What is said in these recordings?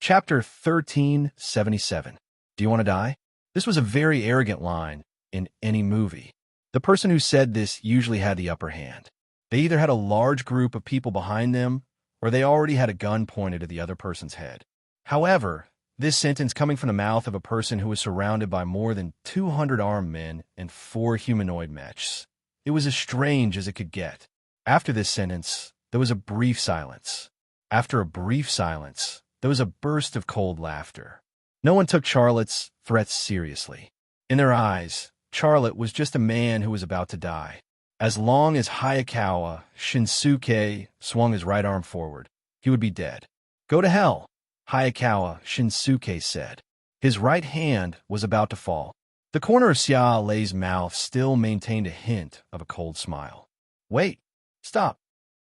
Chapter 1377. Do you want to die? This was a very arrogant line in any movie. The person who said this usually had the upper hand. They either had a large group of people behind them, or they already had a gun pointed at the other person's head. However, this sentence coming from the mouth of a person who was surrounded by more than 200 armed men and 4 humanoid mechs, it was as strange as it could get. After this sentence, there was a brief silence. After a brief silence, there was a burst of cold laughter. No one took Charlotte's threats seriously. In their eyes, Charlotte was just a man who was about to die. As long as Hayakawa Shinsuke swung his right arm forward, he would be dead. "Go to hell," Hayakawa Shinsuke said. His right hand was about to fall. The corner of Xia Lei's mouth still maintained a hint of a cold smile. "Wait, stop."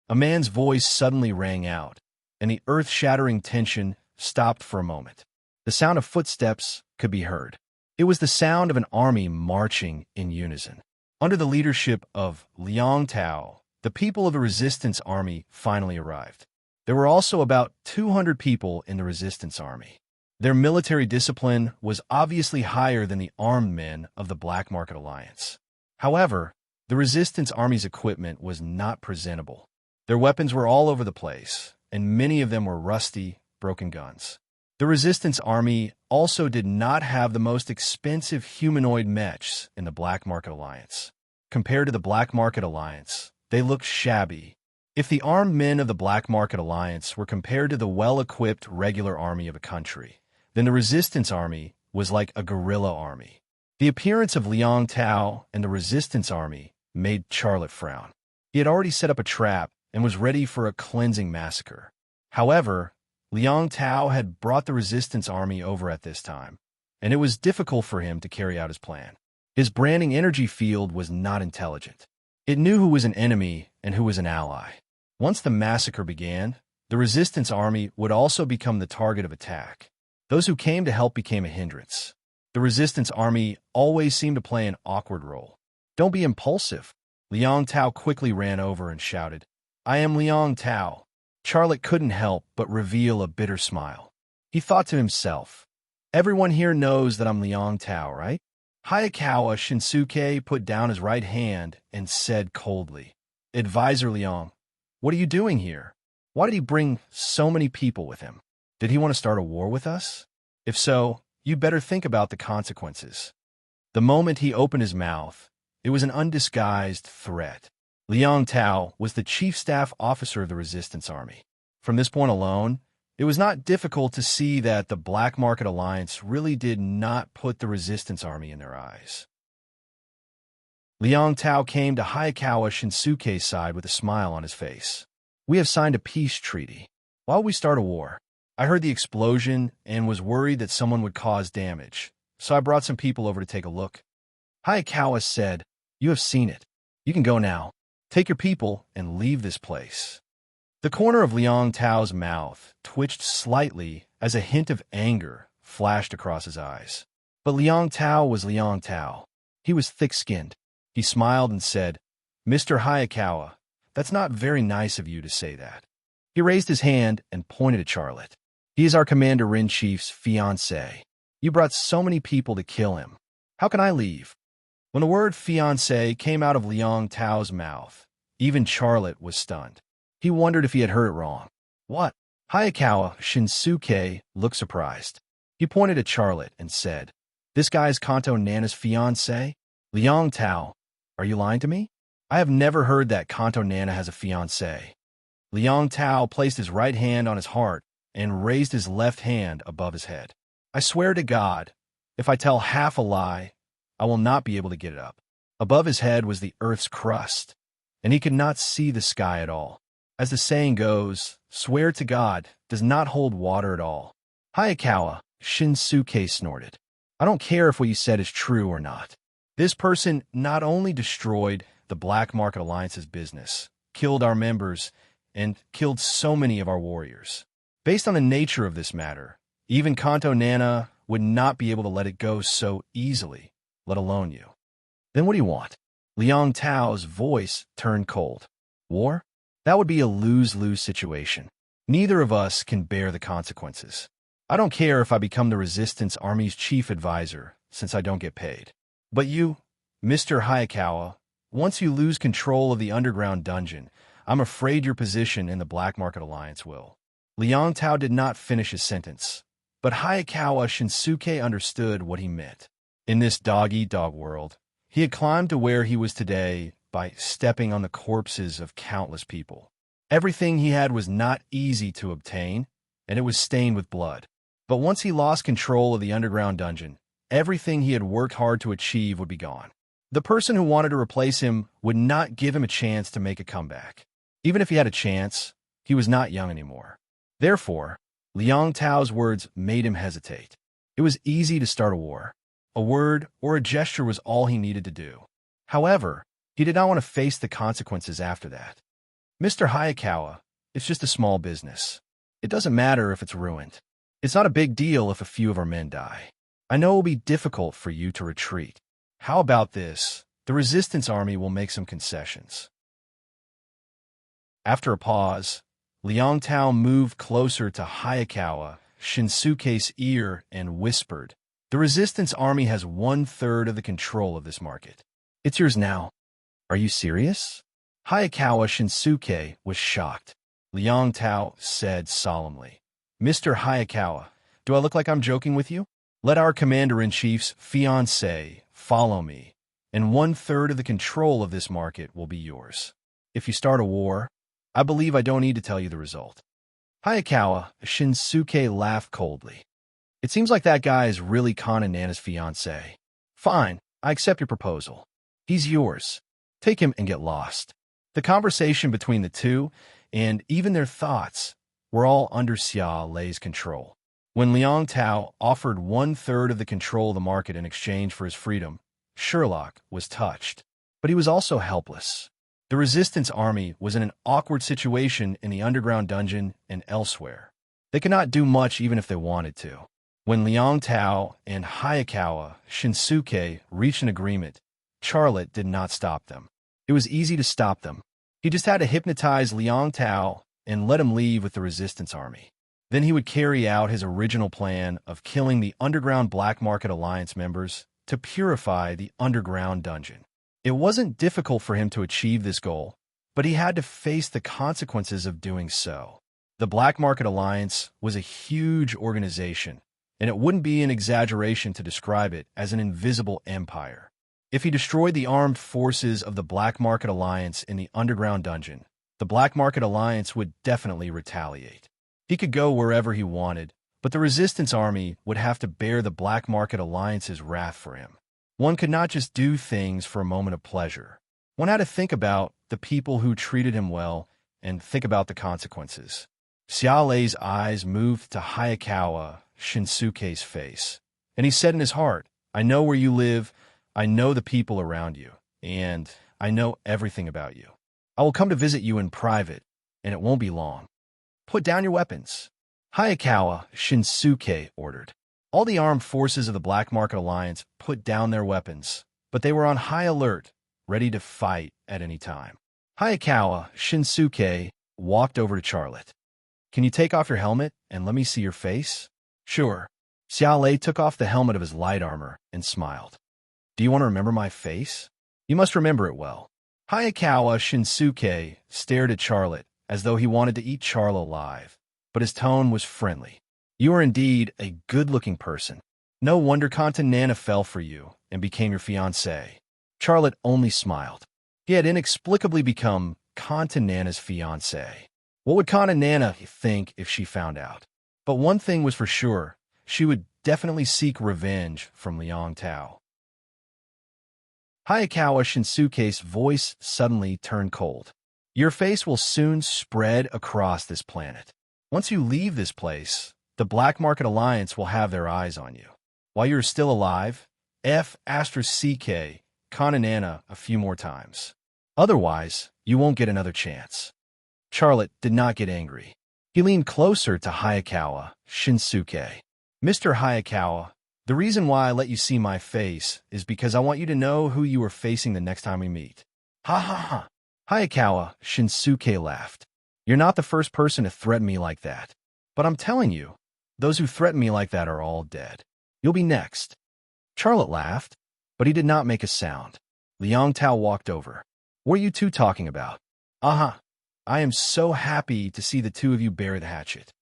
A man's voice suddenly rang out, and the earth-shattering tension stopped for a moment. The sound of footsteps could be heard. It was the sound of an army marching in unison. Under the leadership of Liang Tao, the people of the resistance army finally arrived. There were also about 200 people in the resistance army. Their military discipline was obviously higher than the armed men of the Black Market Alliance. However, the resistance army's equipment was not presentable. Their weapons were all over the place, and many of them were rusty, broken guns. The resistance army also did not have the most expensive humanoid mechs in the Black Market Alliance. Compared to the Black Market Alliance, they looked shabby. If the armed men of the Black Market Alliance were compared to the well-equipped regular army of a country, then the resistance army was like a guerrilla army. The appearance of Liang Tao and the resistance army made Charlotte frown. He had already set up a trap and was ready for a cleansing massacre. However, Liang Tao had brought the resistance army over at this time, and it was difficult for him to carry out his plan. His branding energy field was not intelligent. It knew who was an enemy and who was an ally. Once the massacre began, the resistance army would also become the target of attack. Those who came to help became a hindrance. The resistance army always seemed to play an awkward role. "Don't be impulsive." Liang Tao quickly ran over and shouted, "I am Liang Tao." Charlotte couldn't help but reveal a bitter smile. He thought to himself, "Everyone here knows that I'm Liang Tao, right?" Hayakawa Shinsuke put down his right hand and said coldly, "Advisor Liang, what are you doing here? Why did he bring so many people with him? Did he want to start a war with us? If so, you'd better think about the consequences." The moment he opened his mouth, it was an undisguised threat. Liang Tao was the chief staff officer of the resistance army. From this point alone, it was not difficult to see that the Black Market Alliance really did not put the resistance army in their eyes. Liang Tao came to Hayakawa Shinsuke's side with a smile on his face. "We have signed a peace treaty. Why would we start a war? I heard the explosion and was worried that someone would cause damage, so I brought some people over to take a look." Hayakawa said, "You have seen it. You can go now. Take your people and leave this place." The corner of Liang Tao's mouth twitched slightly as a hint of anger flashed across his eyes. But Liang Tao was Liang Tao. He was thick-skinned. He smiled and said, "Mr. Hayakawa, that's not very nice of you to say that." He raised his hand and pointed at Charlotte. "He is our commander-in-chief's fiancé. You brought so many people to kill him. How can I leave?" When the word fiancé came out of Liang Tao's mouth, even Charlotte was stunned. He wondered if he had heard it wrong. "What?" Hayakawa Shinsuke looked surprised. He pointed at Charlotte and said, "This guy is Kanto Nana's fiancé? Liang Tao, are you lying to me? I have never heard that Kanto Nana has a fiancé." Liang Tao placed his right hand on his heart and raised his left hand above his head. "I swear to God, if I tell half a lie, I will not be able to get it up." Above his head was the earth's crust, and he could not see the sky at all. As the saying goes, swear to God does not hold water at all. Hayakawa Shinsuke snorted. "I don't care if what you said is true or not. This person not only destroyed the Black Market Alliance's business, killed our members, and killed so many of our warriors. Based on the nature of this matter, even Kanto Nana would not be able to let it go so easily, let alone you. Then what do you want?" Liang Tao's voice turned cold. "War? That would be a lose-lose situation. Neither of us can bear the consequences. I don't care if I become the Resistance Army's chief advisor, since I don't get paid. But you, Mr. Hayakawa, once you lose control of the underground dungeon, I'm afraid your position in the Black Market Alliance will. Liang Tao did not finish his sentence, but Hayakawa Shinsuke understood what he meant. In this dog-eat-dog world, he had climbed to where he was today by stepping on the corpses of countless people. Everything he had was not easy to obtain, and it was stained with blood. But once he lost control of the underground dungeon, everything he had worked hard to achieve would be gone. The person who wanted to replace him would not give him a chance to make a comeback. Even if he had a chance, he was not young anymore. Therefore, Liang Tao's words made him hesitate. It was easy to start a war. A word or a gesture was all he needed to do. However, he did not want to face the consequences after that. Mr. Hayakawa, it's just a small business. It doesn't matter if it's ruined. It's not a big deal if a few of our men die. I know it will be difficult for you to retreat. How about this? The Resistance Army will make some concessions. After a pause, Liang Tao moved closer to Hayakawa Shinsuke's ear and whispered, "The Resistance Army has 1/3 of the control of this market. It's yours now." "Are you serious?" Hayakawa Shinsuke was shocked. Liang Tao said solemnly, "Mr. Hayakawa, do I look like I'm joking with you? Let our commander-in-chief's fiancé follow me, and 1/3 of the control of this market will be yours. If you start a war, I believe I don't need to tell you the result." Hayakawa Shinsuke laughed coldly. "It seems like that guy is really Kana Nana's fiancé. Fine, I accept your proposal. He's yours. Take him and get lost." The conversation between the two, and even their thoughts, were all under Xia Lei's control. When Liang Tao offered 1/3 of the control of the market in exchange for his freedom, Sherlock was touched. But he was also helpless. The Resistance Army was in an awkward situation in the underground dungeon and elsewhere. They could not do much even if they wanted to. When Liang Tao and Hayakawa Shinsuke reached an agreement, Charlotte did not stop them. It was easy to stop them. He just had to hypnotize Liang Tao and let him leave with the Resistance Army. Then he would carry out his original plan of killing the underground Black Market Alliance members to purify the underground dungeon. It wasn't difficult for him to achieve this goal, but he had to face the consequences of doing so. The Black Market Alliance was a huge organization, and it wouldn't be an exaggeration to describe it as an invisible empire. If he destroyed the armed forces of the Black Market Alliance in the underground dungeon, the Black Market Alliance would definitely retaliate. He could go wherever he wanted, but the Resistance Army would have to bear the Black Market Alliance's wrath for him. One could not just do things for a moment of pleasure. One had to think about the people who treated him well and think about the consequences. Xia Lei's eyes moved to Hayakawa Shinsuke's face, and he said in his heart, "I know where you live, I know the people around you, and I know everything about you. I will come to visit you in private, and it won't be long. Put down your weapons." Hayakawa Shinsuke ordered. All the armed forces of the Black Market Alliance put down their weapons, but they were on high alert, ready to fight at any time. Hayakawa Shinsuke walked over to Charlotte. "Can you take off your helmet and let me see your face?" "Sure." Xia Lei took off the helmet of his light armor and smiled. "Do you want to remember my face?" "You must remember it well." Hayakawa Shinsuke stared at Charlotte as though he wanted to eat Charlotte alive, but his tone was friendly. "You are indeed a good-looking person. No wonder Kanta Nana fell for you and became your fiancé." Charlotte only smiled. He had inexplicably become Kanta Nana's fiancé. What would Kanta Nana think if she found out? But one thing was for sure, she would definitely seek revenge from Liang Tao. Hayakawa Shinsuke's voice suddenly turned cold. "Your face will soon spread across this planet. Once you leave this place, the Black Market Alliance will have their eyes on you. While you're still alive, CK Kanta Nana a few more times. Otherwise, you won't get another chance." Charlotte did not get angry. He leaned closer to Hayakawa Shinsuke. "Mr. Hayakawa, the reason why I let you see my face is because I want you to know who you are facing the next time we meet." "Ha ha ha." Hayakawa Shinsuke laughed. "You're not the first person to threaten me like that. But I'm telling you, Those who threaten me like that are all dead. You'll be next. Charlotte laughed, but he did not make a sound. Liang Tao walked over. What are you two talking about? Aha! I am so happy to see the two of you bury the hatchet.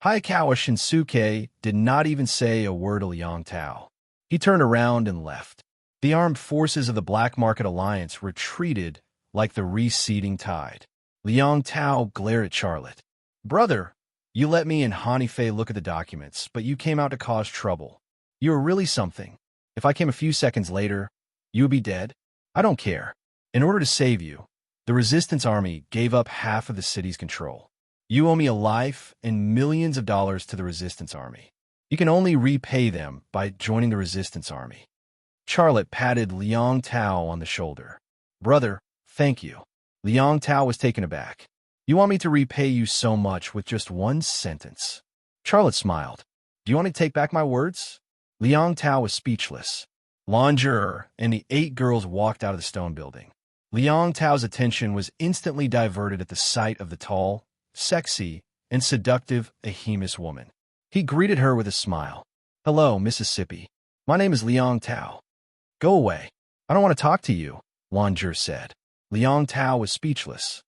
Hayakawa Shinsuke did not even say a word to Liang Tao. He turned around and left. The armed forces of the Black Market Alliance retreated like the receding tide. Liang Tao glared at Charlotte. Brother, you let me and Hanifei look at the documents, but you came out to cause trouble. You are really something. If I came a few seconds later, you would be dead? I don't care. In order to save you, the resistance army gave up half of the city's control. You owe me a life and millions of dollars to the resistance army. You can only repay them by joining the resistance army. Charlotte patted Liang Tao on the shoulder. Brother, thank you. Liang Tao was taken aback. You want me to repay you so much with just one sentence? Charlotte smiled. Do you want to take back my words? Liang Tao was speechless. Langer and the 8 girls walked out of the stone building. Liang Tao's attention was instantly diverted at the sight of the tall, sexy, and seductive Ahemus woman. He greeted her with a smile. Hello, Mississippi. My name is Liang Tao. Go away. I don't want to talk to you, Langer said. Liang Tao was speechless.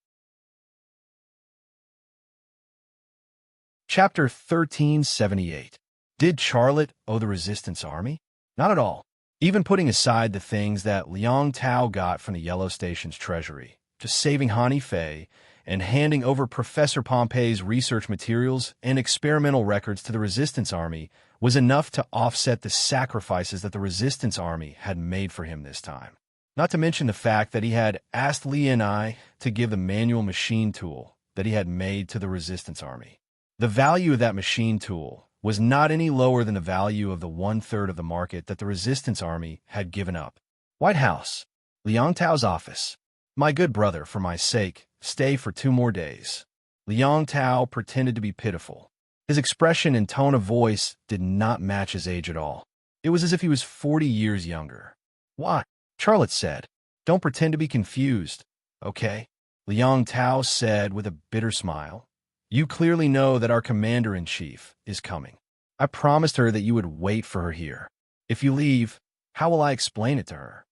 Chapter 1378. Did Charlotte owe the resistance army? Not at all. Even putting aside the things that Liang Tao got from the Yellow Station's treasury, just saving Hanifei and handing over Professor Pompey's research materials and experimental records to the resistance army was enough to offset the sacrifices that the resistance army had made for him this time. Not to mention the fact that he had asked Li and I to give the manual machine tool that he had made to the resistance army. The value of that machine tool was not any lower than the value of the 1/3 of the market that the resistance army had given up. White House. Liang Tao's office. My good brother, for my sake, stay for 2 more days. Liang Tao pretended to be pitiful. His expression and tone of voice did not match his age at all. It was as if he was 40 years younger. What? Charlotte said. Don't pretend to be confused, okay? Liang Tao said with a bitter smile. You clearly know that our commander-in-chief is coming. I promised her that you would wait for her here. If you leave, how will I explain it to her?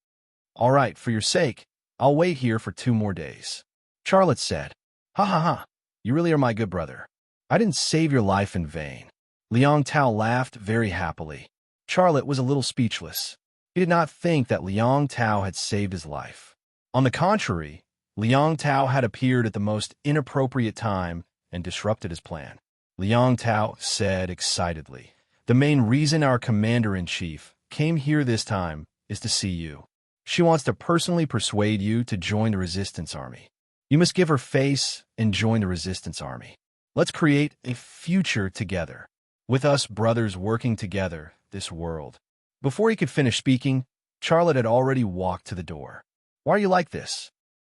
All right, for your sake, I'll wait here for 2 more days. Charlotte said, Ha ha ha, you really are my good brother. I didn't save your life in vain. Liang Tao laughed very happily. Charlotte was a little speechless. He did not think that Liang Tao had saved his life. On the contrary, Liang Tao had appeared at the most inappropriate time and disrupted his plan. Liang Tao said excitedly, The main reason our commander-in-chief came here this time is to see you. She wants to personally persuade you to join the resistance army. You must give her face and join the resistance army. Let's create a future together. With us brothers working together, this world. Before he could finish speaking, Charlotte had already walked to the door. Why are you like this?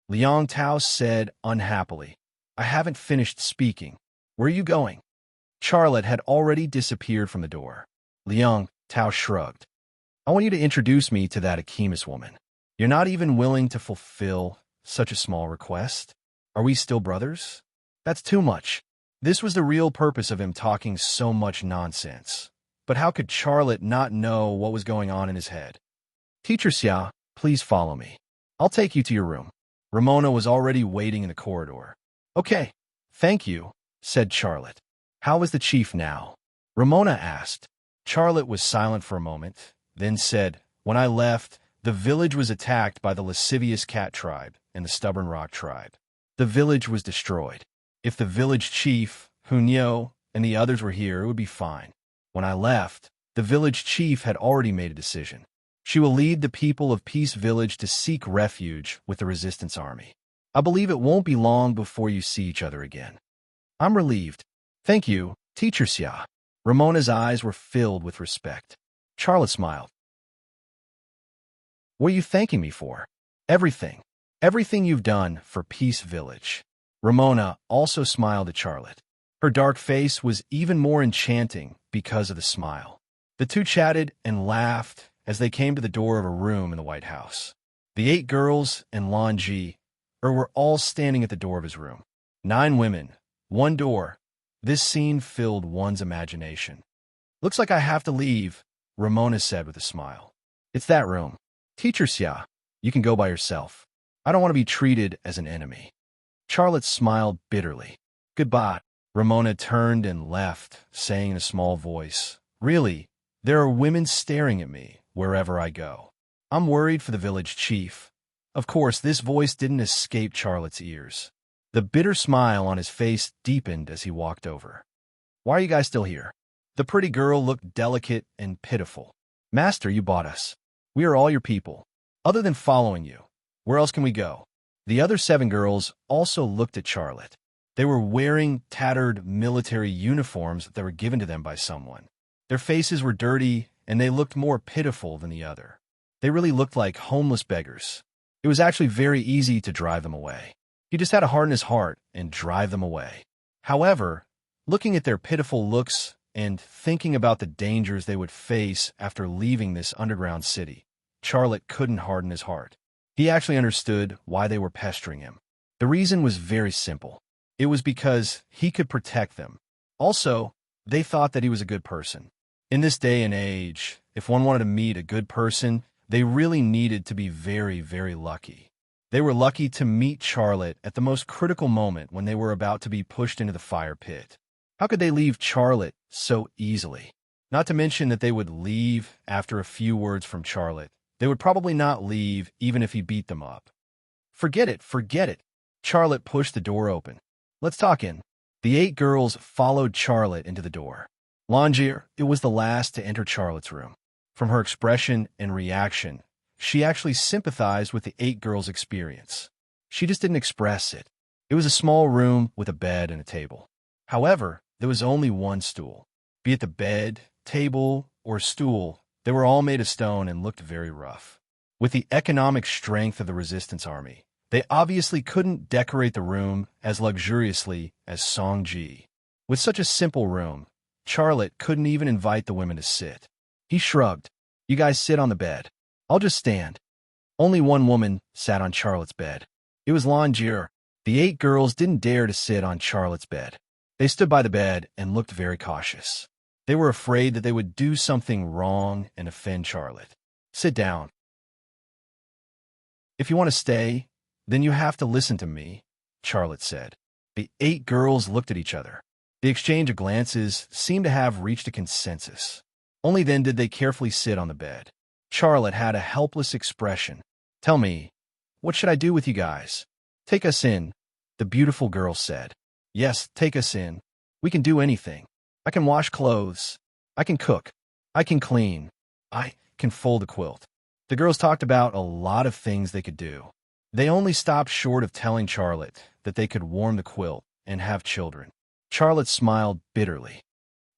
Liang Tao said unhappily. I haven't finished speaking. Where are you going? Charlotte had already disappeared from the door. Liang Tao shrugged. I want you to introduce me to that Ahemus woman. You're not even willing to fulfill such a small request? Are we still brothers? That's too much. This was the real purpose of him talking so much nonsense. But how could Charlotte not know what was going on in his head? Teacher Xia, please follow me. I'll take you to your room. Ramona was already waiting in the corridor. Okay, thank you, said Charlotte. How is the chief now? Ramona asked. Charlotte was silent for a moment, then said, When I left, the village was attacked by the lascivious cat tribe and the stubborn rock tribe. The village was destroyed. If the village chief, Hunyo, and the others were here, it would be fine. When I left, the village chief had already made a decision. She will lead the people of Peace Village to seek refuge with the resistance army. I believe it won't be long before you see each other again. I'm relieved. Thank you, Teacher Xia. Ramona's eyes were filled with respect. Charlotte smiled. What are you thanking me for? Everything. Everything you've done for Peace Village. Ramona also smiled at Charlotte. Her dark face was even more enchanting because of the smile. The two chatted and laughed as they came to the door of a room in the White House. The 8 girls and Lan Ji were all standing at the door of his room. 9 women, 1 door, This scene filled one's imagination. Looks like I have to leave, Ramona said with a smile. It's that room. Teacher Xia, you can go by yourself. I don't want to be treated as an enemy. Charlotte smiled bitterly. Goodbye. Ramona turned and left, saying in a small voice, Really, there are women staring at me wherever I go. I'm worried for the village chief. Of course, this voice didn't escape Charlotte's ears. The bitter smile on his face deepened as he walked over. Why are you guys still here? The pretty girl looked delicate and pitiful. Master, you bought us. We are all your people. Other than following you, where else can we go? The other 7 girls also looked at Charlotte. They were wearing tattered military uniforms that were given to them by someone. Their faces were dirty, and they looked more pitiful than the other. They really looked like homeless beggars. It was actually very easy to drive them away. He just had to harden his heart and drive them away. However, looking at their pitiful looks and thinking about the dangers they would face after leaving this underground city, Charlotte couldn't harden his heart. He actually understood why they were pestering him. The reason was very simple. It was because he could protect them. Also, they thought that he was a good person. In this day and age, if one wanted to meet a good person, they really needed to be very, very lucky. They were lucky to meet Charlotte at the most critical moment when they were about to be pushed into the fire pit. How could they leave Charlotte so easily? Not to mention that they would leave after a few words from Charlotte. They would probably not leave even if he beat them up. Forget it, forget it. Charlotte pushed the door open. Let's talk in. The 8 girls followed Charlotte into the door. Longier, it was the last to enter Charlotte's room. From her expression and reaction, she actually sympathized with the 8 girls' experience. She just didn't express it. It was a small room with a bed and a table. However, there was only one stool. Be it the bed, table, or stool, they were all made of stone and looked very rough. With the economic strength of the resistance army, they obviously couldn't decorate the room as luxuriously as Songji. With such a simple room, Charlotte couldn't even invite the women to sit. He shrugged. You guys sit on the bed. I'll just stand. Only one woman sat on Charlotte's bed. It was Longier. The 8 girls didn't dare to sit on Charlotte's bed. They stood by the bed and looked very cautious. They were afraid that they would do something wrong and offend Charlotte. Sit down. If you want to stay, then you have to listen to me, Charlotte said. The 8 girls looked at each other. The exchange of glances seemed to have reached a consensus. Only then did they carefully sit on the bed. Charlotte had a helpless expression. Tell me, what should I do with you guys? Take us in, the beautiful girl said. Yes, take us in. We can do anything. I can wash clothes. I can cook. I can clean. I can fold a quilt. The girls talked about a lot of things they could do. They only stopped short of telling Charlotte that they could warm the quilt and have children. Charlotte smiled bitterly.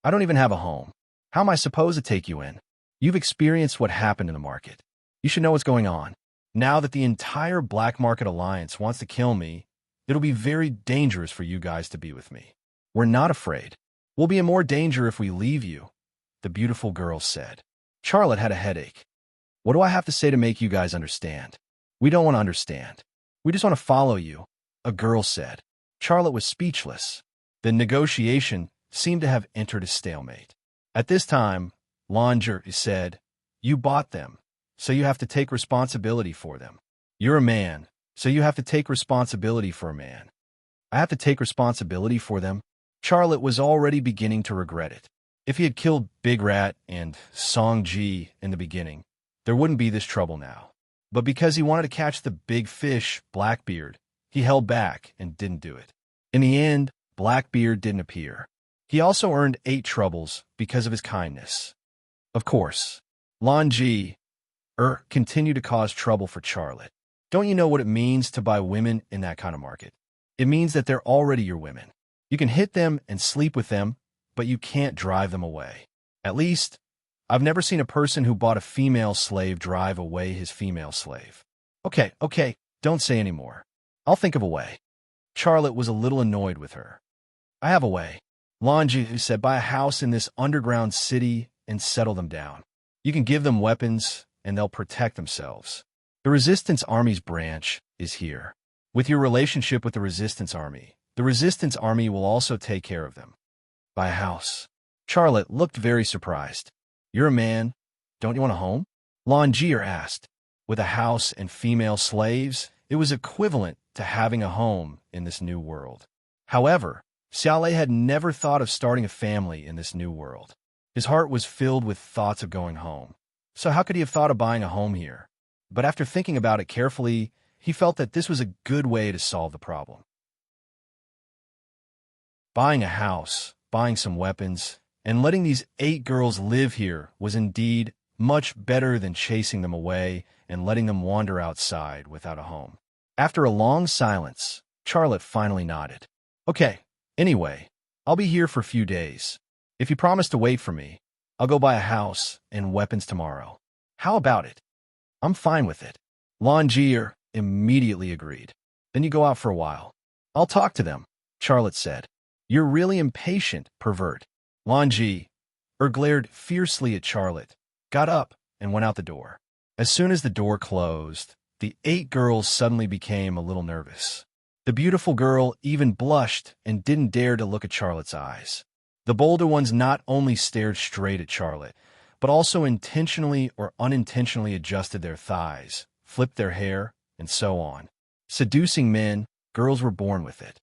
I don't even have a home. How am I supposed to take you in? You've experienced what happened in the market. You should know what's going on. Now that the entire Black Market Alliance wants to kill me, it'll be very dangerous for you guys to be with me. We're not afraid. We'll be in more danger if we leave you, the beautiful girl said. Charlotte had a headache. What do I have to say to make you guys understand? We don't want to understand. We just want to follow you, a girl said. Charlotte was speechless. The negotiation seemed to have entered a stalemate. At this time, Longer said, You bought them, so you have to take responsibility for them. You're a man, so you have to take responsibility for a man. I have to take responsibility for them? Charlotte was already beginning to regret it. If he had killed Big Rat and Song Ji in the beginning, there wouldn't be this trouble now. But because he wanted to catch the big fish, Blackbeard, he held back and didn't do it. In the end, Blackbeard didn't appear. He also earned 8 troubles because of his kindness. Of course, Lan Ji continued to cause trouble for Charlotte. Don't you know what it means to buy women in that kind of market? It means that they're already your women. You can hit them and sleep with them, but you can't drive them away. At least, I've never seen a person who bought a female slave drive away his female slave. Okay, don't say any more. I'll think of a way. Charlotte was a little annoyed with her. I have a way. Longi said, buy a house in this underground city and settle them down. You can give them weapons and they'll protect themselves. The Resistance Army's branch is here. With your relationship with the Resistance Army will also take care of them. Buy a house. Charlotte looked very surprised. You're a man. Don't you want a home? Longier asked. With a house and female slaves, it was equivalent to having a home in this new world. However, Xiaolei had never thought of starting a family in this new world. His heart was filled with thoughts of going home. So how could he have thought of buying a home here? But after thinking about it carefully, he felt that this was a good way to solve the problem. Buying a house, buying some weapons, and letting these 8 girls live here was indeed much better than chasing them away and letting them wander outside without a home. After a long silence, Charlotte finally nodded. Okay, anyway, I'll be here for a few days. If you promise to wait for me, I'll go buy a house and weapons tomorrow. How about it? I'm fine with it. Longier immediately agreed. Then you go out for a while. I'll talk to them, Charlotte said. You're really impatient, pervert. Longier glared fiercely at Charlotte, got up, and went out the door. As soon as the door closed, the 8 girls suddenly became a little nervous. The beautiful girl even blushed and didn't dare to look at Charlotte's eyes. The bolder ones not only stared straight at Charlotte, but also intentionally or unintentionally adjusted their thighs, flipped their hair, and so on. Seducing men, girls were born with it.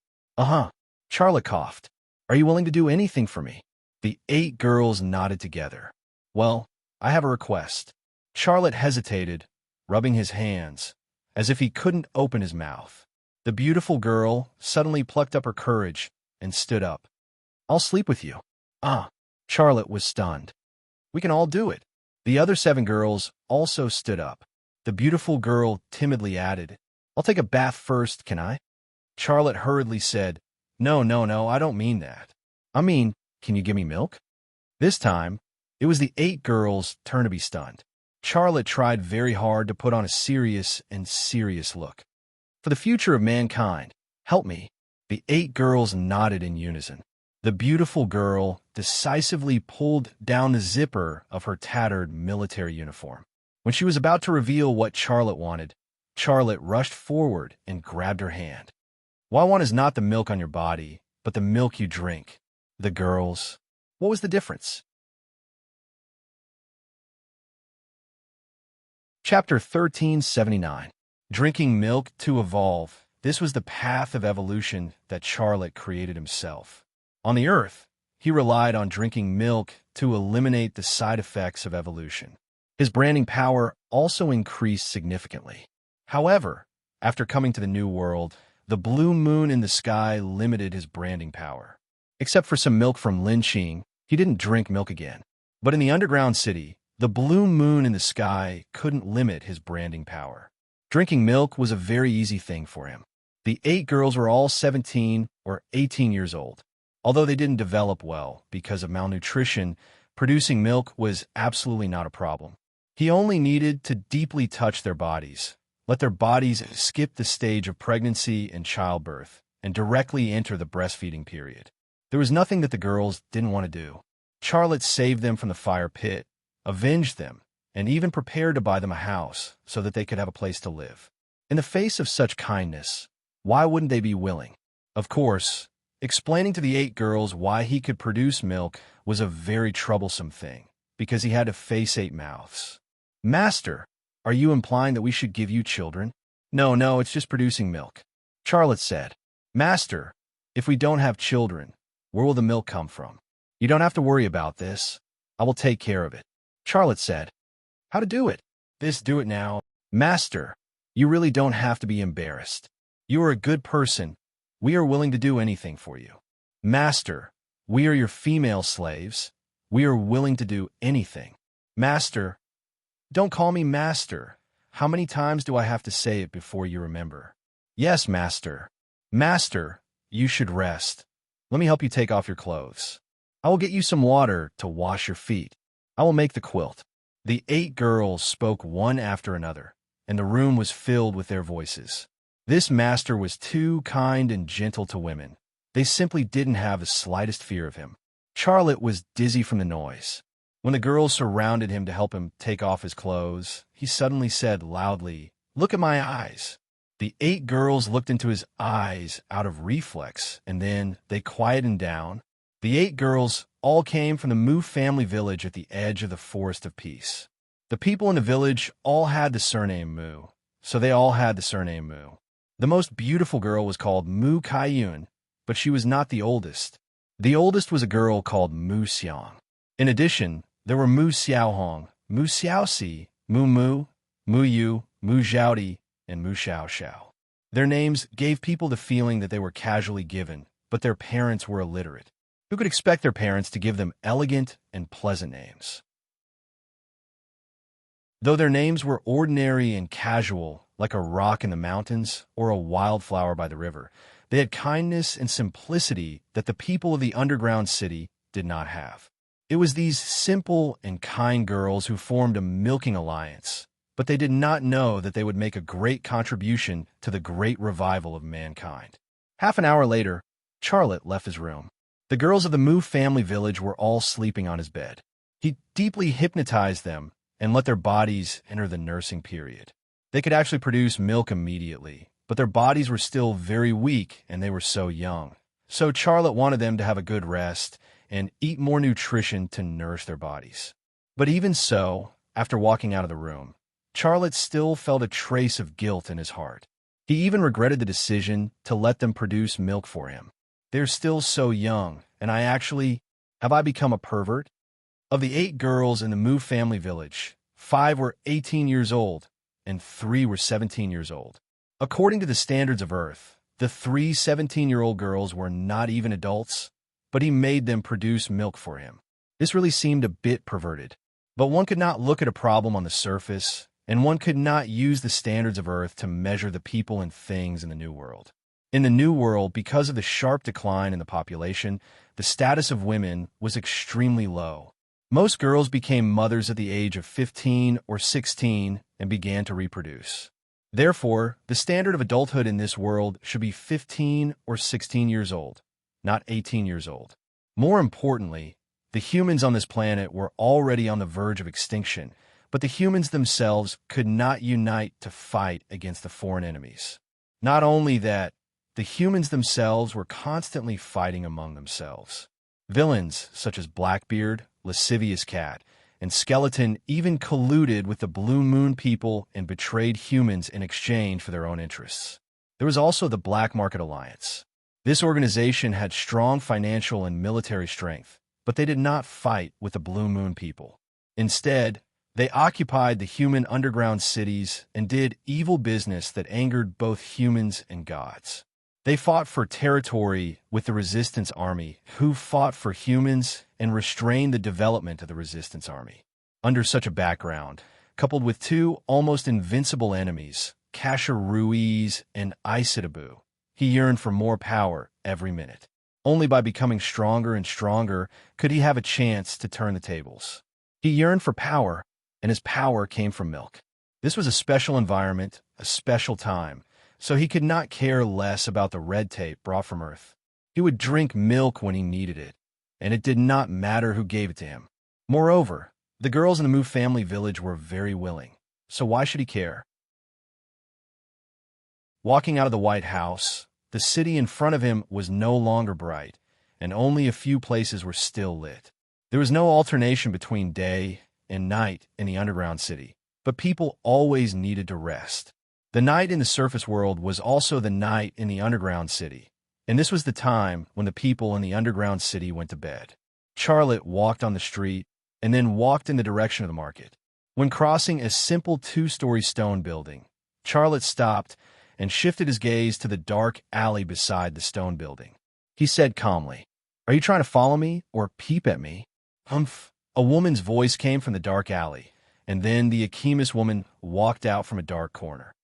Charlotte coughed. Are you willing to do anything for me? The 8 girls nodded together. Well, I have a request. Charlotte hesitated, rubbing his hands, as if he couldn't open his mouth. The beautiful girl suddenly plucked up her courage and stood up. I'll sleep with you. Charlotte was stunned. We can all do it. The other 7 girls also stood up. The beautiful girl timidly added, I'll take a bath first, can I? Charlotte hurriedly said, No, I don't mean that. I mean, can you give me milk? This time, it was the 8 girls' turn to be stunned. Charlotte tried very hard to put on a serious look. For the future of mankind, help me. The 8 girls nodded in unison. The beautiful girl decisively pulled down the zipper of her tattered military uniform. When she was about to reveal what Charlotte wanted, Charlotte rushed forward and grabbed her hand. What I want is not the milk on your body, but the milk you drink. The girls. What was the difference? Chapter 1379. Drinking milk to evolve. This was the path of evolution that Charlotte created himself. On the Earth, he relied on drinking milk to eliminate the side effects of evolution. His branding power also increased significantly. However, after coming to the New World, the blue moon in the sky limited his branding power. Except for some milk from Linqing, he didn't drink milk again. But in the underground city, the blue moon in the sky couldn't limit his branding power. Drinking milk was a very easy thing for him. The 8 girls were all 17 or 18 years old. Although they didn't develop well because of malnutrition, producing milk was absolutely not a problem. He only needed to deeply touch their bodies, let their bodies skip the stage of pregnancy and childbirth, and directly enter the breastfeeding period. There was nothing that the girls didn't want to do. Charlotte saved them from the fire pit, avenged them, and even prepared to buy them a house so that they could have a place to live. In the face of such kindness, why wouldn't they be willing? Of course, explaining to the 8 girls why he could produce milk was a very troublesome thing, because he had to face 8 mouths. Master, are you implying that we should give you children? No, it's just producing milk. Charlotte said, Master, if we don't have children, where will the milk come from? You don't have to worry about this. I will take care of it. Charlotte said, How to do it? Do it now. Master, you really don't have to be embarrassed. You are a good person. We are willing to do anything for you. Master, we are your female slaves. We are willing to do anything. Master, don't call me master. How many times do I have to say it before you remember? Yes, master. Master, you should rest. Let me help you take off your clothes. I will get you some water to wash your feet. I will make the quilt. The 8 girls spoke one after another, and the room was filled with their voices. This master was too kind and gentle to women. They simply didn't have the slightest fear of him. Charlotte was dizzy from the noise. When the girls surrounded him to help him take off his clothes, he suddenly said loudly, Look at my eyes. The 8 girls looked into his eyes out of reflex, and then they quietened down, The 8 girls all came from the Mu family village at the edge of the Forest of Peace. The people in the village all had the surname Mu, so they all had the surname Mu. The most beautiful girl was called Mu Kaiyun, but she was not the oldest. The oldest was a girl called Mu Xiang. In addition, there were Mu Xiaohong, Mu Xiaoxi, Mu Mu, Mu Yu, Mu Zhaodi, and Mu Xiao Xiao. Their names gave people the feeling that they were casually given, but their parents were illiterate. Who could expect their parents to give them elegant and pleasant names? Though their names were ordinary and casual, like a rock in the mountains or a wildflower by the river, they had kindness and simplicity that the people of the underground city did not have. It was these simple and kind girls who formed a milking alliance, but they did not know that they would make a great contribution to the great revival of mankind. Half an hour later, Charlotte left his room. The girls of the Mu family village were all sleeping on his bed. He deeply hypnotized them and let their bodies enter the nursing period. They could actually produce milk immediately, but their bodies were still very weak and they were so young. So Charlotte wanted them to have a good rest and eat more nutrition to nourish their bodies. But even so, after walking out of the room, Charlotte still felt a trace of guilt in his heart. He even regretted the decision to let them produce milk for him. They're still so young, and have I become a pervert? Of the 8 girls in the Mu family village, 5 were 18 years old, and 3 were 17 years old. According to the standards of Earth, the 3 17-year-old girls were not even adults, but he made them produce milk for him. This really seemed a bit perverted. But one could not look at a problem on the surface, and one could not use the standards of Earth to measure the people and things in the New World. In the New World, because of the sharp decline in the population, the status of women was extremely low. Most girls became mothers at the age of 15 or 16 and began to reproduce. Therefore, the standard of adulthood in this world should be 15 or 16 years old, not 18 years old. More importantly, the humans on this planet were already on the verge of extinction, but the humans themselves could not unite to fight against the foreign enemies. Not only that, the humans themselves were constantly fighting among themselves. Villains such as Blackbeard, Lascivious Cat, and Skeleton even colluded with the Blue Moon people and betrayed humans in exchange for their own interests. There was also the Black Market Alliance. This organization had strong financial and military strength, but they did not fight with the Blue Moon people. Instead, they occupied the human underground cities and did evil business that angered both humans and gods. They fought for territory with the Resistance Army, who fought for humans and restrained the development of the Resistance Army. Under such a background, coupled with 2 almost invincible enemies, Kasha Ruiz and Isitabu, he yearned for more power every minute. Only by becoming stronger and stronger could he have a chance to turn the tables. He yearned for power, and his power came from milk. This was a special environment, a special time, so he could not care less about the red tape brought from Earth. He would drink milk when he needed it, and it did not matter who gave it to him. Moreover, the girls in the Mu family village were very willing, so why should he care? Walking out of the White House, the city in front of him was no longer bright, and only a few places were still lit. There was no alternation between day and night in the underground city, but people always needed to rest. The night in the surface world was also the night in the underground city, and this was the time when the people in the underground city went to bed. Charlotte walked on the street and then walked in the direction of the market. When crossing a simple 2-story stone building, Charlotte stopped and shifted his gaze to the dark alley beside the stone building. He said calmly, "Are you trying to follow me or peep at me?" "Humph." A woman's voice came from the dark alley, and then the Akimis woman walked out from a dark corner.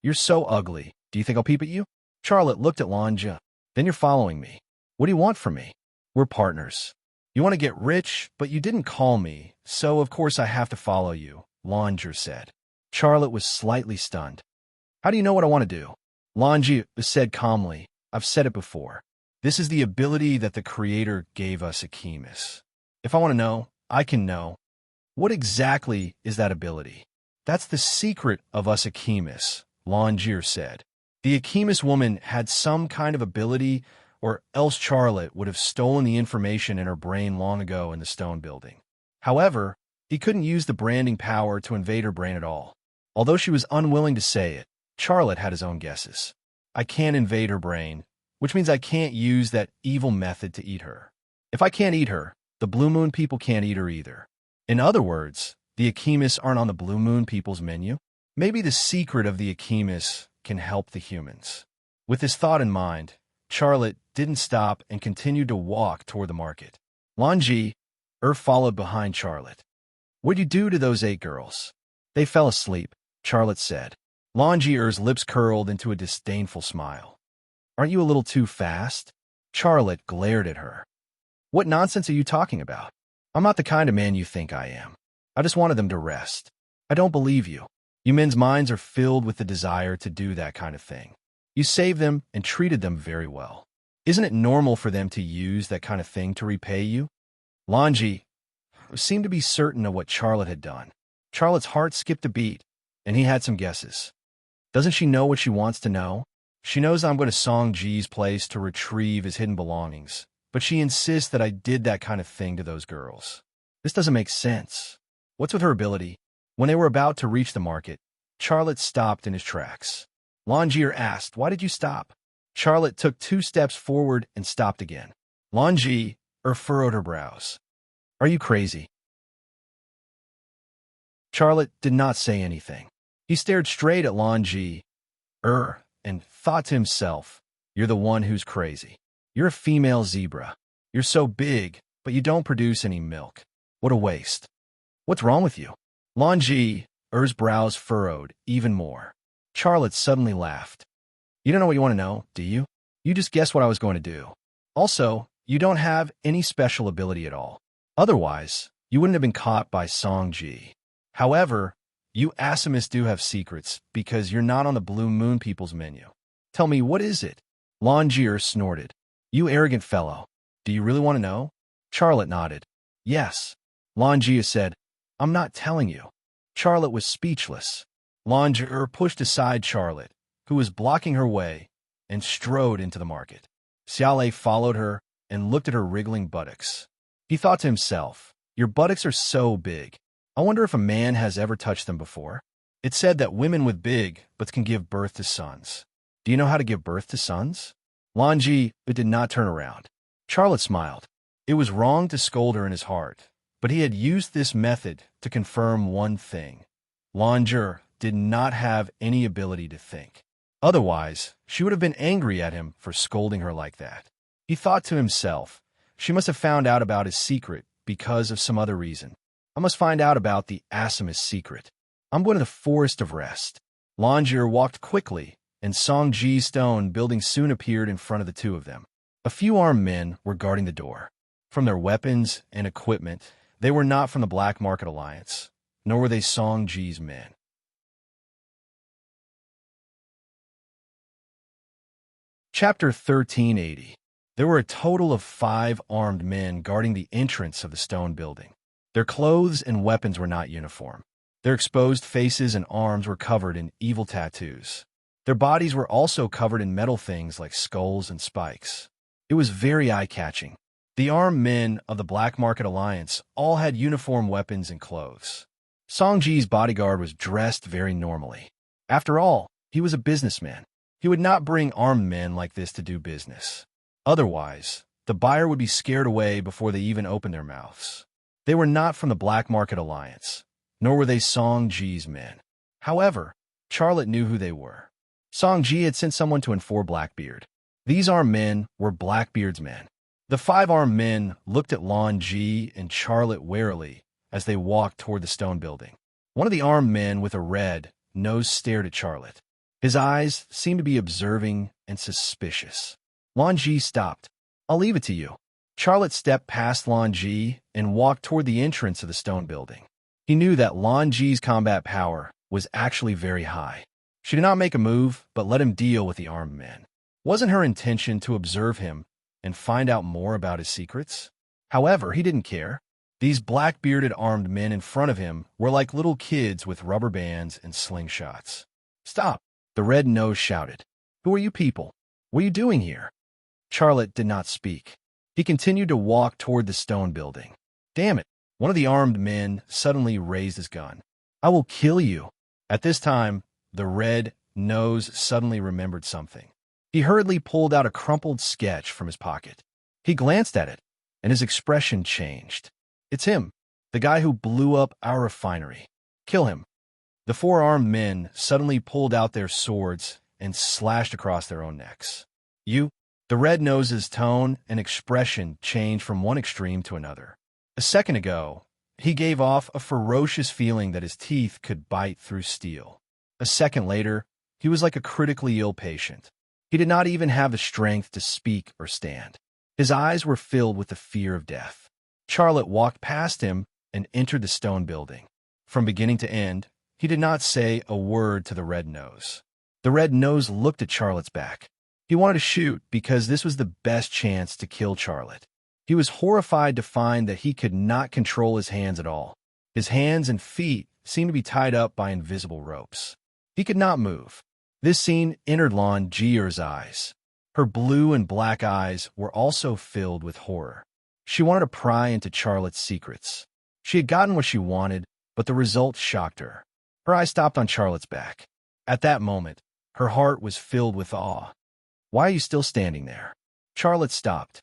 "You're so ugly. Do you think I'll peep at you?" Charlotte looked at Lanja. "Then you're following me. What do you want from me?" "We're partners. You want to get rich, but you didn't call me, so of course I have to follow you," Lanja said. Charlotte was slightly stunned. "How do you know what I want to do?" Lanja said calmly, "I've said it before. This is the ability that the Creator gave us Akimis. If I want to know, I can know." "What exactly is that ability?" "That's the secret of us Akimis," Longir said. The Akimis woman had some kind of ability or else Charlotte would have stolen the information in her brain long ago in the stone building. However, he couldn't use the branding power to invade her brain at all. Although she was unwilling to say it, Charlotte had his own guesses. I can't invade her brain, which means I can't use that evil method to eat her. If I can't eat her, the Blue Moon people can't eat her either. In other words, the Akimists aren't on the Blue Moon people's menu? Maybe the secret of the Akimists can help the humans. With this thought in mind, Charlotte didn't stop and continued to walk toward the market. Lanji followed behind Charlotte. What'd you do to those 8 girls? They fell asleep, Charlotte said. Longier's lips curled into a disdainful smile. Aren't you a little too fast? Charlotte glared at her. What nonsense are you talking about? I'm not the kind of man you think I am. I just wanted them to rest. I don't believe you. You men's minds are filled with the desire to do that kind of thing. You saved them and treated them very well. Isn't it normal for them to use that kind of thing to repay you? Lanji seemed to be certain of what Charlotte had done. Charlotte's heart skipped a beat, and he had some guesses. Doesn't she know what she wants to know? She knows I'm going to Song Ji's place to retrieve his hidden belongings, but she insists that I did that kind of thing to those girls. This doesn't make sense. What's with her ability? When they were about to reach the market, Charlotte stopped in his tracks. Longier asked, "Why did you stop?" Charlotte took 2 steps forward and stopped again. Longier furrowed her brows. Are you crazy? Charlotte did not say anything. He stared straight at Longier and thought to himself, you're the one who's crazy. You're a female zebra. You're so big, but you don't produce any milk. What a waste. What's wrong with you? Longier's brows furrowed even more. Charlotte suddenly laughed. You don't know what you want to know, do you? You just guessed what I was going to do. Also, you don't have any special ability at all. Otherwise, you wouldn't have been caught by Song Ji. However, you Asimists do have secrets because you're not on the Blue Moon people's menu. Tell me, what is it? Longier snorted. You arrogant fellow. Do you really want to know? Charlotte nodded. Yes. Longier said, I'm not telling you. Charlotte was speechless. Longier pushed aside Charlotte, who was blocking her way, and strode into the market. Xiaolei followed her and looked at her wriggling buttocks. He thought to himself, your buttocks are so big. I wonder if a man has ever touched them before. It's said that women with big butts can give birth to sons. Do you know how to give birth to sons? Longier did not turn around. Charlotte smiled. It was wrong to scold her in his heart, but he had used this method to confirm one thing. Longier did not have any ability to think. Otherwise, she would have been angry at him for scolding her like that. He thought to himself, she must have found out about his secret because of some other reason. I must find out about the Asimist secret. I'm going to the Forest of Rest. Longier walked quickly, and Song Ji's stone building soon appeared in front of the 2 of them. A few armed men were guarding the door. From their weapons and equipment, they were not from the Black Market Alliance, nor were they Song Ji's men. Chapter 1380. There were a total of 5 armed men guarding the entrance of the stone building. Their clothes and weapons were not uniform. Their exposed faces and arms were covered in evil tattoos. Their bodies were also covered in metal things like skulls and spikes. It was very eye-catching. The armed men of the Black Market Alliance all had uniform weapons and clothes. Song Ji's bodyguard was dressed very normally. After all, he was a businessman. He would not bring armed men like this to do business. Otherwise, the buyer would be scared away before they even opened their mouths. They were not from the Black Market Alliance, nor were they Song Ji's men. However, Charlotte knew who they were. Song Ji had sent someone to inform Blackbeard. These armed men were Blackbeard's men. The 5 armed men looked at Lon Ji and Charlotte warily as they walked toward the stone building. One of the armed men with a red nose stared at Charlotte. His eyes seemed to be observing and suspicious. Lon Ji stopped. I'll leave it to you. Charlotte stepped past Lon Ji and walked toward the entrance of the stone building. He knew that Lon Ji's combat power was actually very high. She did not make a move, but let him deal with the armed men. Wasn't her intention to observe him and find out more about his secrets? However, he didn't care. These black-bearded armed men in front of him were like little kids with rubber bands and slingshots. Stop! The red nose shouted. Who are you people? What are you doing here? Charlotte did not speak. He continued to walk toward the stone building. Damn it! One of the armed men suddenly raised his gun. I will kill you. At this time, the red nose suddenly remembered something. He hurriedly pulled out a crumpled sketch from his pocket. He glanced at it, and his expression changed. It's him, the guy who blew up our refinery. Kill him. The four armed men suddenly pulled out their swords and slashed across their own necks. You? The red nose's tone and expression changed from one extreme to another. A second ago, he gave off a ferocious feeling that his teeth could bite through steel. A second later, he was like a critically ill patient. He did not even have the strength to speak or stand. His eyes were filled with the fear of death. Charlotte walked past him and entered the stone building. From beginning to end, he did not say a word to the red nose. The red nose looked at Charlotte's back. He wanted to shoot because this was the best chance to kill Charlotte. He was horrified to find that he could not control his hands at all. His hands and feet seemed to be tied up by invisible ropes. He could not move. This scene entered Lon Jier's eyes. Her blue and black eyes were also filled with horror. She wanted to pry into Charlotte's secrets. She had gotten what she wanted, but the result shocked her. Her eye stopped on Charlotte's back. At that moment, her heart was filled with awe. Why are you still standing there? Charlotte stopped.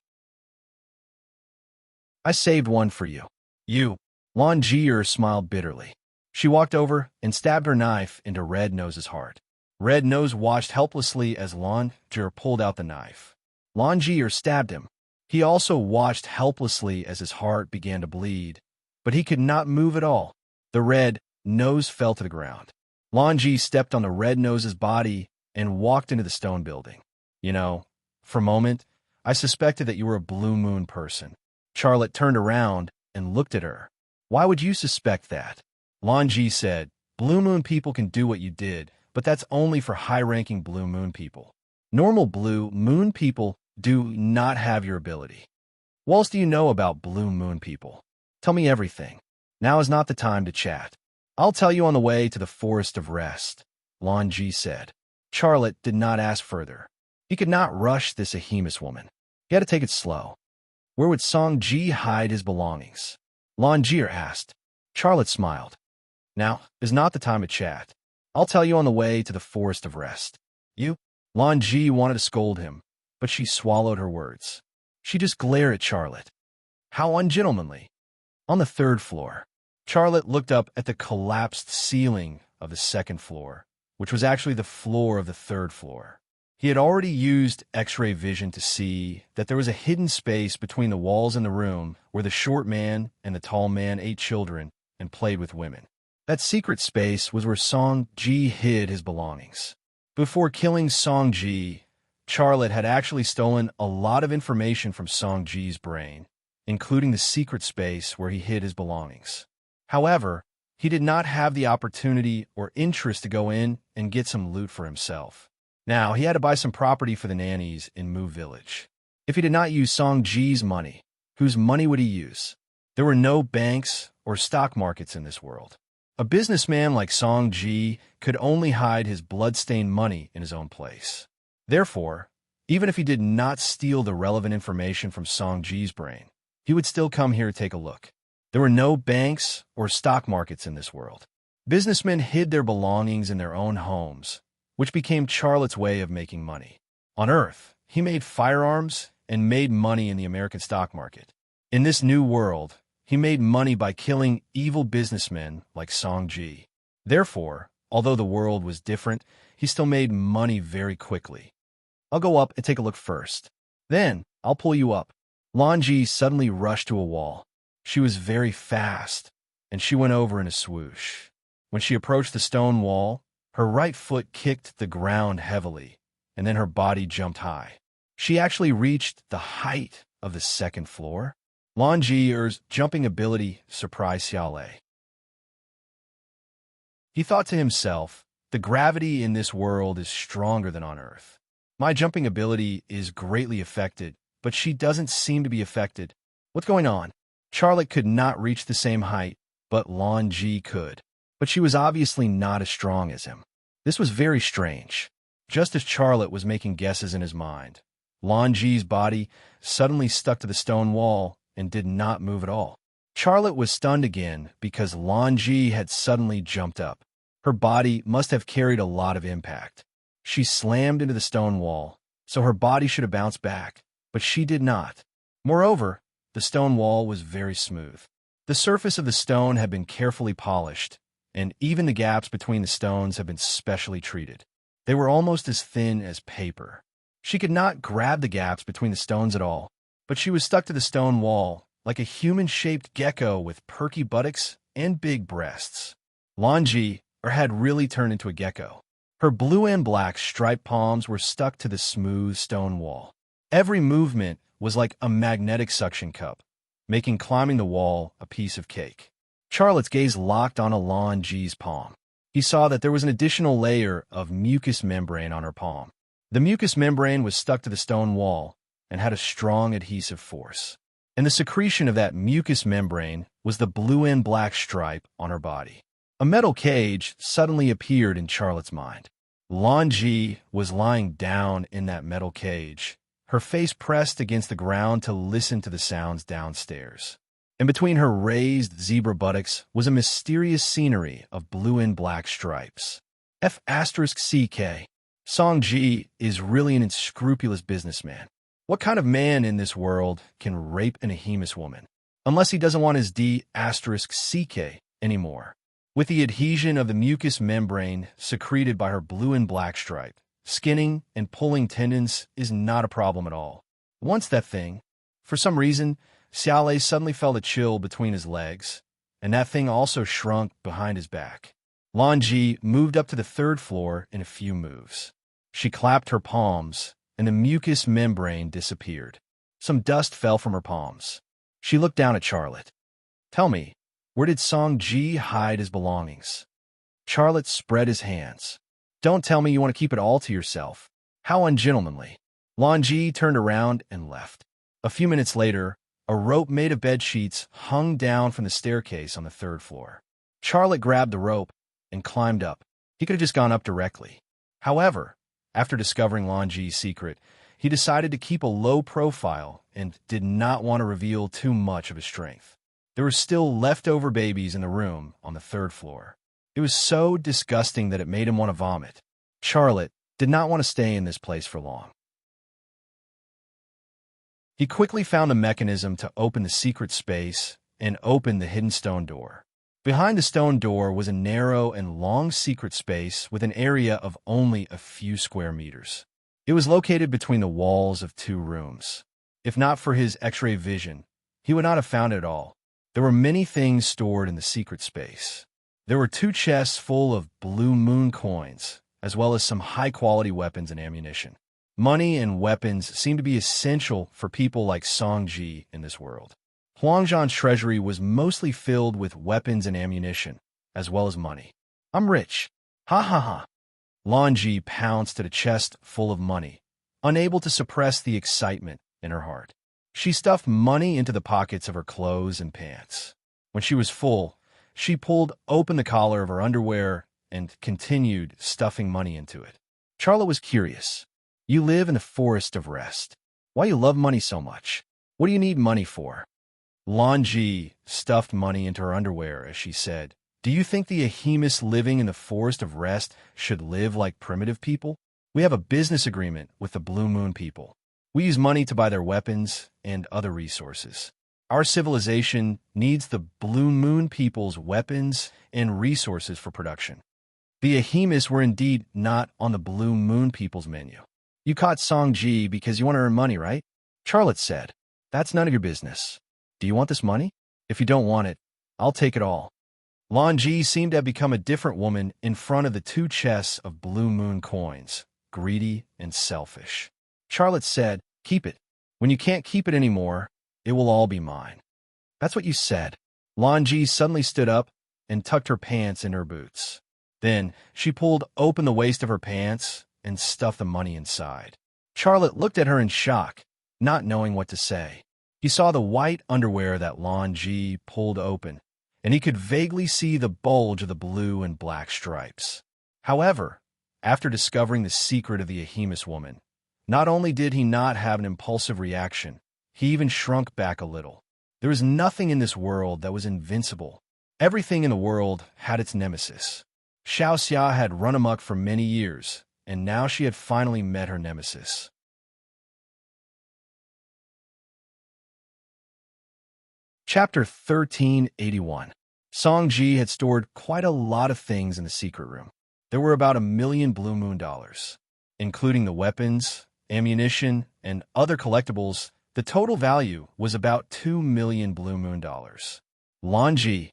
I saved one for you. You. Lon Jier smiled bitterly. She walked over and stabbed her knife into Red Nose's heart. Red Nose watched helplessly as Lon Jier pulled out the knife. Lon Jier stabbed him. He also watched helplessly as his heart began to bleed, but he could not move at all. The Red Nose fell to the ground. Lon Ji stepped on the Red Nose's body and walked into the stone building. You know, for a moment, I suspected that you were a Blue Moon person. Charlotte turned around and looked at her. Why would you suspect that? Lon Ji said, Blue Moon people can do what you did, but that's only for high-ranking Blue Moon people. Normal Blue Moon people do not have your ability. What else do you know about Blue Moon people? Tell me everything. Now is not the time to chat. I'll tell you on the way to the Forest of Rest, Lon Ji said. Charlotte did not ask further. He could not rush this Ahemus woman. He had to take it slow. Where would Song Ji hide his belongings? Lon Jier asked. Charlotte smiled. Now is not the time to chat. I'll tell you on the way to the Forest of Rest. You? Lon Ji wanted to scold him, but she swallowed her words. She just glared at Charlotte. How ungentlemanly. On the third floor, Charlotte looked up at the collapsed ceiling of the second floor, which was actually the floor of the third floor. He had already used X-ray vision to see that there was a hidden space between the walls in the room where the short man and the tall man ate children and played with women. That secret space was where Song Ji hid his belongings. Before killing Song Ji, Charlotte had actually stolen a lot of information from Song Ji's brain, including the secret space where he hid his belongings. However, he did not have the opportunity or interest to go in and get some loot for himself. Now, he had to buy some property for the nannies in Mu Village. If he did not use Song Ji's money, whose money would he use? There were no banks or stock markets in this world. A businessman like Song Ji could only hide his blood-stained money in his own place. Therefore, even if he did not steal the relevant information from Song Ji's brain, he would still come here to take a look. There were no banks or stock markets in this world. Businessmen hid their belongings in their own homes, which became Charlotte's way of making money. On Earth, he made firearms and made money in the American stock market. In this new world, he made money by killing evil businessmen like Song Ji. Therefore, although the world was different, he still made money very quickly. I'll go up and take a look first. Then, I'll pull you up. Lon Ji suddenly rushed to a wall. She was very fast, and she went over in a swoosh. When she approached the stone wall, her right foot kicked the ground heavily, and then her body jumped high. She actually reached the height of the second floor. Lon Jier's jumping ability surprised Xiaolei. He thought to himself, the gravity in this world is stronger than on Earth. My jumping ability is greatly affected, but she doesn't seem to be affected. What's going on? Charlotte could not reach the same height, but Lon Ji could. But she was obviously not as strong as him. This was very strange. Just as Charlotte was making guesses in his mind, Lan Ji's body suddenly stuck to the stone wall and did not move at all. Charlotte was stunned again because Lan Ji had suddenly jumped up. Her body must have carried a lot of impact. She slammed into the stone wall, so her body should have bounced back, but she did not. Moreover, the stone wall was very smooth. The surface of the stone had been carefully polished, and even the gaps between the stones had been specially treated. They were almost as thin as paper. She could not grab the gaps between the stones at all, but she was stuck to the stone wall like a human-shaped gecko with perky buttocks and big breasts. Lan Ji had really turned into a gecko. Her blue and black striped palms were stuck to the smooth stone wall. Every movement was like a magnetic suction cup, making climbing the wall a piece of cake. Charlotte's gaze locked on Lan Ji's palm. He saw that there was an additional layer of mucous membrane on her palm. The mucous membrane was stuck to the stone wall and had a strong adhesive force. And the secretion of that mucous membrane was the blue and black stripe on her body. A metal cage suddenly appeared in Charlotte's mind. Lan Ji was lying down in that metal cage, her face pressed against the ground to listen to the sounds downstairs. And between her raised zebra buttocks was a mysterious scenery of blue and black stripes. F***CK. Song Ji is really an unscrupulous businessman. What kind of man in this world can rape an Ahemus woman? Unless he doesn't want his D***CK anymore. With the adhesion of the mucous membrane secreted by her blue and black stripe, skinning and pulling tendons is not a problem at all. Once that thing, for some reason, Xiaolei suddenly felt a chill between his legs, and that thing also shrunk behind his back. Lan Ji moved up to the third floor in a few moves. She clapped her palms, and the mucous membrane disappeared. Some dust fell from her palms. She looked down at Charlotte. "Tell me, where did Song Ji hide his belongings?" Charlotte spread his hands. "Don't tell me you want to keep it all to yourself. How ungentlemanly." Lan Ji turned around and left. A few minutes later, a rope made of bed sheets hung down from the staircase on the third floor. Charlotte grabbed the rope and climbed up. He could have just gone up directly. However, after discovering Lan Ji's secret, he decided to keep a low profile and did not want to reveal too much of his strength. There were still leftover babies in the room on the third floor. It was so disgusting that it made him want to vomit. Charlotte did not want to stay in this place for long. He quickly found a mechanism to open the secret space and opened the hidden stone door. Behind the stone door was a narrow and long secret space with an area of only a few square meters. It was located between the walls of two rooms. If not for his X-ray vision, he would not have found it at all. There were many things stored in the secret space. There were 2 chests full of blue moon coins, as well as some high-quality weapons and ammunition. Money and weapons seemed to be essential for people like Song Ji in this world. Huangzhan's treasury was mostly filled with weapons and ammunition, as well as money. "I'm rich. Ha ha ha." Lan Ji pounced at a chest full of money, unable to suppress the excitement in her heart. She stuffed money into the pockets of her clothes and pants. When she was full, she pulled open the collar of her underwear and continued stuffing money into it. Charlotte was curious. "You live in the forest of rest. Why you love money so much? What do you need money for?" Lan Ji stuffed money into her underwear as she said, "Do you think the Ahemus living in the forest of rest should live like primitive people? We have a business agreement with the Blue Moon people. We use money to buy their weapons and other resources. Our civilization needs the Blue Moon people's weapons and resources for production." The Ahemus were indeed not on the Blue Moon people's menu. "You caught Song Ji because you want to earn money, right?" Charlotte said. "That's none of your business. Do you want this money? If you don't want it, I'll take it all." Lan Ji seemed to have become a different woman in front of the 2 chests of Blue Moon coins, greedy and selfish. Charlotte said, "Keep it. When you can't keep it anymore, it will all be mine." "That's what you said." Lan Ji suddenly stood up and tucked her pants in her boots. Then she pulled open the waist of her pants and stuffed the money inside. Charlotte looked at her in shock, not knowing what to say. He saw the white underwear that Lan Ji pulled open, and he could vaguely see the bulge of the blue and black stripes. However, after discovering the secret of the Ahemus woman, Not only did he not have an impulsive reaction, he even shrunk back a little. There was nothing in this world that was invincible. Everything in the world had its nemesis. Xiao Xia had run amok for many years, and now she had finally met her nemesis. Chapter 1381. Song-ji had stored quite a lot of things in the secret room. There were about 1,000,000 Blue Moon dollars, including the weapons, ammunition, and other collectibles. The total value was about 2,000,000 Blue Moon dollars. Lanji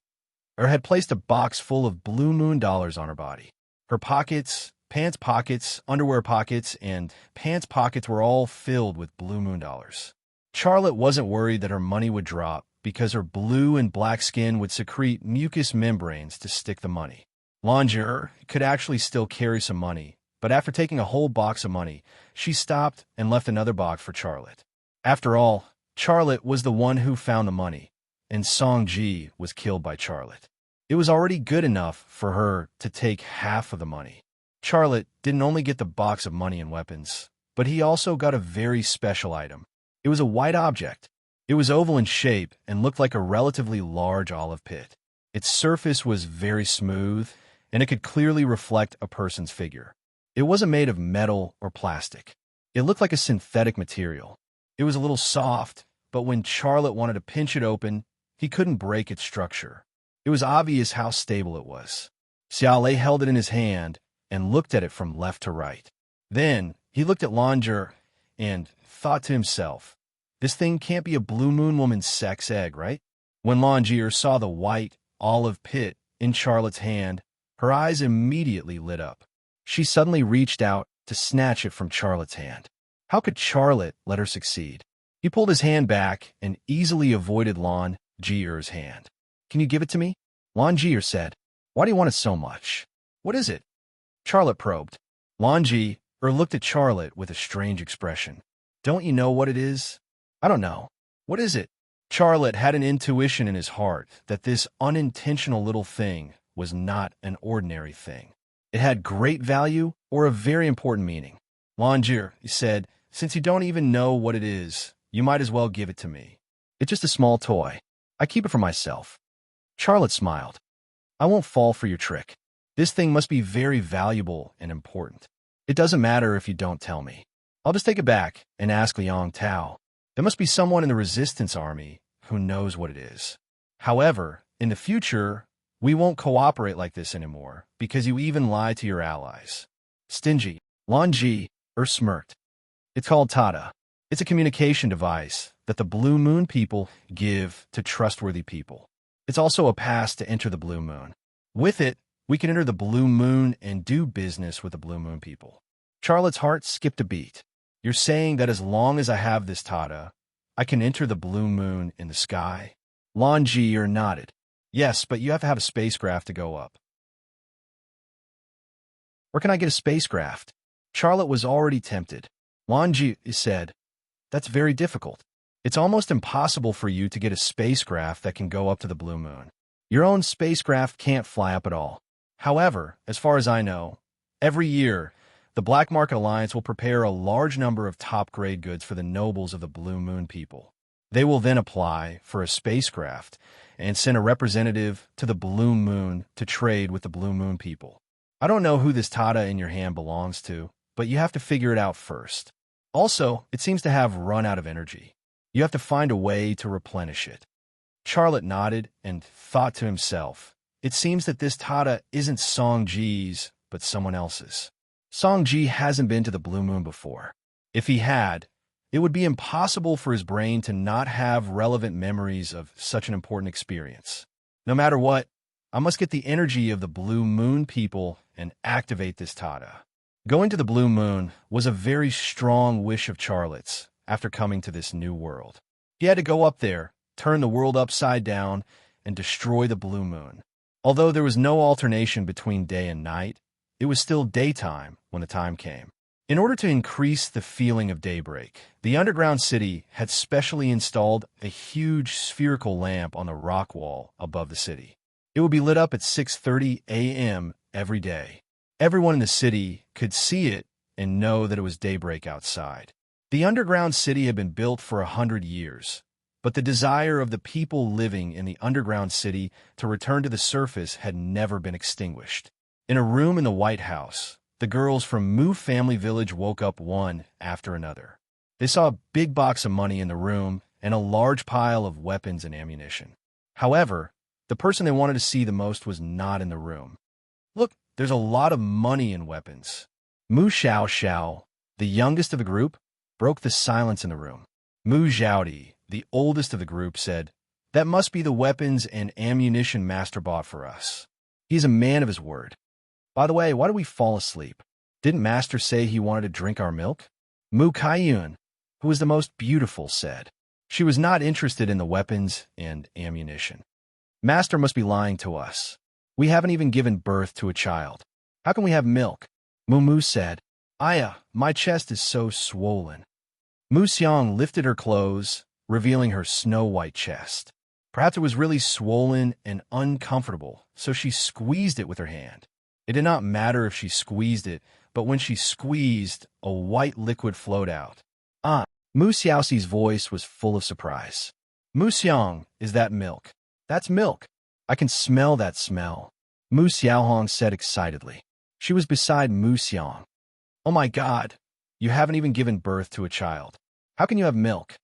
had placed a box full of Blue Moon dollars on her body. Her pockets, pants pockets, underwear pockets, and pants pockets were all filled with Blue Moon dollars. Charlotte wasn't worried that her money would drop because her blue and black skin would secrete mucous membranes to stick the money. Lanji could actually still carry some money, but after taking a whole box of money, she stopped and left another box for Charlotte. After all, Charlotte was the one who found the money, and Song-ji was killed by Charlotte. It was already good enough for her to take half of the money. Charlotte didn't only get the box of money and weapons, but he also got a very special item. It was a white object. It was oval in shape and looked like a relatively large olive pit. Its surface was very smooth, and it could clearly reflect a person's figure. It wasn't made of metal or plastic. It looked like a synthetic material. It was a little soft, but when Charlotte wanted to pinch it open, he couldn't break its structure. It was obvious how stable it was. Xiaolei held it in his hand and looked at it from left to right. Then he looked at Lanji and thought to himself, this thing can't be a Blue Moon woman's sex egg, right? When Lanji saw the white olive pit in Charlotte's hand, her eyes immediately lit up. She suddenly reached out to snatch it from Charlotte's hand. How could let her succeed? He pulled his hand back and easily avoided Lanji's hand. Can you give it to me? Lanji said. Why do you want it so much? What is it? Charlotte probed. Lanji looked at Charlotte with a strange expression. Don't you know what it is? I don't know. What is it? Charlotte had an intuition in his heart that this unintentional little thing was not an ordinary thing. It had great value or a very important meaning. Lanji said, since you don't even know what it is, you might as well give it to me. It's just a small toy. I keep it for myself. Charlotte smiled. I won't fall for your trick. This thing must be very valuable and important. It doesn't matter if you don't tell me. I'll just take it back and ask Liang Tao. There must be someone in the resistance army who knows what it is. However, in the future, we won't cooperate like this anymore because you even lie to your allies. Stingy. Lanji smirked. It's called Tada. It's a communication device that the Blue Moon people give to trustworthy people. It's also a pass to enter the Blue Moon. With it, we can enter the Blue Moon and do business with the Blue Moon people. Charlotte's heart skipped a beat. You're saying that as long as I have this Tada, I can enter the Blue Moon in the sky? Lanji nodded. Yes, but you have to have a spacecraft to go up. Where can I get a spacecraft? Charlotte was already tempted. Lanji said, that's very difficult. It's almost impossible for you to get a spacecraft that can go up to the Blue Moon. Your own spacecraft can't fly up at all. However, as far as I know, every year, the Black Market Alliance will prepare a large number of top-grade goods for the nobles of the Blue Moon people. They will then apply for a spacecraft and send a representative to the Blue Moon to trade with the Blue Moon people. I don't know who this Tada in your hand belongs to, but you have to figure it out first. Also, it seems to have run out of energy. You have to find a way to replenish it. Charlotte nodded and thought to himself, it seems that this Tada isn't Song-ji's, but someone else's. Song-ji hasn't been to the Blue Moon before. If he had, it would be impossible for his brain to not have relevant memories of such an important experience. No matter what, I must get the energy of the Blue Moon people and activate this Tada. Going to the Blue Moon was a very strong wish of Charlotte's after coming to this new world. He had to go up there, turn the world upside down, and destroy the Blue Moon. Although there was no alternation between day and night, it was still daytime when the time came. In order to increase the feeling of daybreak, the underground city had specially installed a huge spherical lamp on the rock wall above the city. It would be lit up at 6:30 a.m. every day. Everyone in the city could see it and know that it was daybreak outside. The underground city had been built for 100 years, but the desire of the people living in the underground city to return to the surface had never been extinguished. In a room in the White House, the girls from Mu family village woke up one after another. They saw a big box of money in the room and a large pile of weapons and ammunition. However, the person they wanted to see the most was not in the room. "Look, there's a lot of money and weapons." Mu Xiao Xiao, the youngest of the group, broke the silence in the room. Mu Xiaodi, the oldest of the group, said, "That must be the weapons and ammunition Master bought for us. He's a man of his word. By the way, why did we fall asleep? Didn't Master say he wanted to drink our milk?" Mu Kaiyun, who was the most beautiful, said. She was not interested in the weapons and ammunition. "Master must be lying to us. We haven't even given birth to a child. How can we have milk?" Mu said, "Aya, my chest is so swollen." Mu Xiang lifted her clothes, revealing her snow-white chest. Perhaps it was really swollen and uncomfortable, so she squeezed it with her hand. It did not matter if she squeezed it, but when she squeezed, a white liquid flowed out. "Ah!" Mu Xiaoxi's voice was full of surprise. "Mu Xiang, is that milk?" "That's milk. I can smell that smell," Mu Xiaohong said excitedly. She was beside Mu Xiang. "Oh my God, you haven't even given birth to a child. How can you have milk?"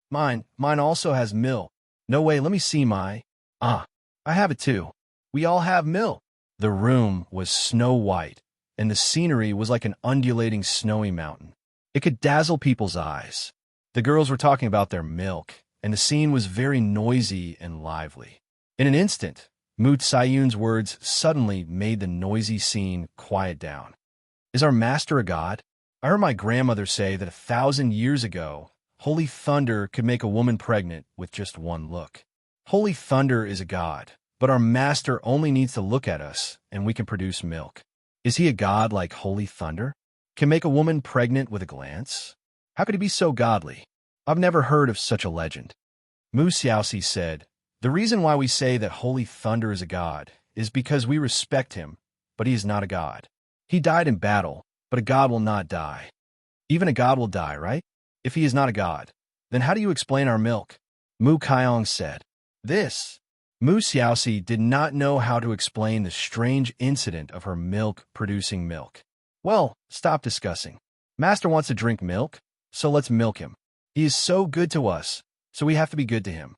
Mine also has milk." "No way, let me see my." "Ah, I have it too. We all have milk." The room was snow-white, and the scenery was like an undulating snowy mountain. It could dazzle people's eyes. The girls were talking about their milk, and the scene was very noisy and lively. In an instant, Mu Tsayun's words suddenly made the noisy scene quiet down. "Is our master a god? I heard my grandmother say that 1,000 years ago, holy thunder could make a woman pregnant with just one look. Holy thunder is a god, but our master only needs to look at us, and we can produce milk. Is he a god like holy thunder? Can make a woman pregnant with a glance? How could he be so godly? I've never heard of such a legend." Mu Xiaoxi said, "The reason why we say that holy thunder is a god is because we respect him, but he is not a god. He died in battle, but a god will not die. Even a god will die, right? If he is not a god, then how do you explain our milk?" Mu Kaiong said. Mu Xiaoxi did not know how to explain the strange incident of her milk producing milk. "Well, stop discussing. Master wants to drink milk, so let's milk him. He is so good to us, so we have to be good to him."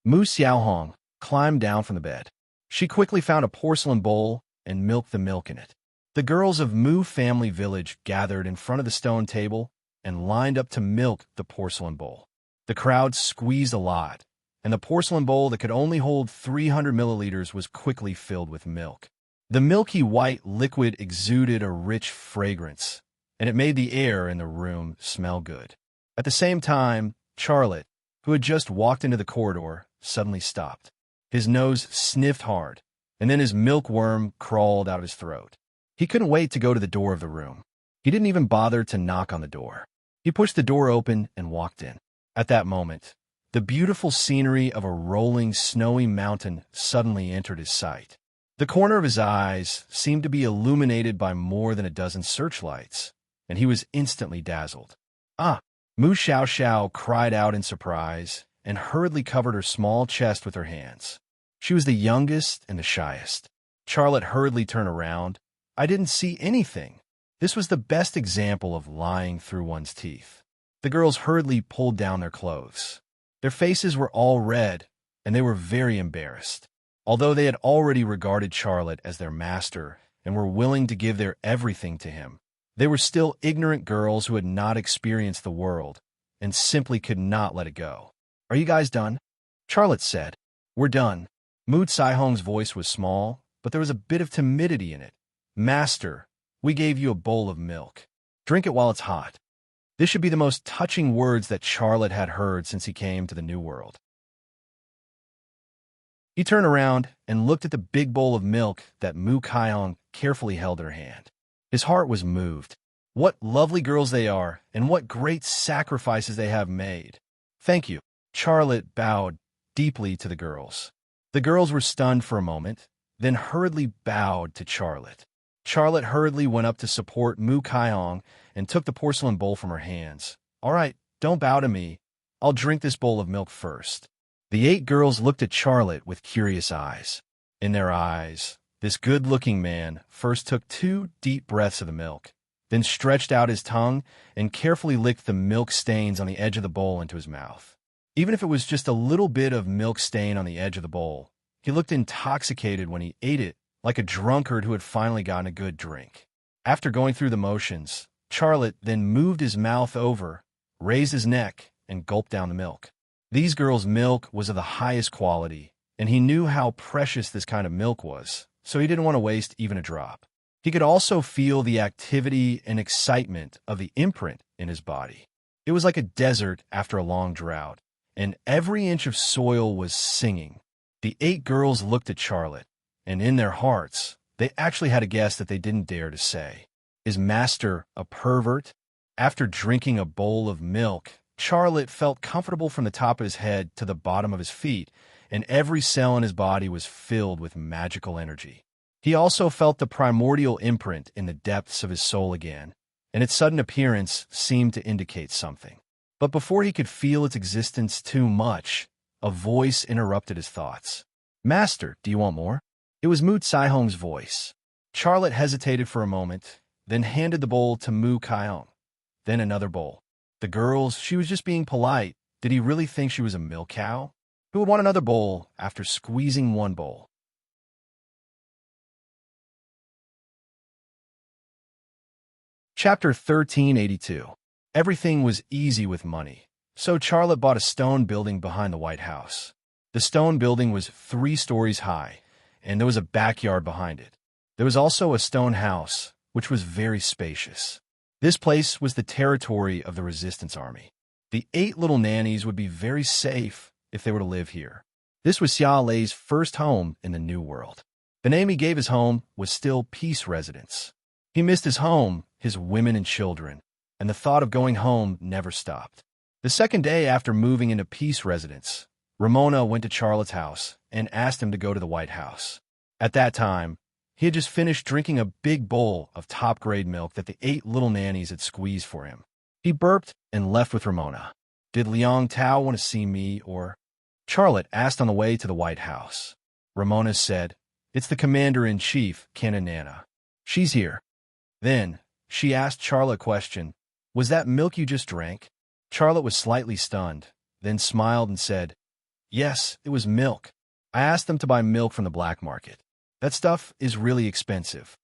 Mu Xiaohong climbed down from the bed. She quickly found a porcelain bowl and milked the milk in it. The girls of Mu family village gathered in front of the stone table and lined up to milk the porcelain bowl. The crowd squeezed a lot, and the porcelain bowl that could only hold 300 milliliters was quickly filled with milk. The milky white liquid exuded a rich fragrance, and it made the air in the room smell good. At the same time, Charlotte, who had just walked into the corridor, suddenly stopped. His nose sniffed hard, and then his milkworm crawled out of his throat. He couldn't wait to go to the door of the room. He didn't even bother to knock on the door. He pushed the door open and walked in. At that moment, the beautiful scenery of a rolling, snowy mountain suddenly entered his sight. The corner of his eyes seemed to be illuminated by more than a dozen searchlights, and he was instantly dazzled. "Ah!" Mu Xiao Xiao cried out in surprise and hurriedly covered her small chest with her hands. She was the youngest and the shyest. Charlotte hurriedly turned around. "I didn't see anything." This was the best example of lying through one's teeth. The girls hurriedly pulled down their clothes. Their faces were all red, and they were very embarrassed. Although they had already regarded Charlotte as their master and were willing to give their everything to him, they were still ignorant girls who had not experienced the world and simply could not let it go. "Are you guys done?" Charlotte said. "We're done." Mu Caihong's voice was small, but there was a bit of timidity in it. "Master, we gave you a bowl of milk. Drink it while it's hot." This should be the most touching words that Charlotte had heard since he came to the New World. He turned around and looked at the big bowl of milk that Mu Kaiyong carefully held in her hand. His heart was moved. What lovely girls they are, and what great sacrifices they have made. "Thank you." Charlotte bowed deeply to the girls. The girls were stunned for a moment, then hurriedly bowed to Charlotte. Charlotte hurriedly went up to support Mu Kaihong and took the porcelain bowl from her hands. All right, don't bow to me. I'll drink this bowl of milk first. The 8 girls looked at Charlotte with curious eyes. In their eyes, this good-looking man first took 2 deep breaths of the milk, then stretched out his tongue and carefully licked the milk stains on the edge of the bowl into his mouth. Even if it was just a little bit of milk stain on the edge of the bowl, he looked intoxicated when he ate it, like a drunkard who had finally gotten a good drink. After going through the motions, Charlotte then moved his mouth over, raised his neck, and gulped down the milk. These girls' milk was of the highest quality, and he knew how precious this kind of milk was, so he didn't want to waste even a drop. He could also feel the activity and excitement of the imprint in his body. It was like a desert after a long drought, and every inch of soil was singing. The 8 girls looked at Charlotte, and in their hearts, they actually had a guess that they didn't dare to say. Is Master a pervert? After drinking a bowl of milk, Charlotte felt comfortable from the top of his head to the bottom of his feet, and every cell in his body was filled with magical energy. He also felt the primordial imprint in the depths of his soul again, and its sudden appearance seemed to indicate something. But before he could feel its existence too much, a voice interrupted his thoughts. Master, do you want more? It was Mu Caihong's voice. Charlotte hesitated for a moment, then handed the bowl to Mu Kaihong. Then another bowl. The girls, she was just being polite. Did he really think she was a milk cow? Who would want another bowl after squeezing one bowl? Chapter 1382. Everything was easy with money, so Charlotte bought a stone building behind the White House. The stone building was 3 stories high, and there was a backyard behind it. There was also a stone house, which was very spacious. This place was the territory of the resistance army. The 8 little nannies would be very safe if they were to live here. This was Xia Lei's first home in the New World. The name he gave his home was still Peace Residence. He missed his home, his women and children, and the thought of going home never stopped. The second day after moving into Peace Residence, Ramona went to Charlotte's house and asked him to go to the White House. At that time, he had just finished drinking a big bowl of top-grade milk that the 8 little nannies had squeezed for him. He burped and left with Ramona. Did Liang Tao want to see me, or? Charlotte asked on the way to the White House. Ramona said, It's the Commander-in-Chief, Nana. She's here. Then, she asked Charlotte a question. Was that milk you just drank? Charlotte was slightly stunned, then smiled and said, Yes, it was milk. I asked them to buy milk from the black market. That stuff is really expensive.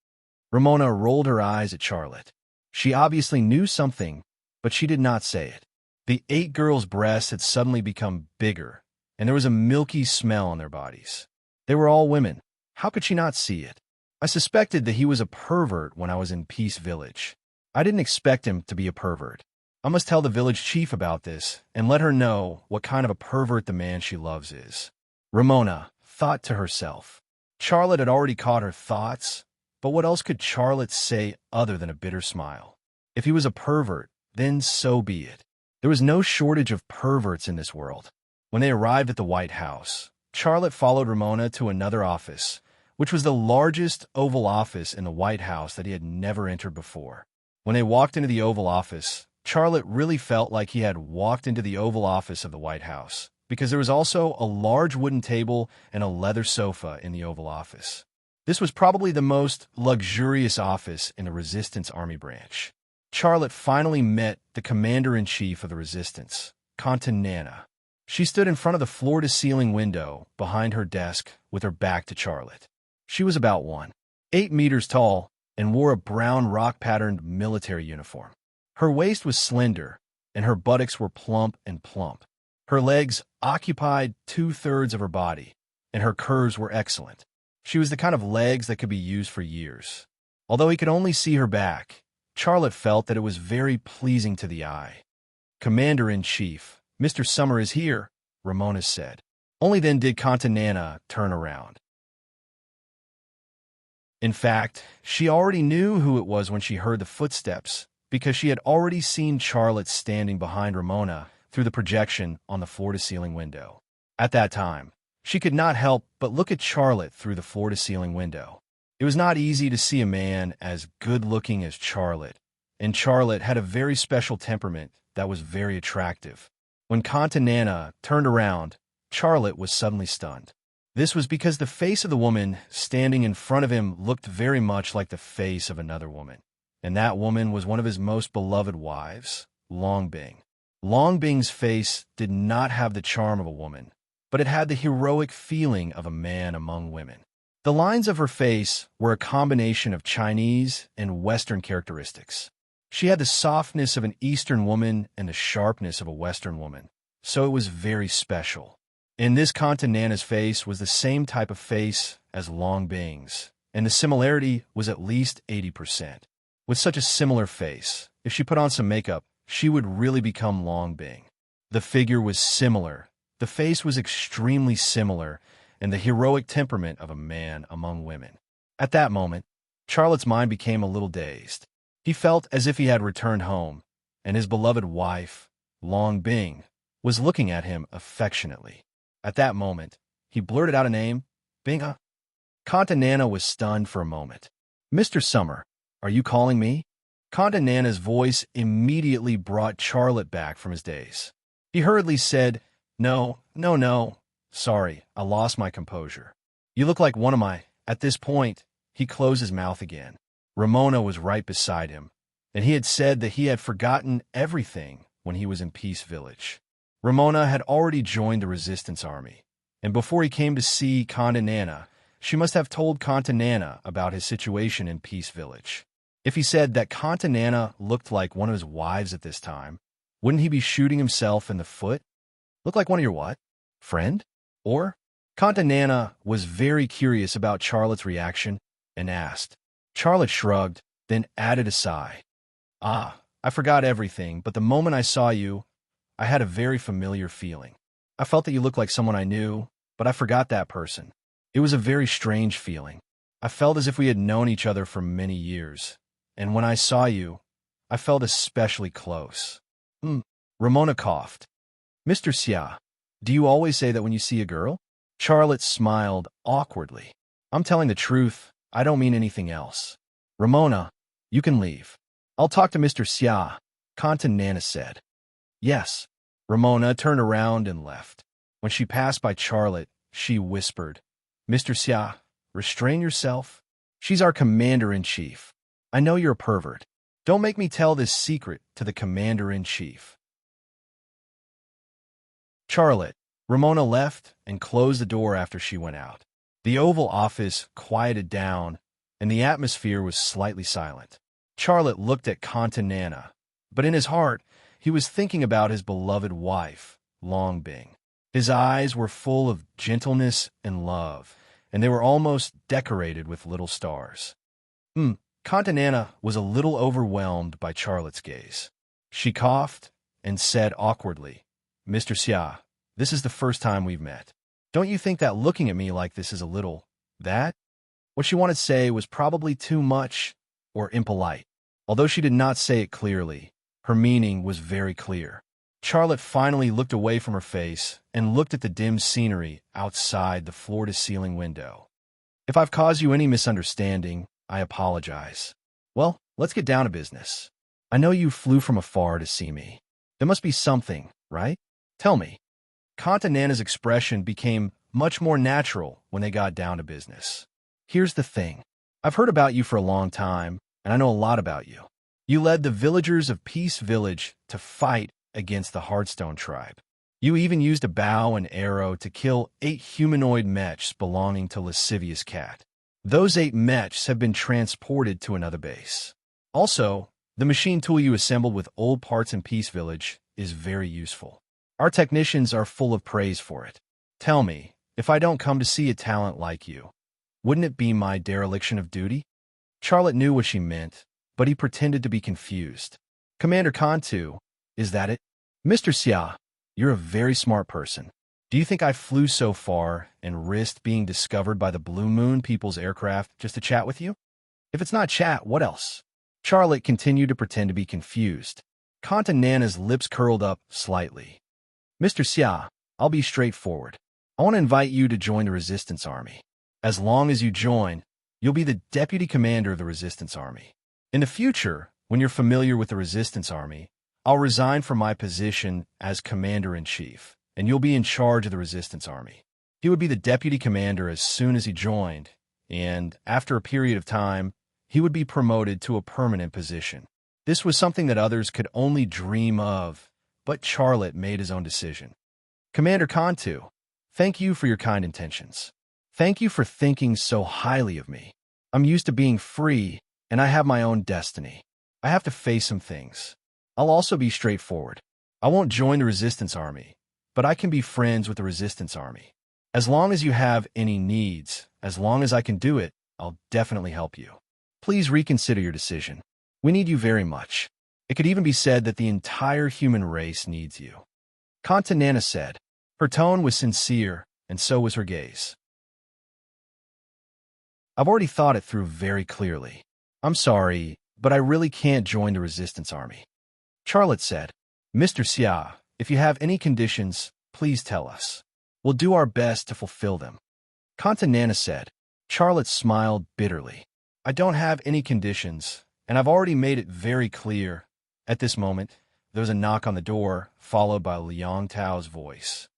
Ramona rolled her eyes at Charlotte. She obviously knew something, but she did not say it. The 8 girls' breasts had suddenly become bigger, and there was a milky smell on their bodies. They were all women. How could she not see it? I suspected that he was a pervert when I was in Peace Village. I didn't expect him to be a pervert. I must tell the village chief about this and let her know what kind of a pervert the man she loves is. Ramona thought to herself. Charlotte had already caught her thoughts, but what else could Charlotte say other than a bitter smile? If he was a pervert, then so be it. There was no shortage of perverts in this world. When they arrived at the White House, Charlotte followed Ramona to another office, which was the largest Oval Office in the White House that he had never entered before. When they walked into the Oval Office, Charlotte really felt like he had walked into the Oval Office of the White House, because there was also a large wooden table and a leather sofa in the Oval Office. This was probably the most luxurious office in the Resistance Army branch. Charlotte finally met the Commander-in-Chief of the Resistance, Nana. She stood in front of the floor-to-ceiling window behind her desk with her back to Charlotte. She was about 1.8 meters tall and wore a brown rock-patterned military uniform. Her waist was slender, and her buttocks were plump and plump. Her legs occupied 2/3 of her body, and her curves were excellent. She was the kind of legs that could be used for years. Although he could only see her back, Charlotte felt that it was very pleasing to the eye. Commander-in-Chief, Mr. Summer is here, Ramona said. Only then did Nana turn around. In fact, she already knew who it was when she heard the footsteps, because she had already seen Charlotte standing behind Ramona through the projection on the floor-to-ceiling window. At that time, she could not help but look at Charlotte through the floor-to-ceiling window. It was not easy to see a man as good-looking as Charlotte, and Charlotte had a very special temperament that was very attractive. When Contanana turned around, Charlotte was suddenly stunned. This was because the face of the woman standing in front of him looked very much like the face of another woman, and that woman was one of his most beloved wives, Long Bing. Long Bing's face did not have the charm of a woman, but it had the heroic feeling of a man among women. The lines of her face were a combination of Chinese and Western characteristics. She had the softness of an Eastern woman and the sharpness of a Western woman, so it was very special. In this Contanana's face was the same type of face as Long Bing's, and the similarity was at least 80%. With such a similar face, if she put on some makeup, she would really become Long Bing. The figure was similar, the face was extremely similar, and the heroic temperament of a man among women. At that moment, Charlotte's mind became a little dazed. He felt as if he had returned home, and his beloved wife, Long Bing, was looking at him affectionately. At that moment, he blurted out a name, Binga. Contanana was stunned for a moment. "Mr. Summer, are you calling me?" Contanana's voice immediately brought Charlotte back from his daze. He hurriedly said, No. Sorry, I lost my composure. You look like one of my—" At this point, he closed his mouth again. Ramona was right beside him, and he had said that he had forgotten everything when he was in Peace Village. Ramona had already joined the resistance army, and before he came to see Contanana, she must have told Contanana about his situation in Peace Village. If he said that Contanana looked like one of his wives at this time, wouldn't he be shooting himself in the foot? Look like one of your what? Friend? Or? Contanana was very curious about Charlotte's reaction and asked. Charlotte shrugged, then added a sigh. I forgot everything, but the moment I saw you, I had a very familiar feeling. I felt that you looked like someone I knew, but I forgot that person. It was a very strange feeling. I felt as if we had known each other for many years, and when I saw you, I felt especially close. Ramona coughed. Mr. Xia, do you always say that when you see a girl? Charlotte smiled awkwardly. I'm telling the truth, I don't mean anything else. Ramona, you can leave. I'll talk to Mr. Xia, Contanana said. Yes. Ramona turned around and left. When she passed by Charlotte, she whispered, Mr. Xia, restrain yourself. She's our commander-in-chief. I know you're a pervert. Don't make me tell this secret to the commander-in-chief. Charlotte. Ramona left and closed the door after she went out. The Oval Office quieted down, and the atmosphere was slightly silent. Charlotte looked at Contanana, but in his heart, he was thinking about his beloved wife, Long Bing. His eyes were full of gentleness and love, and they were almost decorated with little stars. Contanana was a little overwhelmed by Charlotte's gaze. She coughed and said awkwardly, Mr. Xia, this is the first time we've met. Don't you think that looking at me like this is a little, that? What she wanted to say was probably too much or impolite. Although she did not say it clearly, her meaning was very clear. Charlotte finally looked away from her face and looked at the dim scenery outside the floor-to-ceiling window. If I've caused you any misunderstanding, I apologize. Well, let's get down to business. I know you flew from afar to see me. There must be something, right? Tell me. Contanana's expression became much more natural when they got down to business. Here's the thing. I've heard about you for a long time, and I know a lot about you. You led the villagers of Peace Village to fight against the Heartstone tribe. You even used a bow and arrow to kill 8 humanoid mechs belonging to Lascivious Cat. Those 8 mechs have been transported to another base. Also, the machine tool you assembled with old parts in Peace Village is very useful. Our technicians are full of praise for it. Tell me, if I don't come to see a talent like you, wouldn't it be my dereliction of duty? Charlotte knew what she meant, but he pretended to be confused. Commander Kantu, is that it? Mr. Xia, you're a very smart person. Do you think I flew so far and risked being discovered by the Blue Moon People's aircraft just to chat with you? If it's not chat, what else? Charlotte continued to pretend to be confused. Contanana's lips curled up slightly. Mr. Xia, I'll be straightforward. I want to invite you to join the resistance army. As long as you join, You'll be the deputy commander of the Resistance Army. In the future, when you're familiar with the Resistance Army, I'll resign from my position as commander-in-chief, and you'll be in charge of the Resistance Army. He would be the deputy commander as soon as he joined, and after a period of time, he would be promoted to a permanent position. This was something that others could only dream of, but Charlotte made his own decision. Commander Cantu, thank you for your kind intentions. Thank you for thinking so highly of me. I'm used to being free, and I have my own destiny. I have to face some things. I'll also be straightforward. I won't join the Resistance Army, but I can be friends with the Resistance Army. As long as you have any needs, as long as I can do it, I'll definitely help you. Please reconsider your decision. We need you very much. It could even be said that the entire human race needs you. Contanana said. Her tone was sincere, and so was her gaze. I've already thought it through very clearly. I'm sorry, but I really can't join the Resistance Army. Charlotte said, Mr. Xia, if you have any conditions, please tell us. We'll do our best to fulfill them. Contanana said. Charlotte smiled bitterly. I don't have any conditions, and I've already made it very clear. At this moment, there was a knock on the door, followed by Liang Tao's voice.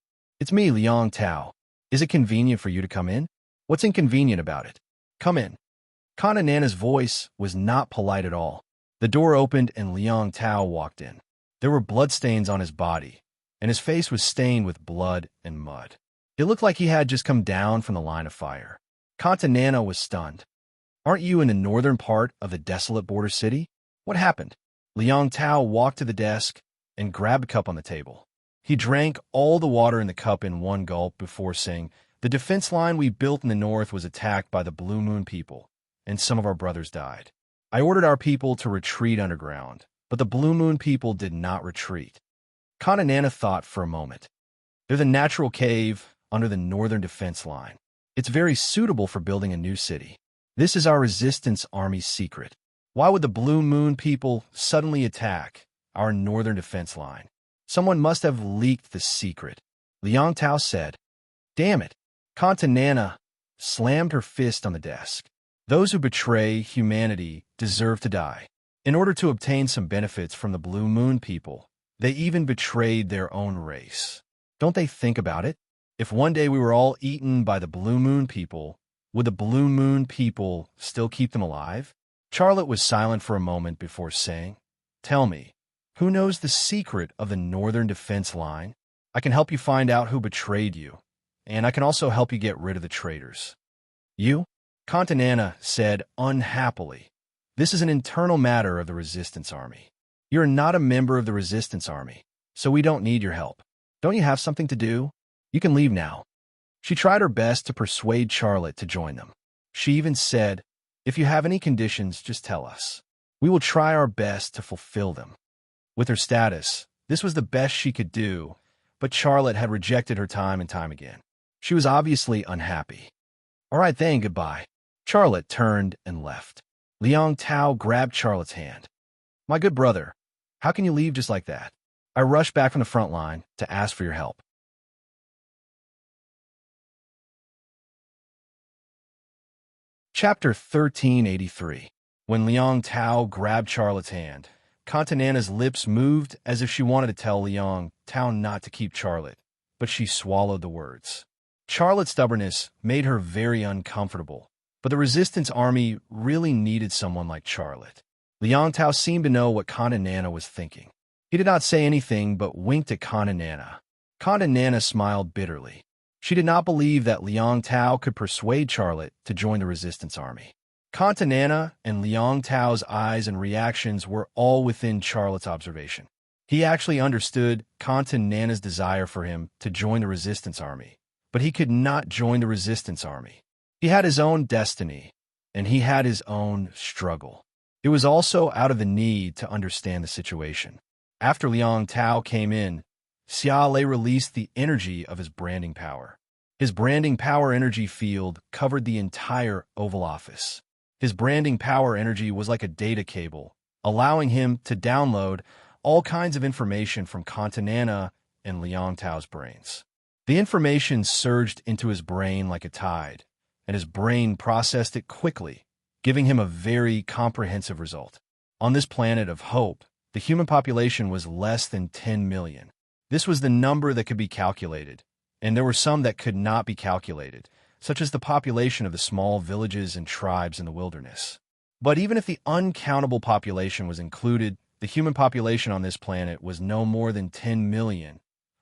It's me, Liang Tao. Is it convenient for you to come in? What's inconvenient about it? Come in. Contanana's voice was not polite at all. The door opened and Liang Tao walked in. There were bloodstains on his body, and his face was stained with blood and mud. It looked like he had just come down from the line of fire. Contanana was stunned. Aren't you in the northern part of the desolate border city? What happened? Liang Tao walked to the desk and grabbed a cup on the table. He drank all the water in the cup in one gulp before saying, The defense line we built in the north was attacked by the Blue Moon people, and some of our brothers died. I ordered our people to retreat underground, but the Blue Moon people did not retreat. Contanana thought for a moment. There's a natural cave under the northern defense line. It's very suitable for building a new city. This is our Resistance Army's secret. Why would the Blue Moon people suddenly attack our northern defense line? Someone must have leaked the secret. Liang Tao said. Damn it. Contanana slammed her fist on the desk. Those who betray humanity deserve to die. In order to obtain some benefits from the Blue Moon people, they even betrayed their own race. Don't they think about it? If one day we were all eaten by the Blue Moon people, would the Blue Moon people still keep them alive? Charlotte was silent for a moment before saying, Tell me, who knows the secret of the northern defense line? I can help you find out who betrayed you, and I can also help you get rid of the traitors. You? Contanana said unhappily. This is an internal matter of the Resistance Army. You're not a member of the Resistance Army, so we don't need your help. Don't you have something to do? You can leave now. She tried her best to persuade Charlotte to join them. She even said, If you have any conditions, just tell us. We will try our best to fulfill them. With her status, this was the best she could do, but Charlotte had rejected her time and time again. She was obviously unhappy. All right then, goodbye. Charlotte turned and left. Liang Tao grabbed Charlotte's hand. My good brother, how can you leave just like that? I rushed back from the front line to ask for your help. Chapter 1383. When Liang Tao grabbed Charlotte's hand, Contanana's lips moved as if she wanted to tell Liang Tao not to keep Charlotte, but she swallowed the words. Charlotte's stubbornness made her very uncomfortable, but the Resistance Army really needed someone like Charlotte. Liang Tao seemed to know what Contanana was thinking. He did not say anything but winked at Contanana. Contanana smiled bitterly. She did not believe that Liang Tao could persuade Charlotte to join the Resistance Army. Contanana and Liang Tao's eyes and reactions were all within Charlotte's observation. He actually understood Contanana's desire for him to join the Resistance Army, but he could not join the Resistance Army. He had his own destiny, and he had his own struggle. It was also out of the need to understand the situation. After Liang Tao came in, Xia Lei released the energy of his branding power. His branding power energy field covered the entire Oval Office. His branding power energy was like a data cable, allowing him to download all kinds of information from Contanana and Liang Tao's brains. The information surged into his brain like a tide, and his brain processed it quickly, giving him a very comprehensive result. On this planet of hope, the human population was less than 10 million. This was the number that could be calculated, and there were some that could not be calculated, such as the population of the small villages and tribes in the wilderness. But even if the uncountable population was included, the human population on this planet was no more than 10 million,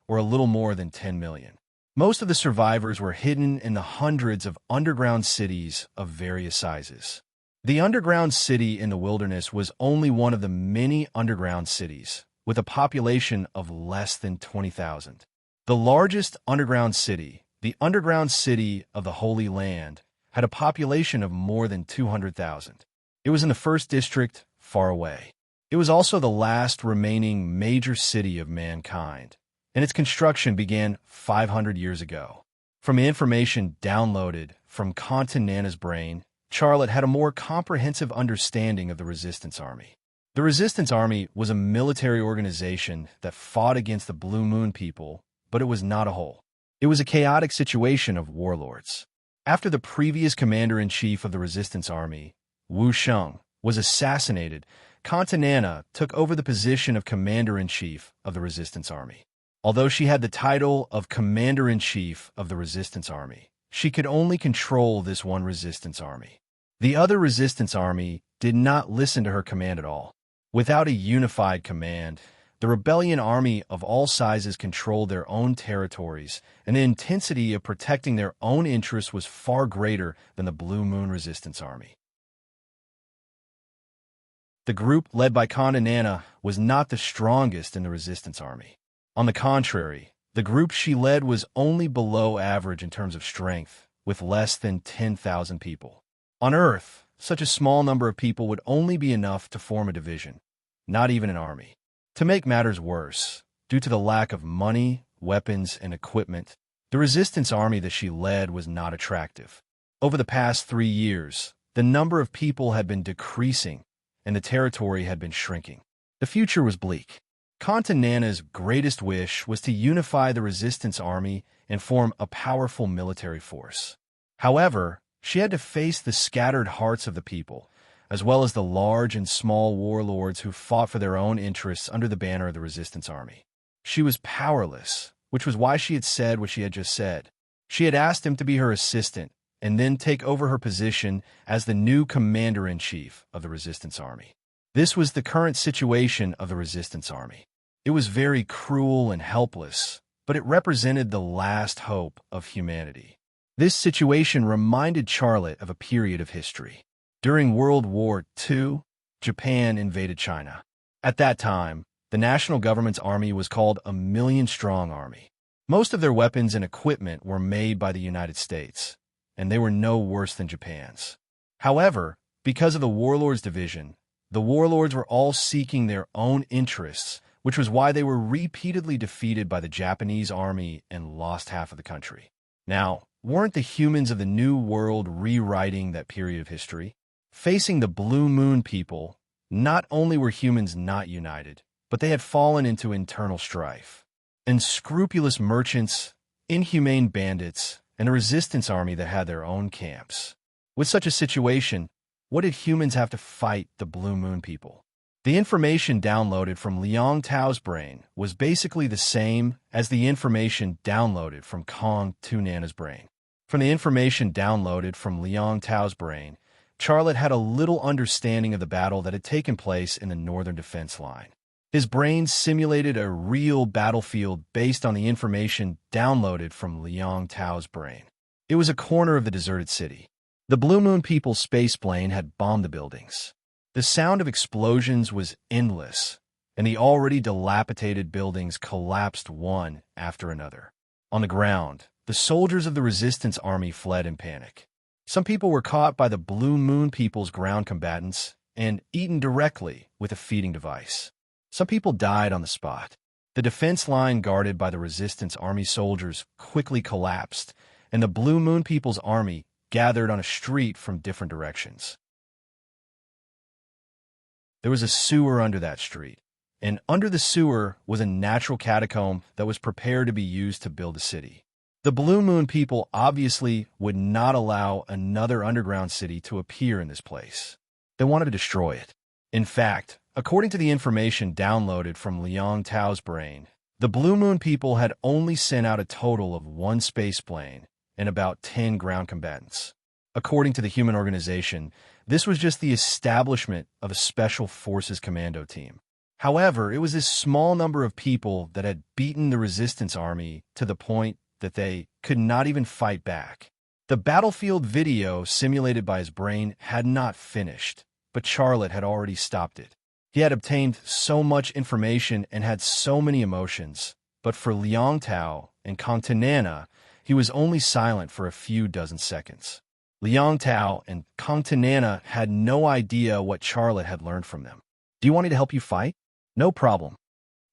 or a little more than 10 million. Most of the survivors were hidden in the hundreds of underground cities of various sizes. The underground city in the wilderness was only one of the many underground cities, with a population of less than 20,000. The largest underground city, the underground city of the Holy Land, had a population of more than 200,000. It was in the first district, far away. It was also the last remaining major city of mankind, and its construction began 500 years ago. From the information downloaded from Nana's brain, Charlotte had a more comprehensive understanding of the Resistance Army. The Resistance Army was a military organization that fought against the Blue Moon people, but it was not a whole. It was a chaotic situation of warlords. After the previous commander-in-chief of the Resistance Army, Wu Sheng, was assassinated, Nana took over the position of commander-in-chief of the Resistance Army. Although she had the title of commander-in-chief of the Resistance Army, she could only control this one Resistance Army. The other Resistance Army did not listen to her command at all. Without a unified command, the rebellion army of all sizes controlled their own territories, and the intensity of protecting their own interests was far greater than the Blue Moon Resistance Army. The group led by Nana was not the strongest in the Resistance Army. On the contrary, the group she led was only below average in terms of strength, with less than 10,000 people. On Earth, such a small number of people would only be enough to form a division, not even an army. To make matters worse, due to the lack of money, weapons, and equipment, the Resistance Army that she led was not attractive. Over the past 3 years, the number of people had been decreasing, and the territory had been shrinking. The future was bleak. Nana's greatest wish was to unify the Resistance Army and form a powerful military force. However, she had to face the scattered hearts of the people, as well as the large and small warlords who fought for their own interests under the banner of the Resistance Army. She was powerless, which was why she had said what she had just said. She had asked him to be her assistant and then take over her position as the new commander-in-chief of the Resistance Army. This was the current situation of the Resistance Army. It was very cruel and helpless, but it represented the last hope of humanity. This situation reminded Charlotte of a period of history. During World War II, Japan invaded China. At that time, the national government's army was called a million-strong army. Most of their weapons and equipment were made by the United States, and they were no worse than Japan's. However, because of the warlords' division, the warlords were all seeking their own interests, which was why they were repeatedly defeated by the Japanese army and lost half of the country. Now, weren't the humans of the New World rewriting that period of history? Facing the Blue Moon people, not only were humans not united, but they had fallen into internal strife. Unscrupulous merchants, inhumane bandits, and a resistance army that had their own camps. With such a situation, what did humans have to fight the Blue Moon people? The information downloaded from Liang Tao's brain was basically the same as the information downloaded from Nana's brain. From the information downloaded from Liang Tao's brain, Charlotte had a little understanding of the battle that had taken place in the northern defense line. His brain simulated a real battlefield based on the information downloaded from Liang Tao's brain. It was a corner of the deserted city. The Blue Moon people's space plane had bombed the buildings. The sound of explosions was endless, and the already dilapidated buildings collapsed one after another. On the ground, the soldiers of the resistance army fled in panic. Some people were caught by the Blue Moon people's ground combatants and eaten directly with a feeding device. Some people died on the spot. The defense line guarded by the resistance army soldiers quickly collapsed, and the Blue Moon people's army gathered on a street from different directions. There was a sewer under that street, and under the sewer was a natural catacomb that was prepared to be used to build a city. The Blue Moon people obviously would not allow another underground city to appear in this place. They wanted to destroy it. In fact, according to the information downloaded from Liang Tao's brain, the Blue Moon people had only sent out a total of 1 space plane and about 10 ground combatants. According to the human organization, this was just the establishment of a special forces commando team. However, it was this small number of people that had beaten the resistance army to the point that they could not even fight back. The battlefield video simulated by his brain had not finished, but Charlotte had already stopped it. He had obtained so much information and had so many emotions, but for Liang Tao and Contanana, he was only silent for a few dozen seconds. Liang Tao and Contanana had no idea what Charlotte had learned from them. "Do you want me to help you fight?" "No problem."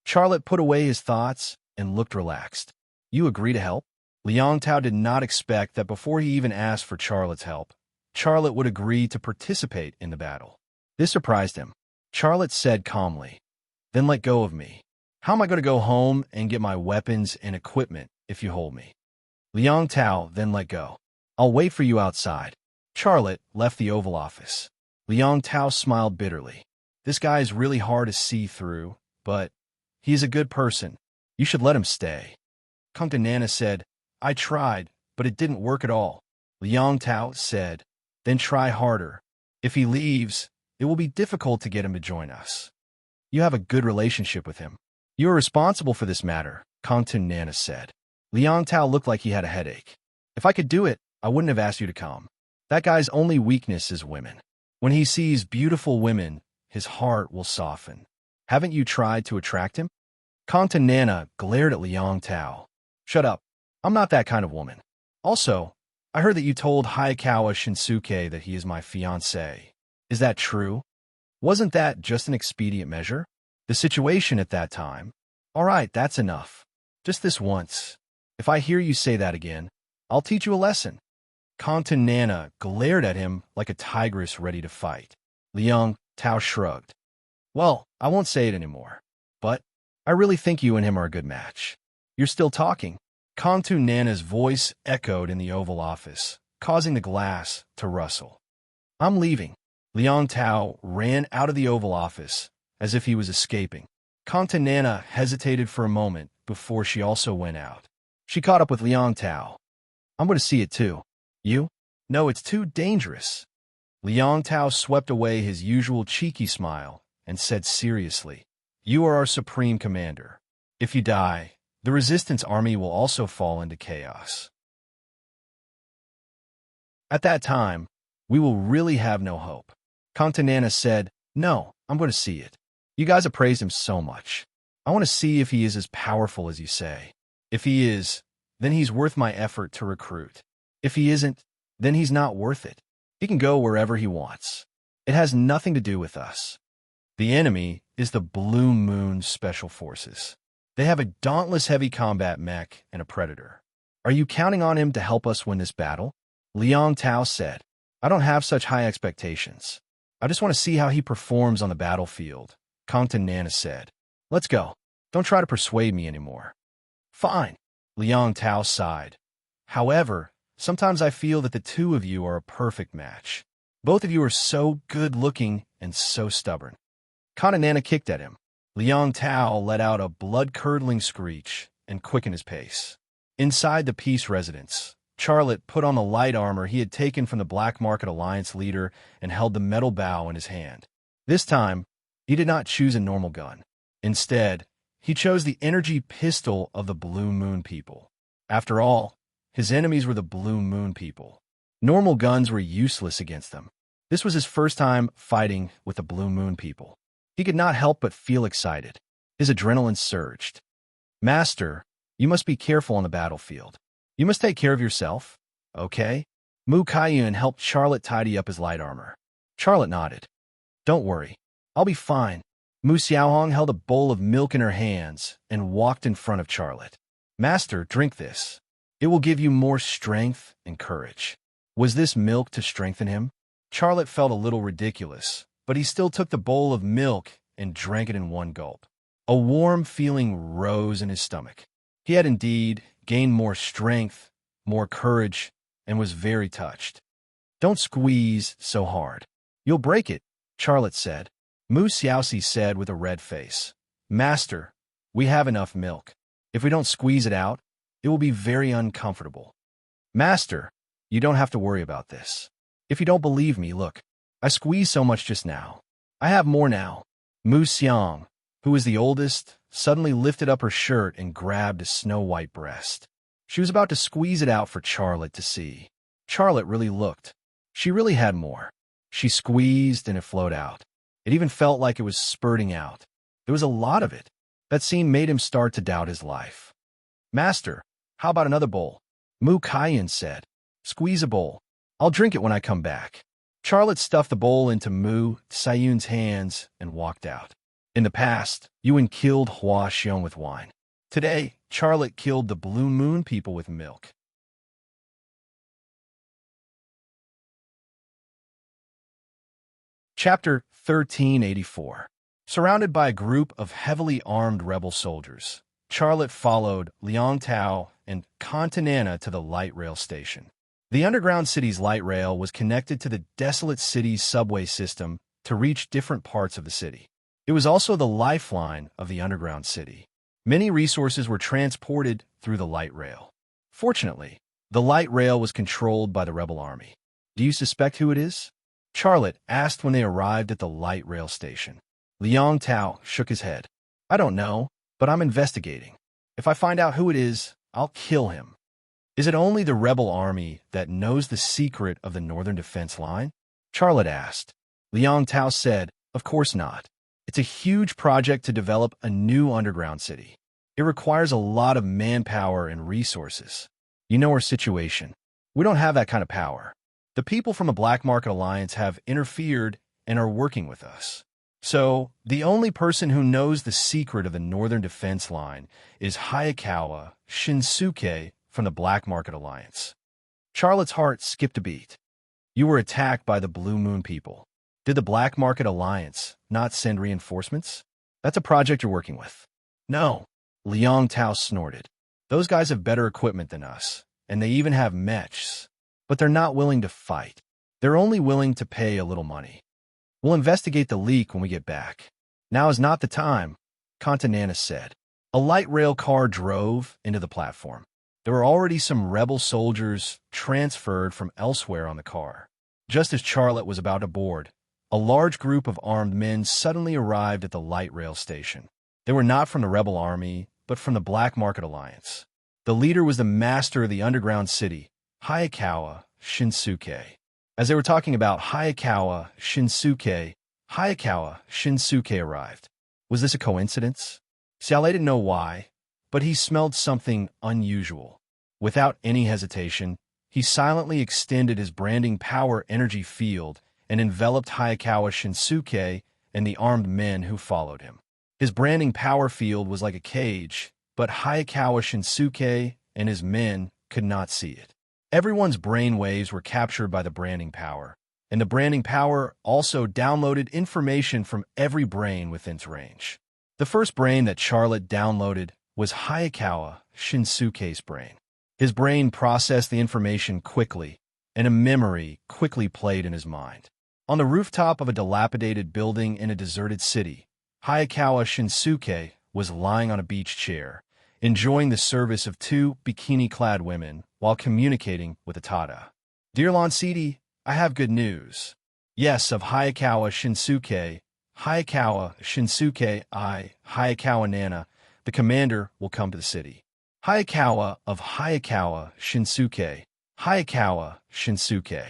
Charlotte put away his thoughts and looked relaxed. "You agree to help?" Liang Tao did not expect that before he even asked for Charlotte's help, Charlotte would agree to participate in the battle. This surprised him. Charlotte said calmly, "Then let go of me. How am I going to go home and get my weapons and equipment if you hold me?" Liang Tao then let go. "I'll wait for you outside." Charlotte left the Oval Office. Liang Tao smiled bitterly. "This guy is really hard to see through, but he is a good person. You should let him stay." Contanana said, "I tried, but it didn't work at all." Liang Tao said, "Then try harder. If he leaves, it will be difficult to get him to join us. You have a good relationship with him. You are responsible for this matter," Contanana said. Liang Tao looked like he had a headache. "If I could do it, I wouldn't have asked you to come. That guy's only weakness is women. When he sees beautiful women, his heart will soften. Haven't you tried to attract him?" Contanana glared at Liang Tao. "Shut up. I'm not that kind of woman. Also, I heard that you told Hayakawa Shinsuke that he is my fiancé. Is that true? Wasn't that just an expedient measure? The situation at that time? All right, that's enough. Just this once. If I hear you say that again, I'll teach you a lesson." Contanana glared at him like a tigress ready to fight. Liang Tao shrugged. "Well, I won't say it anymore. But I really think you and him are a good match." "You're still talking." Contanana's voice echoed in the Oval Office, causing the glass to rustle. "I'm leaving." Liang Tao ran out of the Oval Office as if he was escaping. Contanana hesitated for a moment before she also went out. She caught up with Liang Tao. "I'm going to see it too." "You?" "No, it's too dangerous." Liang Tao swept away his usual cheeky smile and said seriously, "You are our supreme commander. If you die, the resistance army will also fall into chaos. At that time, we will really have no hope." Contanana said, "No, I'm going to see it. You guys have praised him so much. I want to see if he is as powerful as you say. If he is, then he's worth my effort to recruit. If he isn't, then he's not worth it. He can go wherever he wants. It has nothing to do with us. The enemy is the Blue Moon Special Forces. They have a dauntless heavy combat mech and a predator. Are you counting on him to help us win this battle?" Liang Tao said, "I don't have such high expectations. I just want to see how he performs on the battlefield." Contanana said, "Let's go. Don't try to persuade me anymore." "Fine." Liang Tao sighed. "However, sometimes I feel that the two of you are a perfect match. Both of you are so good-looking and so stubborn." Contanana kicked at him. Liang Tao let out a blood-curdling screech and quickened his pace. Inside the Peace Residence, Charlotte put on the light armor he had taken from the Black Market Alliance leader and held the metal bow in his hand. This time, he did not choose a normal gun. Instead, he chose the energy pistol of the Blue Moon people. After all, his enemies were the Blue Moon people. Normal guns were useless against them. This was his first time fighting with the Blue Moon people. He could not help but feel excited. His adrenaline surged. "Master, you must be careful on the battlefield. You must take care of yourself, okay?" Mu Kaiyun helped Charlotte tidy up his light armor. Charlotte nodded. "Don't worry. I'll be fine." Mu Xiaohong held a bowl of milk in her hands and walked in front of Charlotte. "Master, drink this. It will give you more strength and courage." Was this milk to strengthen him? Charlotte felt a little ridiculous, but he still took the bowl of milk and drank it in one gulp. A warm feeling rose in his stomach. He had indeed gained more strength, more courage, and was very touched. Don't squeeze so hard. You'll break it, Charlotte said. Mu Xiaoxi said with a red face. Master, we have enough milk. If we don't squeeze it out, it will be very uncomfortable. Master, you don't have to worry about this. If you don't believe me, look. I squeezed so much just now. I have more now. Mu Xiang, who was the oldest, suddenly lifted up her shirt and grabbed a snow-white breast. She was about to squeeze it out for Charlotte to see. Charlotte really looked. She really had more. She squeezed and it flowed out. It even felt like it was spurting out. There was a lot of it. That scene made him start to doubt his life. Master, how about another bowl? Mu Kaiyan said. Squeeze a bowl. I'll drink it when I come back. Charlotte stuffed the bowl into Mu Xiaoyun's hands and walked out. In the past, Yuan killed Hua Xiong with wine. Today, Charlotte killed the Blue Moon people with milk. Chapter 1384. Surrounded by a group of heavily armed rebel soldiers, Charlotte followed Liang Tao and Contanana to the light rail station. The underground city's light rail was connected to the desolate city's subway system to reach different parts of the city. It was also the lifeline of the underground city. Many resources were transported through the light rail. Fortunately, the light rail was controlled by the rebel army. Do you suspect who it is? Charlotte asked when they arrived at the light rail station. Liang Tao shook his head. I don't know, but I'm investigating. If I find out who it is, I'll kill him. Is it only the rebel army that knows the secret of the northern defense line? Charlotte asked. Liang Tao said, of course not. It's a huge project to develop a new underground city. It requires a lot of manpower and resources. You know our situation. We don't have that kind of power. The people from the Black Market Alliance have interfered and are working with us. So, the only person who knows the secret of the northern defense line is Hayakawa Shinsuke from the Black Market Alliance. Charlotte's heart skipped a beat. You were attacked by the Blue Moon people. Did the Black Market Alliance not send reinforcements? That's a project you're working with. No, Liang Tao snorted. Those guys have better equipment than us, and they even have mechs. But they're not willing to fight. They're only willing to pay a little money. We'll investigate the leak when we get back. Now is not the time, Contanana said. A light rail car drove into the platform. There were already some rebel soldiers transferred from elsewhere on the car. Just as Charlotte was about to board, a large group of armed men suddenly arrived at the light rail station. They were not from the rebel army, but from the Black Market Alliance. The leader was the master of the underground city, Hayakawa Shinsuke. As they were talking about Hayakawa Shinsuke arrived. Was this a coincidence? Xiaolei didn't know why, but he smelled something unusual. Without any hesitation, he silently extended his branding power energy field and enveloped Hayakawa Shinsuke and the armed men who followed him. His branding power field was like a cage, but Hayakawa Shinsuke and his men could not see it. Everyone's brain waves were captured by the branding power, and the branding power also downloaded information from every brain within its range. The first brain that Charlotte downloaded was Hayakawa Shinsuke's brain. His brain processed the information quickly, and a memory quickly played in his mind. On the rooftop of a dilapidated building in a deserted city, Hayakawa Shinsuke was lying on a beach chair, enjoying the service of two bikini-clad women while communicating with Atada. Dear Lancidi, I have good news. Yes, of Hayakawa Shinsuke, Hayakawa Nana, the commander will come to the city. Hayakawa of Hayakawa Shinsuke, Hayakawa Shinsuke.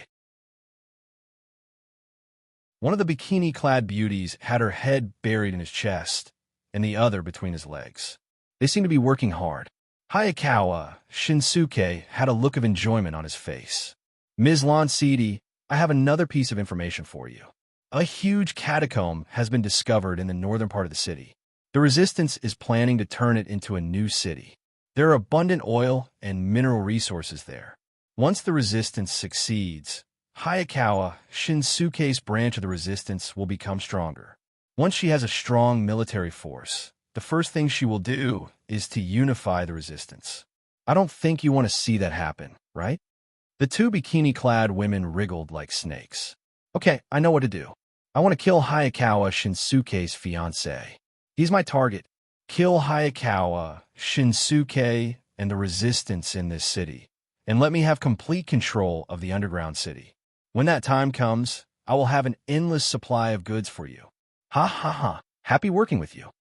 One of the bikini-clad beauties had her head buried in his chest, and the other between his legs. They seemed to be working hard. Hayakawa Shinsuke had a look of enjoyment on his face. Ms. Lancidi, I have another piece of information for you. A huge catacomb has been discovered in the northern part of the city. The Resistance is planning to turn it into a new city. There are abundant oil and mineral resources there. Once the Resistance succeeds, Hayakawa Shinsuke's branch of the Resistance will become stronger. Once she has a strong military force, the first thing she will do is to unify the Resistance. I don't think you want to see that happen, right? The two bikini-clad women wriggled like snakes. Okay, I know what to do. I want to kill Hayakawa Shinsuke's fiancé. He's my target. Kill Hayakawa, Shinsuke, and the resistance in this city, and let me have complete control of the underground city. When that time comes, I will have an endless supply of goods for you. Ha ha ha. Happy working with you.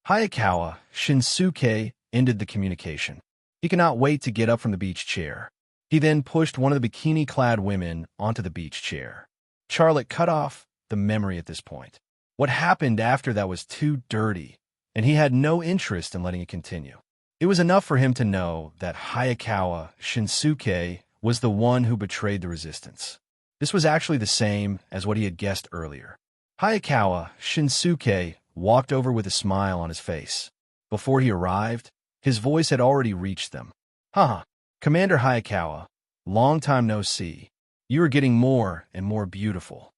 Hayakawa Shinsuke ended the communication. He cannot wait to get up from the beach chair. He then pushed one of the bikini-clad women onto the beach chair. Charlotte cut off the memory at this point. What happened after that was too dirty, and he had no interest in letting it continue. It was enough for him to know that Hayakawa Shinsuke was the one who betrayed the resistance. This was actually the same as what he had guessed earlier. Hayakawa Shinsuke walked over with a smile on his face. Before he arrived, his voice had already reached them. Haha, Commander Hayakawa, long time no see. You are getting more and more beautiful.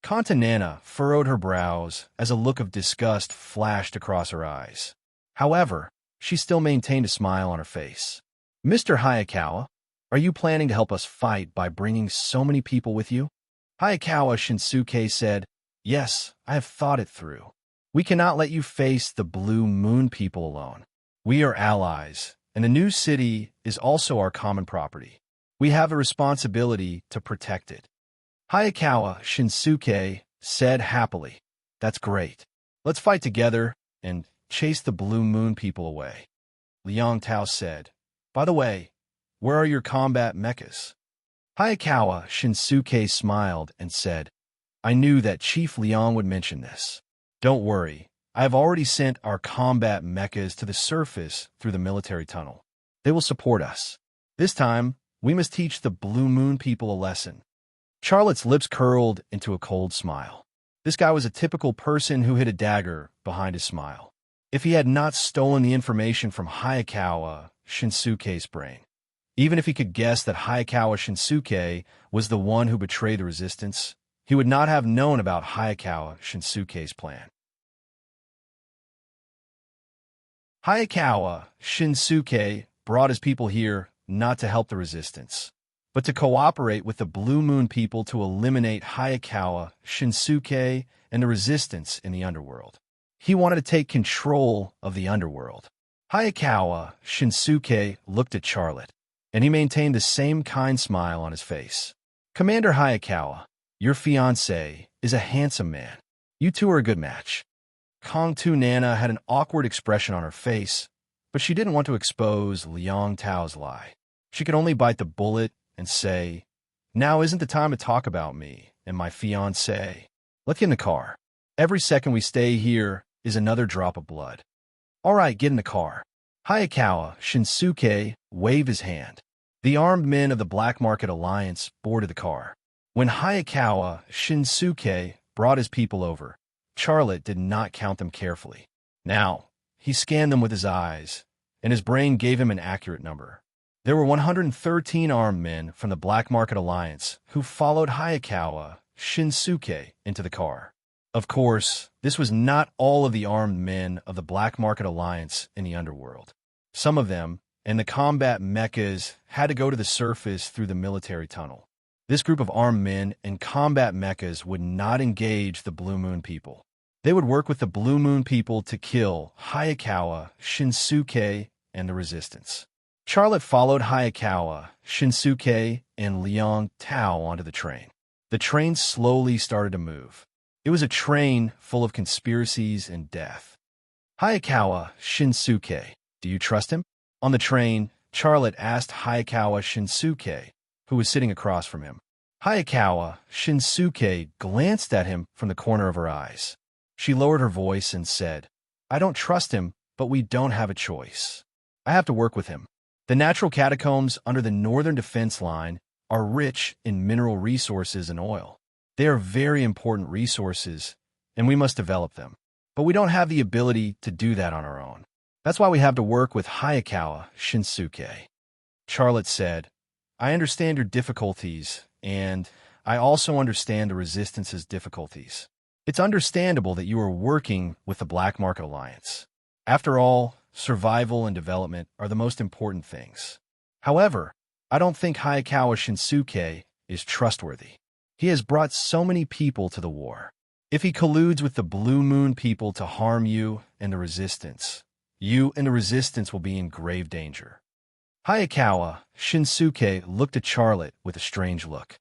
Kantanana furrowed her brows as a look of disgust flashed across her eyes. However, she still maintained a smile on her face. Mr. Hayakawa, are you planning to help us fight by bringing so many people with you? Hayakawa Shinsuke said, Yes, I have thought it through. We cannot let you face the Blue Moon people alone. We are allies, and the new city is also our common property. We have a responsibility to protect it. Hayakawa Shinsuke said happily, That's great. Let's fight together and chase the Blue Moon people away. Liang Tao said, By the way, where are your combat mechas? Hayakawa Shinsuke smiled and said, I knew that Chief Liang would mention this. Don't worry, I have already sent our combat mechas to the surface through the military tunnel. They will support us. This time, we must teach the Blue Moon people a lesson. Charlotte's lips curled into a cold smile. This guy was a typical person who hid a dagger behind his smile. If he had not stolen the information from Hayakawa Shinsuke's brain, even if he could guess that Hayakawa Shinsuke was the one who betrayed the resistance, he would not have known about Hayakawa Shinsuke's plan. Hayakawa Shinsuke brought his people here not to help the resistance, but to cooperate with the Blue Moon people to eliminate Hayakawa Shinsuke and the resistance in the underworld. He wanted to take control of the underworld. Hayakawa Shinsuke looked at Charlotte, and he maintained the same kind smile on his face. Commander Hayakawa, your fiancé is a handsome man. You two are a good match. Kong Tu Nana had an awkward expression on her face, but she didn't want to expose Liang Tao's lie. She could only bite the bullet and say, Now isn't the time to talk about me and my fiancé. Let's get in the car. Every second we stay here is another drop of blood. All right, get in the car. Hayakawa Shinsuke waved his hand. The armed men of the Black Market Alliance boarded the car. When Hayakawa Shinsuke brought his people over, Charlotte did not count them carefully. Now, he scanned them with his eyes, and his brain gave him an accurate number. There were 113 armed men from the Black Market Alliance who followed Hayakawa Shinsuke into the car. Of course, this was not all of the armed men of the Black Market Alliance in the underworld. Some of them, and the combat mechas, had to go to the surface through the military tunnel. This group of armed men and combat mechas would not engage the Blue Moon people. They would work with the Blue Moon people to kill Hayakawa Shinsuke and the resistance. Charlotte followed Hayakawa Shinsuke and Liang Tao onto the train. The train slowly started to move. It was a train full of conspiracies and death. Hayakawa Shinsuke, do you trust him? On the train, Charlotte asked Hayakawa Shinsuke, who was sitting across from him. Hayakawa Shinsuke glanced at him from the corner of her eyes. She lowered her voice and said, I don't trust him, but we don't have a choice. I have to work with him. The natural catacombs under the northern defense line are rich in mineral resources and oil. They are very important resources, and we must develop them. But we don't have the ability to do that on our own. That's why we have to work with Hayakawa Shinsuke. Charlotte said, I understand your difficulties, and I also understand the Resistance's difficulties. It's understandable that you are working with the Black Market Alliance. After all, survival and development are the most important things. However, I don't think Hayakawa Shinsuke is trustworthy. He has brought so many people to the war. If he colludes with the Blue Moon people to harm you and the Resistance, you and the Resistance will be in grave danger. Hayakawa Shinsuke looked at Charlotte with a strange look.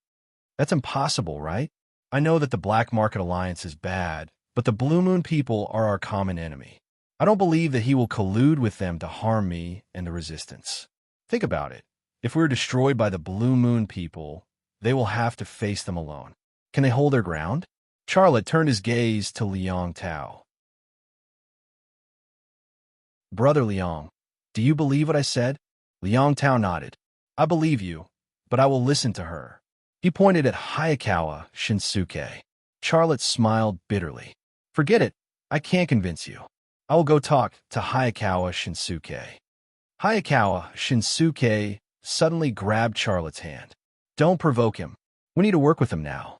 That's impossible, right? I know that the Black Market Alliance is bad, but the Blue Moon people are our common enemy. I don't believe that he will collude with them to harm me and the Resistance. Think about it. If we're destroyed by the Blue Moon people, they will have to face them alone. Can they hold their ground? Charlotte turned his gaze to Liang Tao. Brother Liang, do you believe what I said? Liang Tao nodded. I believe you, but I will listen to her. He pointed at Hayakawa Shinsuke. Charlotte smiled bitterly. Forget it. I can't convince you. I will go talk to Hayakawa Shinsuke. Hayakawa Shinsuke suddenly grabbed Charlotte's hand. Don't provoke him. We need to work with him now.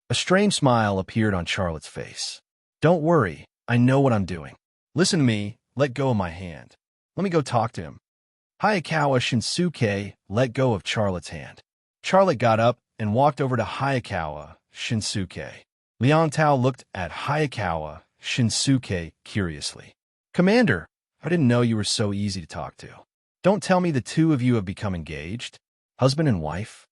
A strange smile appeared on Charlotte's face. Don't worry. I know what I'm doing. Listen to me. Let go of my hand. Let me go talk to him. Hayakawa Shinsuke let go of Charlotte's hand. Charlotte got up and walked over to Hayakawa Shinsuke. Liang Tao looked at Hayakawa Shinsuke curiously. Commander, I didn't know you were so easy to talk to. Don't tell me the two of you have become engaged? Husband and wife?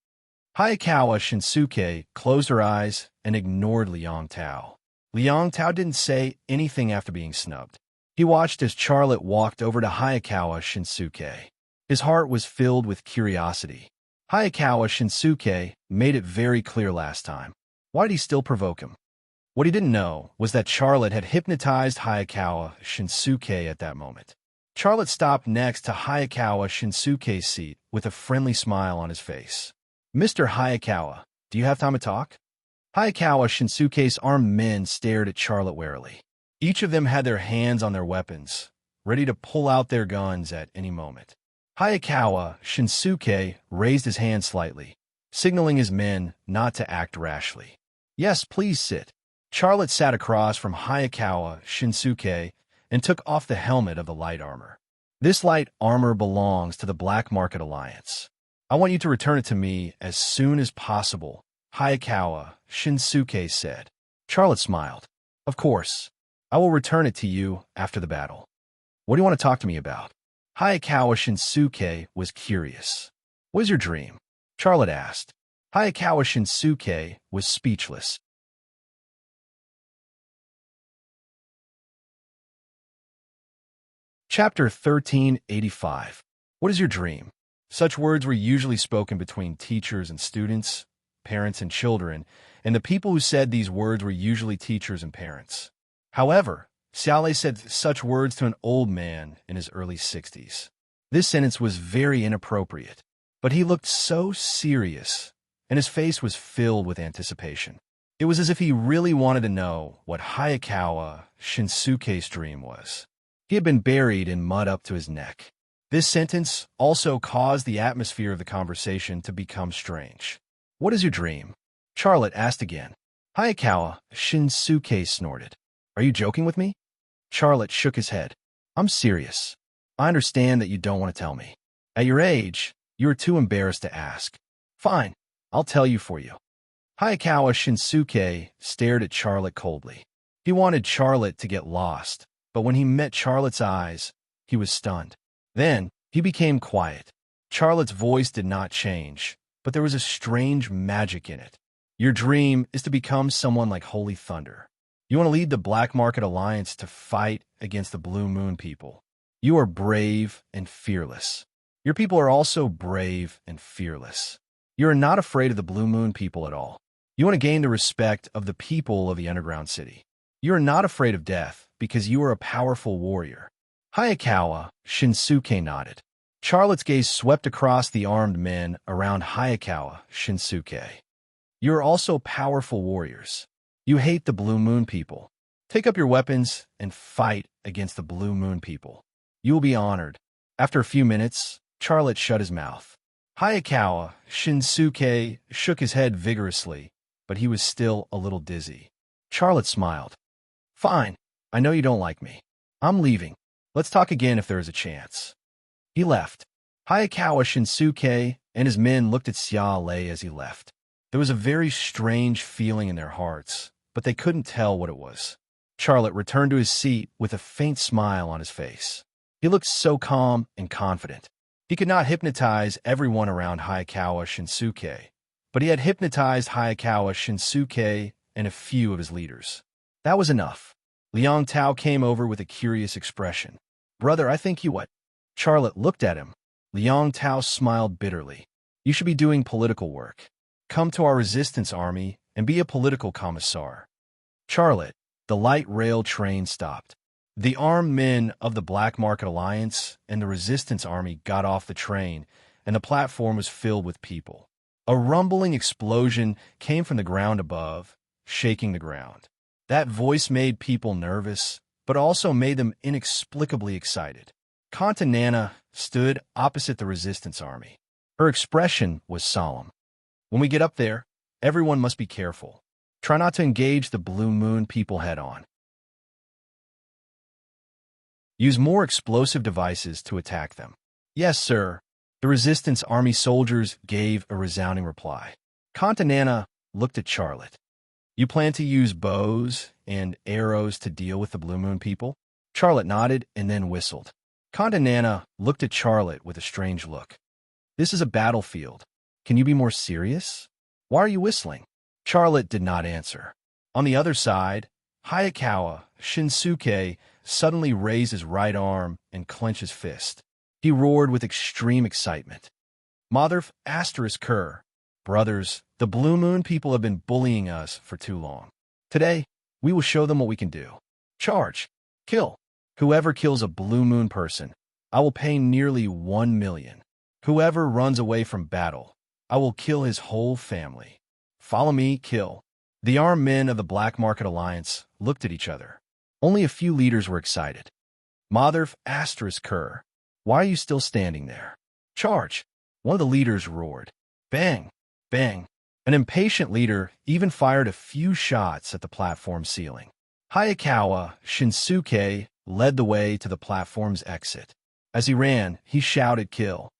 Hayakawa Shinsuke closed her eyes and ignored Liang Tao. Liang Tao didn't say anything after being snubbed. He watched as Charlotte walked over to Hayakawa Shinsuke. His heart was filled with curiosity. Hayakawa Shinsuke made it very clear last time. Why did he still provoke him? What he didn't know was that Charlotte had hypnotized Hayakawa Shinsuke at that moment. Charlotte stopped next to Hayakawa Shinsuke's seat with a friendly smile on his face. Mr. Hayakawa, do you have time to talk? Hayakawa Shinsuke's armed men stared at Charlotte warily. Each of them had their hands on their weapons, ready to pull out their guns at any moment. Hayakawa Shinsuke raised his hand slightly, signaling his men not to act rashly. Yes, please sit. Charlotte sat across from Hayakawa Shinsuke and took off the helmet of the light armor. This light armor belongs to the Black Market Alliance. I want you to return it to me as soon as possible, Hayakawa Shinsuke said. Charlotte smiled. Of course. I will return it to you after the battle. What do you want to talk to me about? Hayakawa Shinsuke was curious. What is your dream? Charlotte asked. Hayakawa Shinsuke was speechless. Chapter 1385. What is your dream? Such words were usually spoken between teachers and students, parents and children, and the people who said these words were usually teachers and parents. However, Xiaolei said such words to an old man in his early 60s. This sentence was very inappropriate, but he looked so serious, and his face was filled with anticipation. It was as if he really wanted to know what Hayakawa Shinsuke's dream was. He had been buried in mud up to his neck. This sentence also caused the atmosphere of the conversation to become strange. What is your dream? Charlotte asked again. Hayakawa Shinsuke snorted. Are you joking with me? Charlotte shook his head. I'm serious. I understand that you don't want to tell me. At your age, you are too embarrassed to ask. Fine, I'll tell you for you. Hayakawa Shinsuke stared at Charlotte coldly. He wanted Charlotte to get lost, but when he met Charlotte's eyes, he was stunned. Then, he became quiet. Charlotte's voice did not change, but there was a strange magic in it. Your dream is to become someone like Holy Thunder. You want to lead the Black Market Alliance to fight against the Blue Moon people. You are brave and fearless. Your people are also brave and fearless. You are not afraid of the Blue Moon people at all. You want to gain the respect of the people of the underground city. You are not afraid of death because you are a powerful warrior. Hayakawa Shinsuke nodded. Charlotte's gaze swept across the armed men around Hayakawa Shinsuke. You are also powerful warriors. You hate the Blue Moon people. Take up your weapons and fight against the Blue Moon people. You will be honored. After a few minutes, Charlotte shut his mouth. Hayakawa Shinsuke shook his head vigorously, but he was still a little dizzy. Charlotte smiled. Fine. I know you don't like me. I'm leaving. Let's talk again if there is a chance. He left. Hayakawa Shinsuke and his men looked at Xia Lei as he left. There was a very strange feeling in their hearts, but they couldn't tell what it was. Charlotte returned to his seat with a faint smile on his face. He looked so calm and confident. He could not hypnotize everyone around Hayakawa Shinsuke, but he had hypnotized Hayakawa Shinsuke and a few of his leaders. That was enough. Liang Tao came over with a curious expression. "Brother, I think you what?" Charlotte looked at him. Liang Tao smiled bitterly. "You should be doing political work. Come to our resistance army and be a political commissar." Charlotte, the light rail train stopped. The armed men of the Black Market Alliance and the resistance army got off the train, and the platform was filled with people. A rumbling explosion came from the ground above, shaking the ground. That voice made people nervous, but also made them inexplicably excited. Contanana stood opposite the resistance army. Her expression was solemn. "When we get up there, everyone must be careful. Try not to engage the Blue Moon people head-on. Use more explosive devices to attack them." "Yes, sir." The resistance army soldiers gave a resounding reply. Contanana looked at Charlotte. "You plan to use bows and arrows to deal with the Blue Moon people?" Charlotte nodded and then whistled. Contanana looked at Charlotte with a strange look. "This is a battlefield. Can you be more serious? Why are you whistling?" Charlotte did not answer. On the other side, Hayakawa Shinsuke suddenly raised his right arm and clenched his fist. He roared with extreme excitement. "Mother asterisk Kerr. Brothers, the Blue Moon people have been bullying us for too long. Today, we will show them what we can do. Charge! Kill! Whoever kills a Blue Moon person, I will pay nearly 1 million. Whoever runs away from battle, I will kill his whole family. Follow me, kill." The armed men of the Black Market Alliance looked at each other. Only a few leaders were excited. "Mother asterisk Kerr, why are you still standing there? Charge!" One of the leaders roared. Bang! Bang! An impatient leader even fired a few shots at the platform ceiling. Hayakawa Shinsuke led the way to the platform's exit. As he ran, he shouted, "Kill!"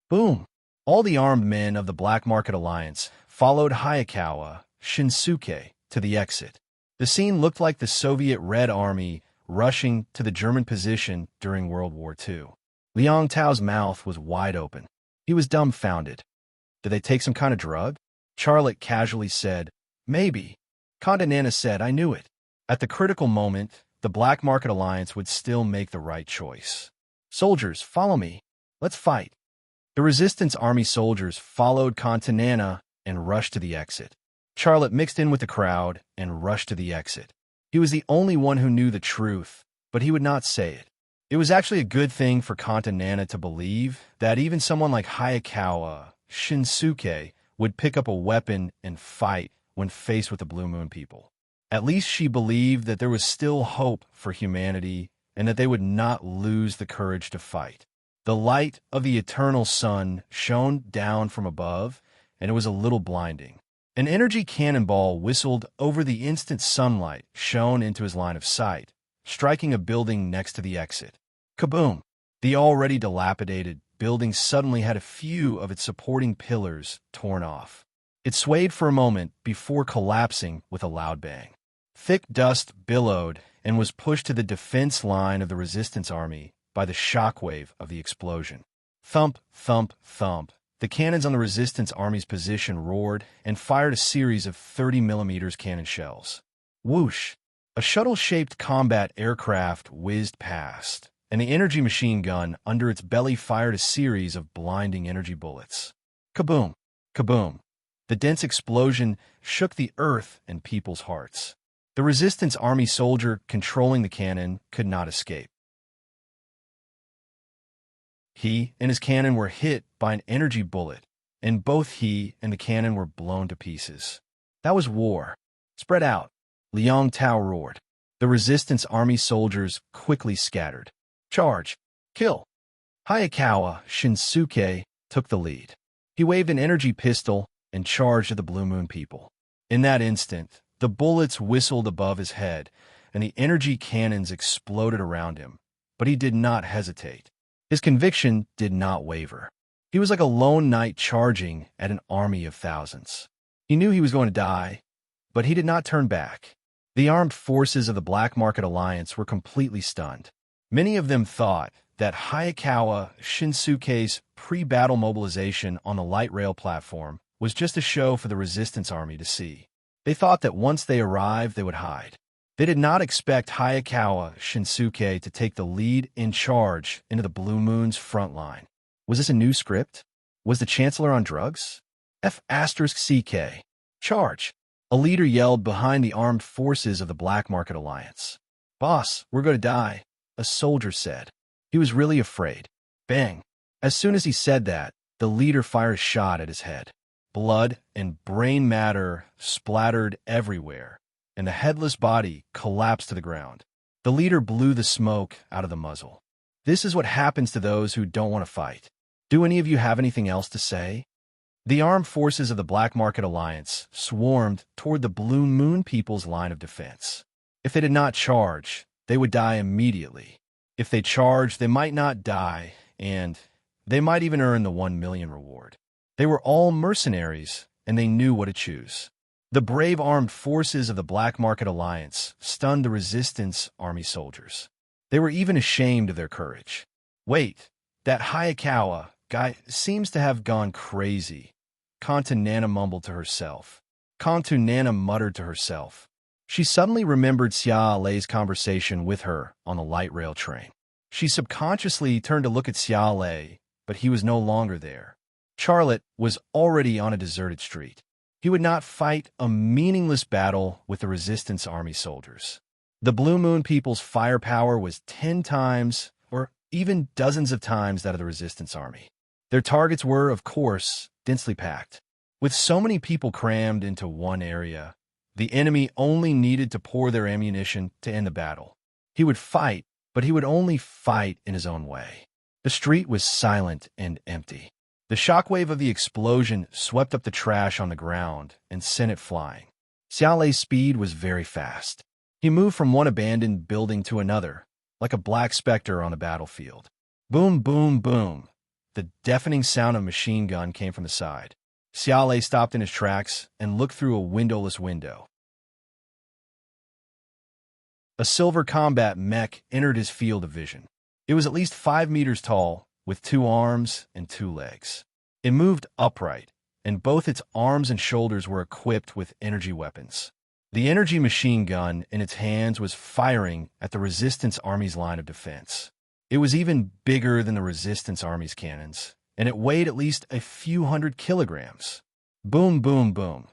Boom! All the armed men of the Black Market Alliance followed Hayakawa Shinsuke to the exit. The scene looked like the Soviet Red Army rushing to the German position during World War II. Liang Tao's mouth was wide open. He was dumbfounded. "Did they take some kind of drug?" Charlotte casually said, "Maybe." Contanana said, "I knew it." At the critical moment, the Black Market Alliance would still make the right choice. "Soldiers, follow me. Let's fight." The resistance army soldiers followed Contanana and rushed to the exit. Charlotte mixed in with the crowd and rushed to the exit. He was the only one who knew the truth, but he would not say it. It was actually a good thing for Contanana to believe that even someone like Hayakawa Shinsuke would pick up a weapon and fight when faced with the Blue Moon people. At least she believed that there was still hope for humanity and that they would not lose the courage to fight. The light of the eternal sun shone down from above, and it was a little blinding. An energy cannonball whistled over the instant sunlight shone into his line of sight, striking a building next to the exit. Kaboom! The already dilapidated building suddenly had a few of its supporting pillars torn off. It swayed for a moment before collapsing with a loud bang. Thick dust billowed and was pushed to the defense line of the resistance army by the shockwave of the explosion. Thump, thump, thump. The cannons on the resistance army's position roared and fired a series of 30mm cannon shells. Whoosh! A shuttle-shaped combat aircraft whizzed past, and the energy machine gun under its belly fired a series of blinding energy bullets. Kaboom! Kaboom! The dense explosion shook the earth and people's hearts. The resistance army soldier controlling the cannon could not escape. He and his cannon were hit by an energy bullet, and both he and the cannon were blown to pieces. That was war. Spread out, Liang Tao roared. The resistance army soldiers quickly scattered. Charge! Kill! Hayakawa Shinsuke took the lead. He waved an energy pistol and charged at the Blue Moon people. In that instant, the bullets whistled above his head, and the energy cannons exploded around him, but he did not hesitate. His conviction did not waver. He was like a lone knight charging at an army of thousands. He knew he was going to die, but he did not turn back. The armed forces of the Black Market Alliance were completely stunned. Many of them thought that Hayakawa Shinsuke's pre-battle mobilization on the light rail platform was just a show for the resistance army to see. They thought that once they arrived, they would hide. They did not expect Hayakawa Shinsuke to take the lead in charge into the Blue Moon's front line. Was this a new script? Was the Chancellor on drugs? F***CK. Charge! A leader yelled behind the armed forces of the Black Market Alliance. Boss, we're going to die, a soldier said. He was really afraid. Bang! As soon as he said that, the leader fired a shot at his head. Blood and brain matter splattered everywhere, and the headless body collapsed to the ground. The leader blew the smoke out of the muzzle. This is what happens to those who don't want to fight. Do any of you have anything else to say? The armed forces of the Black Market Alliance swarmed toward the Blue Moon people's line of defense. If they did not charge, they would die immediately. If they charged, they might not die, and they might even earn the 1 million reward. They were all mercenaries, and they knew what to choose. The brave armed forces of the Black Market Alliance stunned the resistance army soldiers. They were even ashamed of their courage. Wait, that Hayakawa guy seems to have gone crazy, Kantu Nana mumbled to herself. Kantu Nana muttered to herself. She suddenly remembered Xia Lei's conversation with her on the light rail train. She subconsciously turned to look at Xia Lei, but he was no longer there. Charlotte was already on a deserted street. He would not fight a meaningless battle with the resistance army soldiers. The Blue Moon people's firepower was 10 times, or even dozens of times, that of the resistance army. Their targets were, of course, densely packed. With so many people crammed into one area, the enemy only needed to pour their ammunition to end the battle. He would fight, but he would only fight in his own way. The street was silent and empty. The shockwave of the explosion swept up the trash on the ground and sent it flying. Xia Lei's speed was very fast. He moved from one abandoned building to another, like a black specter on a battlefield. Boom, boom, boom. The deafening sound of a machine gun came from the side. Xia Lei stopped in his tracks and looked through a windowless window. A silver combat mech entered his field of vision. It was at least 5 meters tall, with 2 arms and 2 legs. It moved upright, and both its arms and shoulders were equipped with energy weapons. The energy machine gun in its hands was firing at the Resistance Army's line of defense. It was even bigger than the Resistance Army's cannons, and it weighed at least a few hundred kilograms. Boom, boom, boom.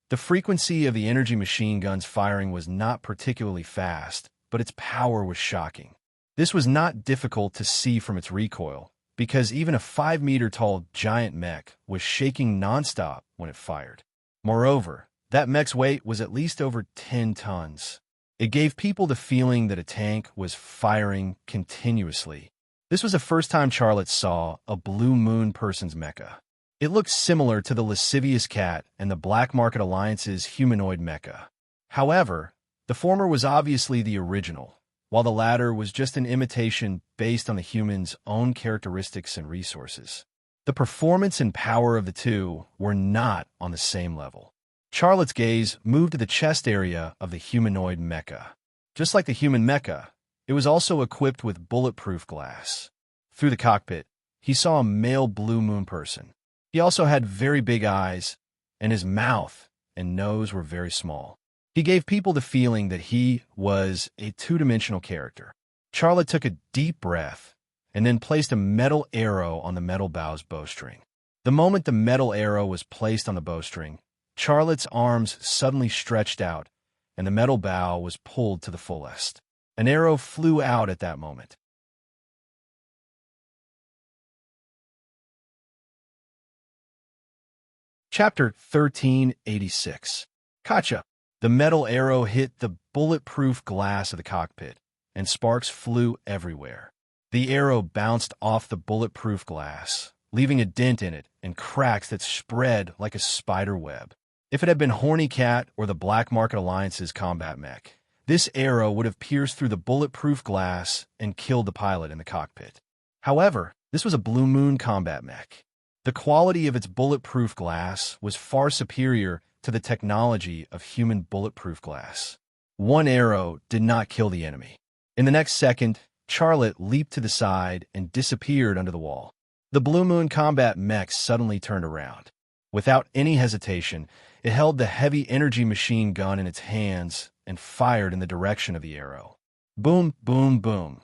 The frequency of the energy machine gun's firing was not particularly fast, but its power was shocking. This was not difficult to see from its recoil, because even a 5-meter-tall giant mech was shaking nonstop when it fired. Moreover, that mech's weight was at least over 10 tons. It gave people the feeling that a tank was firing continuously. This was the first time Charlotte saw a Blue Moon person's mecha. It looked similar to the lascivious cat and the Black Market Alliance's humanoid mecha. However, the former was obviously the original, while the latter was just an imitation based on the human's own characteristics and resources. The performance and power of the two were not on the same level. Charlotte's gaze moved to the chest area of the humanoid mecha. Just like the human mecha, it was also equipped with bulletproof glass. Through the cockpit, he saw a male Blue Moon person. He also had very big eyes, and his mouth and nose were very small. He gave people the feeling that he was a two-dimensional character. Charlotte took a deep breath and then placed a metal arrow on the metal bow's bowstring. The moment the metal arrow was placed on the bowstring, Charlotte's arms suddenly stretched out, and the metal bow was pulled to the fullest. An arrow flew out at that moment. Chapter 1386. Kacha. The metal arrow hit the bulletproof glass of the cockpit, and sparks flew everywhere. The arrow bounced off the bulletproof glass, leaving a dent in it and cracks that spread like a spider web. If it had been Horny Cat or the Black Market Alliance's combat mech, This arrow would have pierced through the bulletproof glass and killed the pilot in the cockpit. However, this was a Blue Moon combat mech. The quality of its bulletproof glass was far superior to the technology of human bulletproof glass. One arrow did not kill the enemy. In the next second, Charlotte leaped to the side and disappeared under the wall. The Blue Moon combat mech suddenly turned around. Without any hesitation, it held the heavy energy machine gun in its hands and fired in the direction of the arrow. Boom, boom, boom.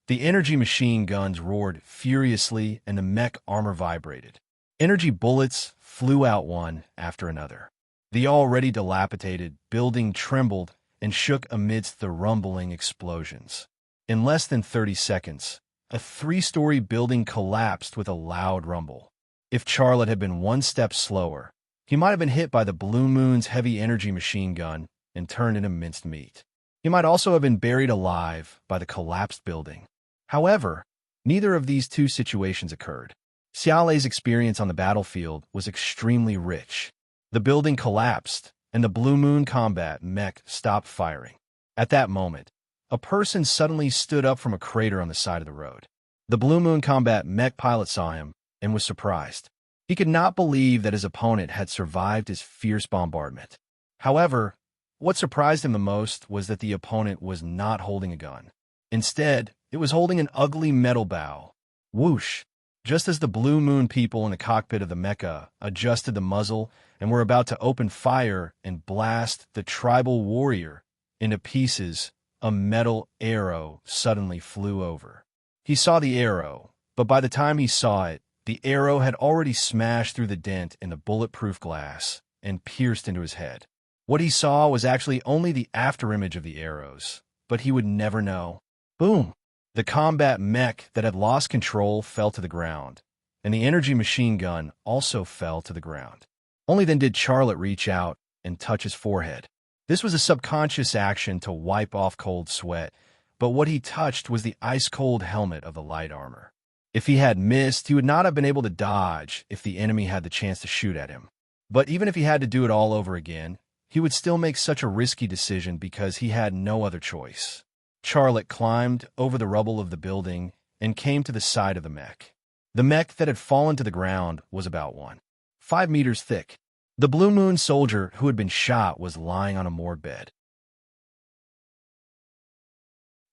The energy machine guns roared furiously and the mech armor vibrated. Energy bullets flew out one after another. The already dilapidated building trembled and shook amidst the rumbling explosions. In less than 30 seconds, a 3-story building collapsed with a loud rumble. If Charlotte had been one step slower, he might have been hit by the Blue Moon's heavy energy machine gun and turned into minced meat. He might also have been buried alive by the collapsed building. However, neither of these two situations occurred. Xiaolei's experience on the battlefield was extremely rich. The building collapsed, and the Blue Moon combat mech stopped firing. At that moment, a person suddenly stood up from a crater on the side of the road. The Blue Moon combat mech pilot saw him and was surprised. He could not believe that his opponent had survived his fierce bombardment. However, what surprised him the most was that the opponent was not holding a gun. Instead, it was holding an ugly metal bow. Whoosh! Just as the Blue Moon people in the cockpit of the mecha adjusted the muzzle and were about to open fire and blast the tribal warrior into pieces, a metal arrow suddenly flew over. He saw the arrow, but by the time he saw it, the arrow had already smashed through the dent in the bulletproof glass and pierced into his head. What he saw was actually only the afterimage of the arrows, but he would never know. Boom! The combat mech that had lost control fell to the ground, and the energy machine gun also fell to the ground. Only then did Charlotte reach out and touch his forehead. This was a subconscious action to wipe off cold sweat, but what he touched was the ice-cold helmet of the light armor. If he had missed, he would not have been able to dodge if the enemy had the chance to shoot at him. But even if he had to do it all over again, he would still make such a risky decision because he had no other choice. Charlotte climbed over the rubble of the building and came to the side of the mech. The mech that had fallen to the ground was about 1.5 meters thick. The Blue Moon soldier who had been shot was lying on a morgue bed.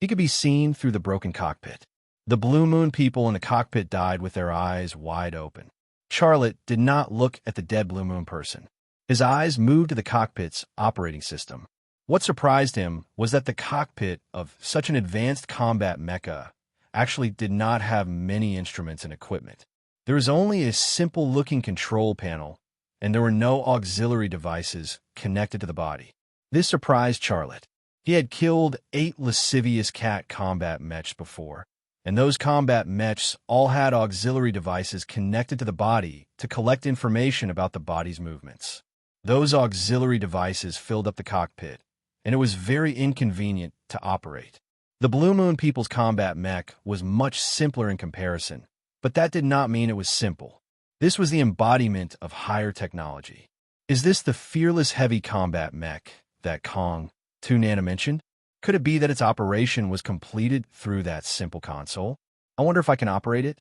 He could be seen through the broken cockpit. The Blue Moon people in the cockpit died with their eyes wide open. Charlotte did not look at the dead Blue Moon person. His eyes moved to the cockpit's operating system. What surprised him was that the cockpit of such an advanced combat mecha actually did not have many instruments and equipment. There was only a simple-looking control panel, and there were no auxiliary devices connected to the body. This surprised Charlotte. He had killed 8 lascivious cat combat mechs before, and those combat mechs all had auxiliary devices connected to the body to collect information about the body's movements. Those auxiliary devices filled up the cockpit, and it was very inconvenient to operate. The Blue Moon people's combat mech was much simpler in comparison, but that did not mean it was simple. This was the embodiment of higher technology. Is this the fearless heavy combat mech that Kong 2 Nana mentioned? Could it be that its operation was completed through that simple console? I wonder if I can operate it?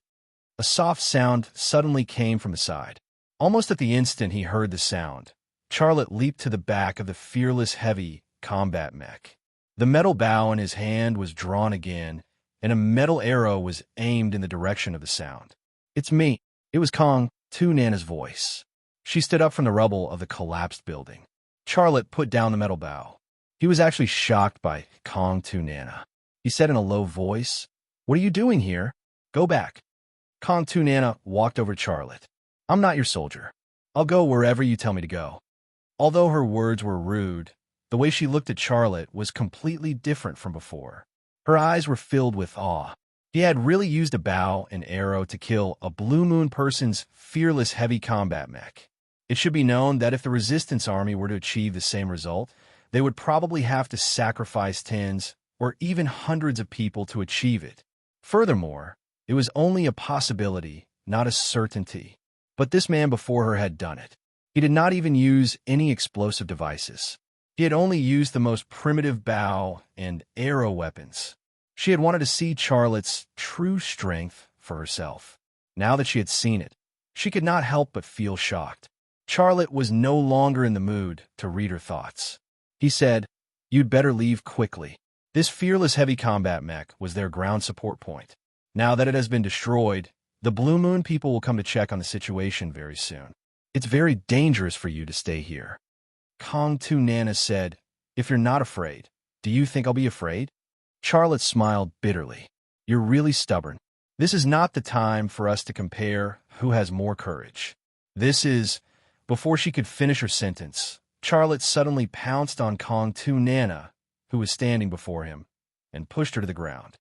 A soft sound suddenly came from the side. Almost at the instant he heard the sound, Charlotte leaped to the back of the fearless heavy combat mech. The metal bow in his hand was drawn again, and a metal arrow was aimed in the direction of the sound. It's me. It was Kong 2 Nana's voice. She stood up from the rubble of the collapsed building. Charlotte put down the metal bow. He was actually shocked by Kong 2 Nana. He said in a low voice, "What are you doing here? Go back." Kong 2 Nana walked over to Charlotte. "I'm not your soldier. I'll go wherever you tell me to go." Although her words were rude, the way she looked at Charlotte was completely different from before. Her eyes were filled with awe. He had really used a bow and arrow to kill a Blue Moon person's fearless heavy combat mech. It should be known that if the Resistance Army were to achieve the same result, they would probably have to sacrifice tens or even hundreds of people to achieve it. Furthermore, it was only a possibility, not a certainty. But this man before her had done it. He did not even use any explosive devices. He had only used the most primitive bow and arrow weapons. She had wanted to see Charlotte's true strength for herself. Now that she had seen it, she could not help but feel shocked. Charlotte was no longer in the mood to read her thoughts. He said, "You'd better leave quickly." This fearless heavy combat mech was their ground support point. Now that it has been destroyed, the Blue Moon people will come to check on the situation very soon. It's very dangerous for you to stay here. Kong Tu Nana said, "If you're not afraid, do you think I'll be afraid?" Charlotte smiled bitterly. "You're really stubborn. This is not the time for us to compare who has more courage. This is..." Before she could finish her sentence, Charlotte suddenly pounced on Kong Tu Nana, who was standing before him, and pushed her to the ground.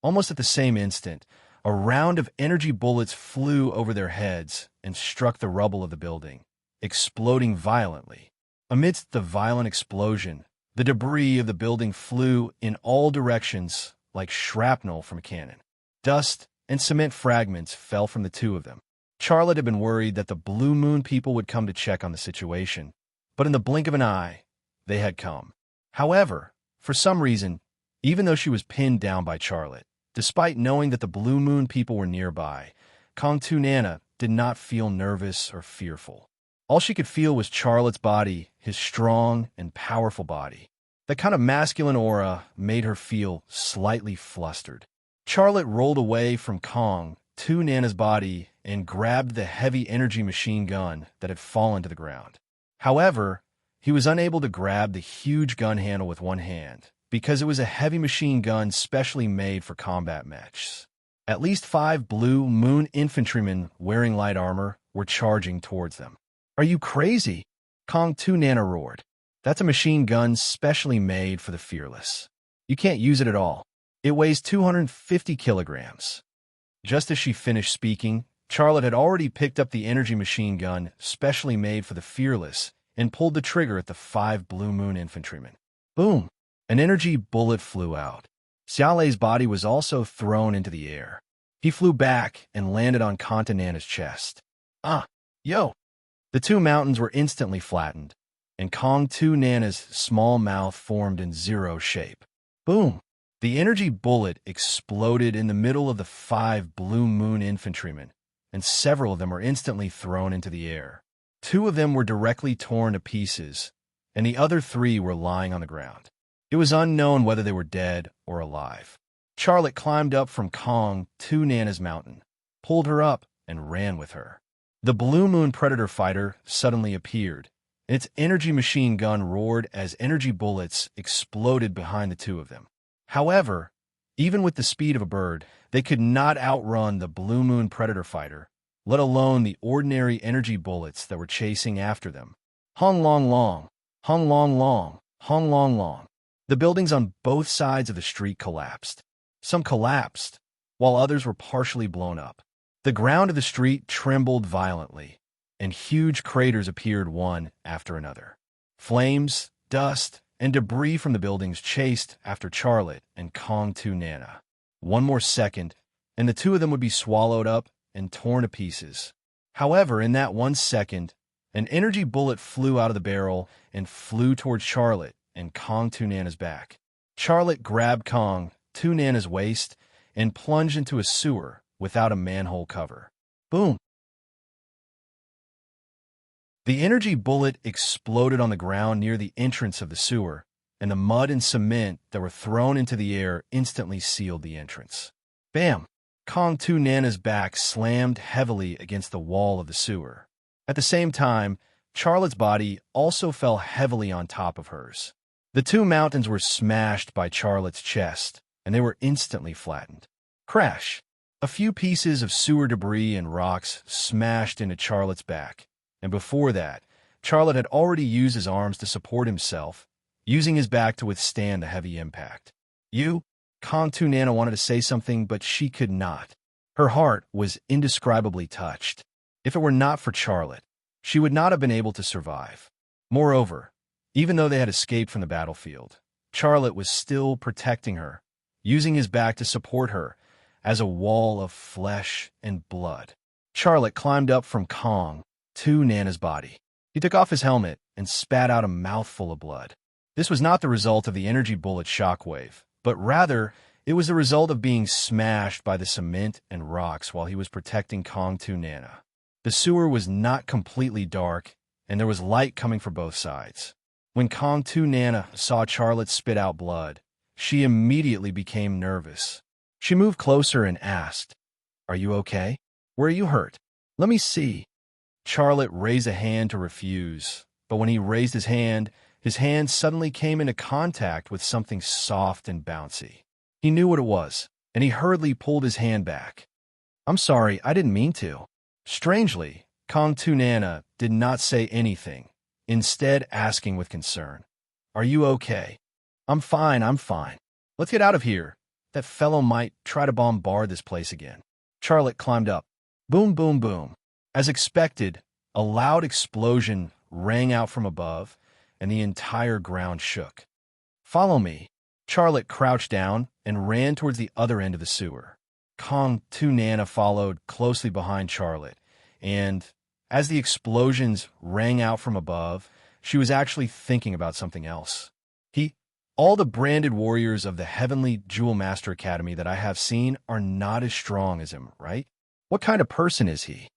Almost at the same instant, a round of energy bullets flew over their heads and struck the rubble of the building, exploding violently. Amidst the violent explosion, the debris of the building flew in all directions like shrapnel from a cannon. Dust and cement fragments fell from the two of them. Charlotte had been worried that the Blue Moon people would come to check on the situation, but in the blink of an eye, they had come. However, for some reason, even though she was pinned down by Charlotte, despite knowing that the Blue Moon people were nearby, Kong Tu Nana did not feel nervous or fearful. All she could feel was Charlotte's body, his strong and powerful body. That kind of masculine aura made her feel slightly flustered. Charlotte rolled away from Kong Tu Nana's body and grabbed the heavy energy machine gun that had fallen to the ground. However, he was unable to grab the huge gun handle with one hand, because it was a heavy machine gun specially made for combat matches. At least 5 Blue Moon infantrymen wearing light armor were charging towards them. "Are you crazy?" Kong Tu Nana roared. "That's a machine gun specially made for the fearless. You can't use it at all. It weighs 250 kilograms. Just as she finished speaking, Charlotte had already picked up the energy machine gun specially made for the fearless and pulled the trigger at the 5 Blue Moon infantrymen. Boom! An energy bullet flew out. Xiaolei's body was also thrown into the air. He flew back and landed on Nana's chest. Yo! The two mountains were instantly flattened, and Kong Tu Nana's small mouth formed in zero shape. Boom! The energy bullet exploded in the middle of the 5 Blue Moon infantrymen, and several of them were instantly thrown into the air. 2 of them were directly torn to pieces, and the other 3 were lying on the ground. It was unknown whether they were dead or alive. Charlotte climbed up from Kong Tu Nana's mountain, pulled her up, and ran with her. The Blue Moon Predator fighter suddenly appeared, and its energy machine gun roared as energy bullets exploded behind the 2 of them. However, even with the speed of a bird, they could not outrun the Blue Moon Predator fighter, let alone the ordinary energy bullets that were chasing after them. Hung long long, hung long long, hung long long. The buildings on both sides of the street collapsed. Some collapsed, while others were partially blown up. The ground of the street trembled violently, and huge craters appeared one after another. Flames, dust, and debris from the buildings chased after Charlotte and Kong Tu Nana. One more second, and the 2 of them would be swallowed up and torn to pieces. However, in that 1 second, an energy bullet flew out of the barrel and flew towards Charlotte and Kong Tu Nana's back. Charlotte grabbed Kong Tu Nana's waist and plunged into a sewer without a manhole cover. Boom! The energy bullet exploded on the ground near the entrance of the sewer, and the mud and cement that were thrown into the air instantly sealed the entrance. Bam! Kong Tu Nana's back slammed heavily against the wall of the sewer. At the same time, Charlotte's body also fell heavily on top of hers. The 2 mountains were smashed by Charlotte's chest, and they were instantly flattened. Crash! A few pieces of sewer debris and rocks smashed into Charlotte's back, and before that, Charlotte had already used his arms to support himself, using his back to withstand the heavy impact. Kong Tu Nana wanted to say something, but she could not. Her heart was indescribably touched. If it were not for Charlotte, she would not have been able to survive. Moreover, even though they had escaped from the battlefield, Charlotte was still protecting her, using his back to support her as a wall of flesh and blood. Charlotte climbed up from Kong Tu Nana's body. He took off his helmet and spat out a mouthful of blood. This was not the result of the energy bullet shockwave, but rather it was the result of being smashed by the cement and rocks while he was protecting Kong Tu Nana. The sewer was not completely dark, and there was light coming from both sides. When Kong Tu Nana saw Charlotte spit out blood, she immediately became nervous. She moved closer and asked, "Are you okay? Where are you hurt? Let me see." Charlotte raised a hand to refuse, but when he raised his hand suddenly came into contact with something soft and bouncy. He knew what it was, and he hurriedly pulled his hand back. "I'm sorry, I didn't mean to." Strangely, Kong Tu Nana did not say anything, instead asking with concern, "Are you okay?" I'm fine. Let's get out of here. That fellow might try to bombard this place again." Charlotte climbed up. Boom, boom, boom. As expected, a loud explosion rang out from above, and the entire ground shook. "Follow me." Charlotte crouched down and ran towards the other end of the sewer. Kong Tu Nana followed closely behind Charlotte, and as the explosions rang out from above, she was actually thinking about something else. All the branded warriors of the Heavenly Jewel Master Academy that I have seen are not as strong as him, right? What kind of person is he?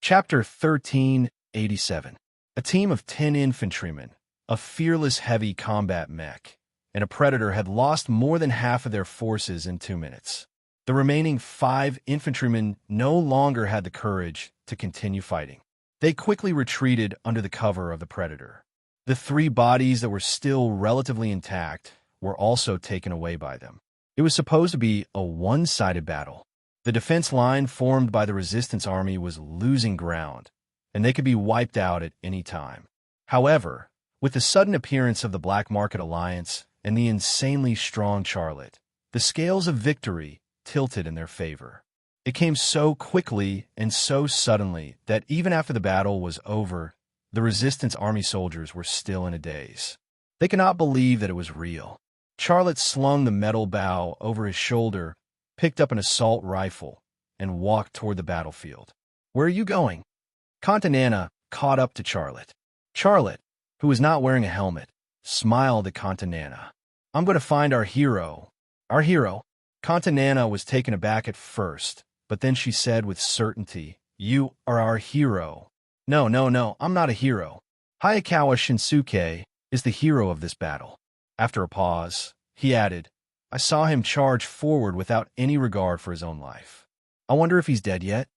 Chapter 1387. A team of 10 infantrymen, a fearless heavy combat mech, and a predator had lost more than half of their forces in 2 minutes. The remaining 5 infantrymen no longer had the courage to continue fighting. They quickly retreated under the cover of the predator. The 3 bodies that were still relatively intact were also taken away by them. It was supposed to be a one-sided battle. The defense line formed by the resistance army was losing ground, and they could be wiped out at any time. However, with the sudden appearance of the Black Market Alliance and the insanely strong Charlotte, the scales of victory tilted in their favor. It came so quickly and so suddenly that even after the battle was over, the resistance army soldiers were still in a daze. They could not believe that it was real. Charlotte slung the metal bow over his shoulder, picked up an assault rifle, and walked toward the battlefield. "Where are you going?" Kong Tu Nana caught up to Charlotte. Charlotte, who was not wearing a helmet, smiled at Kong Tu Nana. "I'm going to find our hero." "Our hero?" Kong Tu Nana was taken aback at first, but then she said with certainty, "You are our hero." No, I'm not a hero. Hayakawa Shinsuke is the hero of this battle." After a pause, he added, "I saw him charge forward without any regard for his own life. I wonder if he's dead yet?"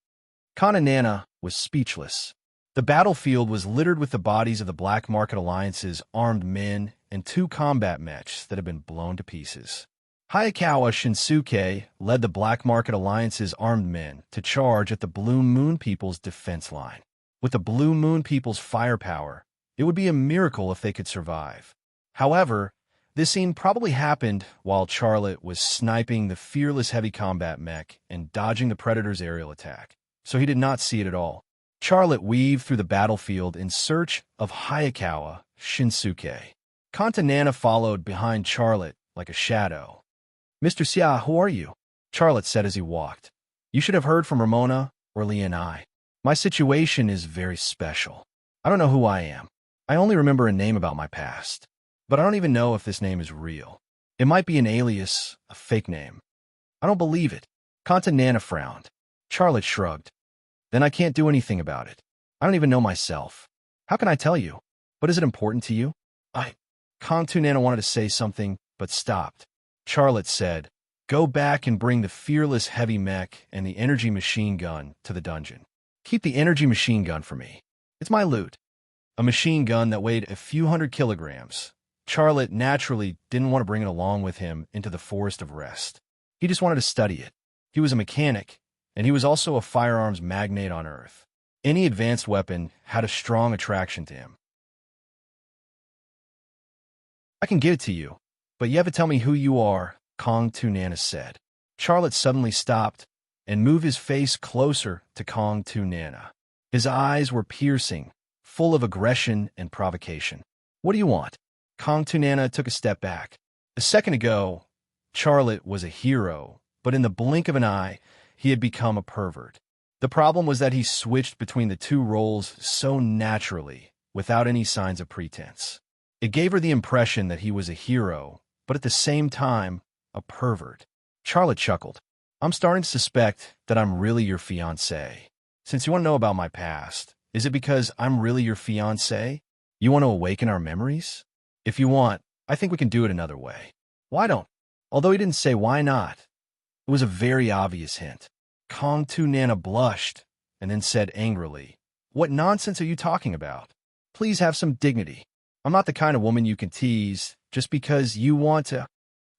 Kong Tu Nana was speechless. The battlefield was littered with the bodies of the Black Market Alliance's armed men and 2 combat mechs that had been blown to pieces. Hayakawa Shinsuke led the Black Market Alliance's armed men to charge at the Blue Moon People's defense line. With the Blue Moon People's firepower, it would be a miracle if they could survive. However, this scene probably happened while Charlotte was sniping the fearless heavy combat mech and dodging the Predator's aerial attack, so he did not see it at all. Charlotte weaved through the battlefield in search of Hayakawa Shinsuke. Kong Tu Nana followed behind Charlotte like a shadow. "Mr. Xia, who are you?" Charlotte said as he walked. "You should have heard from Ramona or Lee and I. My situation is very special. I don't know who I am. I only remember a name about my past, but I don't even know if this name is real. It might be an alias, a fake name. I don't believe it." Kong Tu Nana frowned. Charlotte shrugged. "Then I can't do anything about it. I don't even know myself. How can I tell you? But is it important to you?" Kong Tu Nana wanted to say something, but stopped. Charlotte said, "Go back and bring the fearless heavy mech and the energy machine gun to the dungeon. Keep the energy machine gun for me. It's my loot." A machine gun that weighed a few hundred kilograms. Charlotte naturally didn't want to bring it along with him into the Forest of Rest. He just wanted to study it. He was a mechanic, and he was also a firearms magnate on Earth. Any advanced weapon had a strong attraction to him. "I can give it to you, but you have to tell me who you are," Kong Tu Nana said. Charlotte suddenly stopped and moved his face closer to Kong Tu Nana. His eyes were piercing, full of aggression and provocation. "What do you want?" Kong Tu Nana took a step back. A second ago, Charlotte was a hero, but in the blink of an eye, he had become a pervert. The problem was that he switched between the two roles so naturally, without any signs of pretense. It gave her the impression that he was a hero, but at the same time, a pervert. Charlotte chuckled. I'm starting to suspect that I'm really your fiancé. Since you want to know about my past, is it because I'm really your fiancé? You want to awaken our memories? If you want, I think we can do it another way. Why don't? Although he didn't say why not, it was a very obvious hint. Kong Tu Nana blushed and then said angrily, "What nonsense are you talking about? Please have some dignity. I'm not the kind of woman you can tease just because you want to."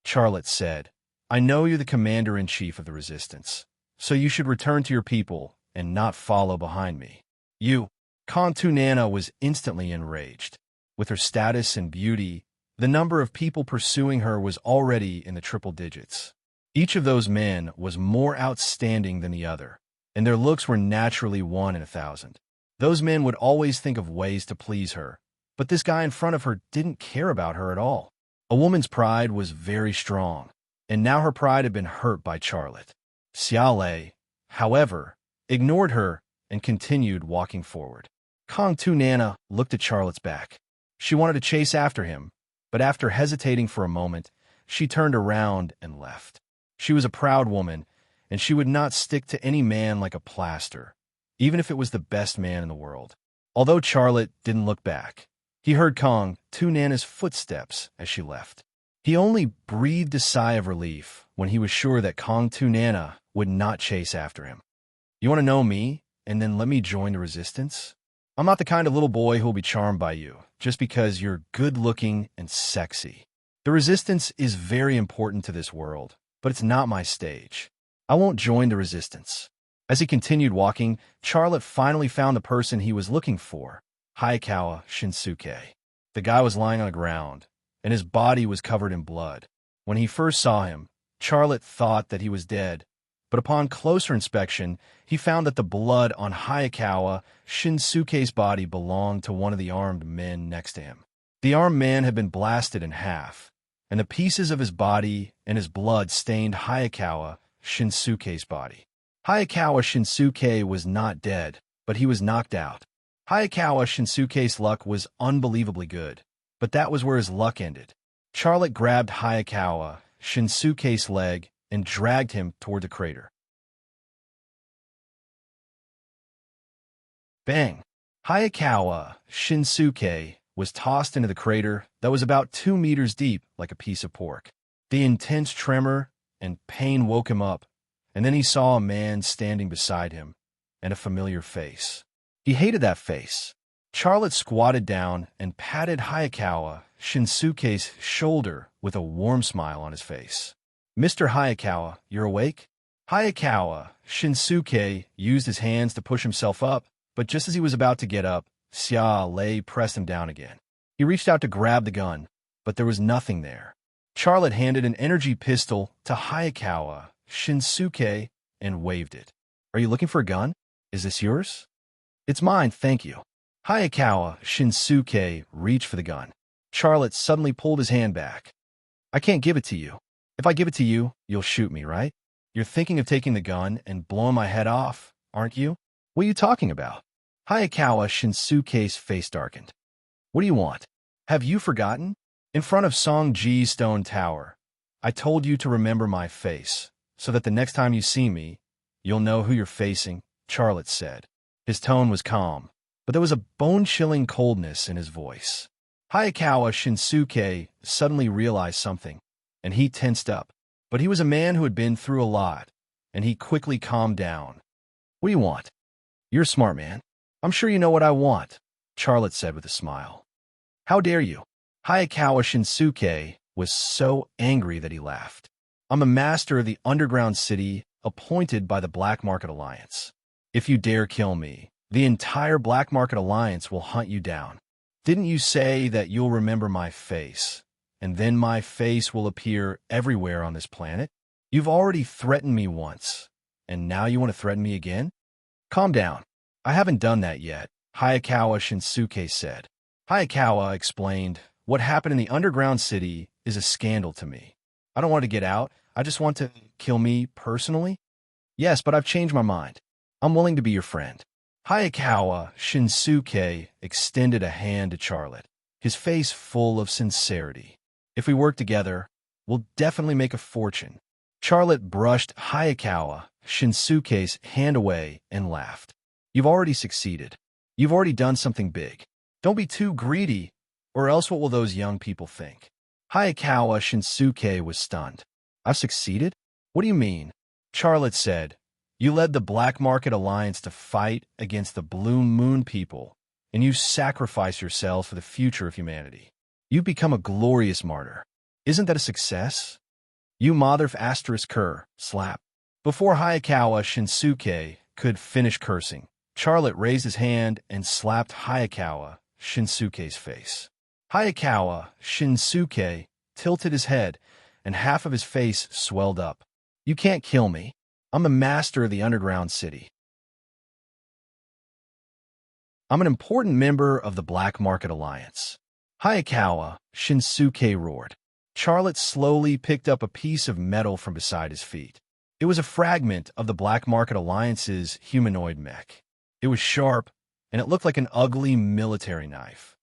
Charlotte said, "I know you're the commander-in-chief of the resistance, so you should return to your people and not follow behind me." You. Kong Tu Nana was instantly enraged. With her status and beauty, the number of people pursuing her was already in the triple digits. Each of those men was more outstanding than the other, and their looks were naturally 1 in 1,000. Those men would always think of ways to please her, but this guy in front of her didn't care about her at all. A woman's pride was very strong, and now her pride had been hurt by Charlotte. Xiao Lei, however, ignored her and continued walking forward. Kong Tu Nana looked at Charlotte's back. She wanted to chase after him, but after hesitating for a moment, she turned around and left. She was a proud woman, and she would not stick to any man like a plaster, even if it was the best man in the world. Although Charlotte didn't look back, he heard Kong Tu Nana's footsteps as she left. He only breathed a sigh of relief when he was sure that Kong Tu Nana would not chase after him. You want to know me, and then let me join the resistance? I'm not the kind of little boy who will be charmed by you, just because you're good-looking and sexy. The resistance is very important to this world, but it's not my stage. I won't join the resistance. As he continued walking, Charlotte finally found the person he was looking for, Hayakawa Shinsuke. The guy was lying on the ground, and his body was covered in blood. When he first saw him, Charlotte thought that he was dead, but upon closer inspection, he found that the blood on Hayakawa Shinsuke's body belonged to one of the armed men next to him. The armed man had been blasted in half, and the pieces of his body and his blood stained Hayakawa Shinsuke's body. Hayakawa Shinsuke was not dead, but he was knocked out. Hayakawa Shinsuke's luck was unbelievably good, but that was where his luck ended. Charlotte grabbed Hayakawa Shinsuke's leg and dragged him toward the crater. Bang! Hayakawa Shinsuke was tossed into the crater that was about 2 meters deep like a piece of pork. The intense tremor and pain woke him up, and then he saw a man standing beside him and a familiar face. He hated that face. Charlotte squatted down and patted Hayakawa Shinsuke's shoulder with a warm smile on his face. "Mr. Hayakawa, you're awake?" Hayakawa Shinsuke used his hands to push himself up, but just as he was about to get up, Xia Lei pressed him down again. He reached out to grab the gun, but there was nothing there. Charlotte handed an energy pistol to Hayakawa Shinsuke and waved it. "Are you looking for a gun? Is this yours?" "It's mine, thank you." Hayakawa Shinsuke reached for the gun. Charlotte suddenly pulled his hand back. "I can't give it to you. If I give it to you, you'll shoot me, right? You're thinking of taking the gun and blowing my head off, aren't you? What are you talking about?" Hayakawa Shinsuke's face darkened. "What do you want? Have you forgotten? In front of Song Ji's stone tower, I told you to remember my face, so that the next time you see me, you'll know who you're facing," Charlotte said. His tone was calm, but there was a bone-chilling coldness in his voice. Hayakawa Shinsuke suddenly realized something, and he tensed up. But he was a man who had been through a lot, and he quickly calmed down. "What do you want?" "You're a smart man. I'm sure you know what I want," Charlotte said with a smile. "How dare you?" Hayakawa Shinsuke was so angry that he laughed. "I'm a master of the underground city appointed by the Black Market Alliance. If you dare kill me, the entire Black Market Alliance will hunt you down. Didn't you say that you'll remember my face, and then my face will appear everywhere on this planet? You've already threatened me once, and now you want to threaten me again? Calm down. I haven't done that yet," Hayakawa Shinsuke said. Hayakawa explained, "What happened in the underground city is a scandal to me. I don't want to get out. I just want to kill me personally? Yes, but I've changed my mind. I'm willing to be your friend. Hayakawa Shinsuke extended a hand to Charlotte, his face full of sincerity. If we work together, we'll definitely make a fortune. Charlotte brushed Hayakawa Shinsuke's hand away and laughed. You've already succeeded. You've already done something big. Don't be too greedy, or else what will those young people think? Hayakawa Shinsuke was stunned. I've succeeded? What do you mean? Charlotte said, you led the Black Market Alliance to fight against the Blue Moon people, and you sacrifice yourselves for the future of humanity. You've become a glorious martyr. Isn't that a success? You motherf asterisk cur, slap. Before Hayakawa Shinsuke could finish cursing, Charlotte raised his hand and slapped Hayakawa Shinsuke's face. Hayakawa Shinsuke tilted his head, and half of his face swelled up. You can't kill me. I'm the master of the underground city. I'm an important member of the Black Market Alliance. Hayakawa Shinsuke roared. Charlotte slowly picked up a piece of metal from beside his feet. It was a fragment of the Black Market Alliance's humanoid mech. It was sharp, and it looked like an ugly military knife.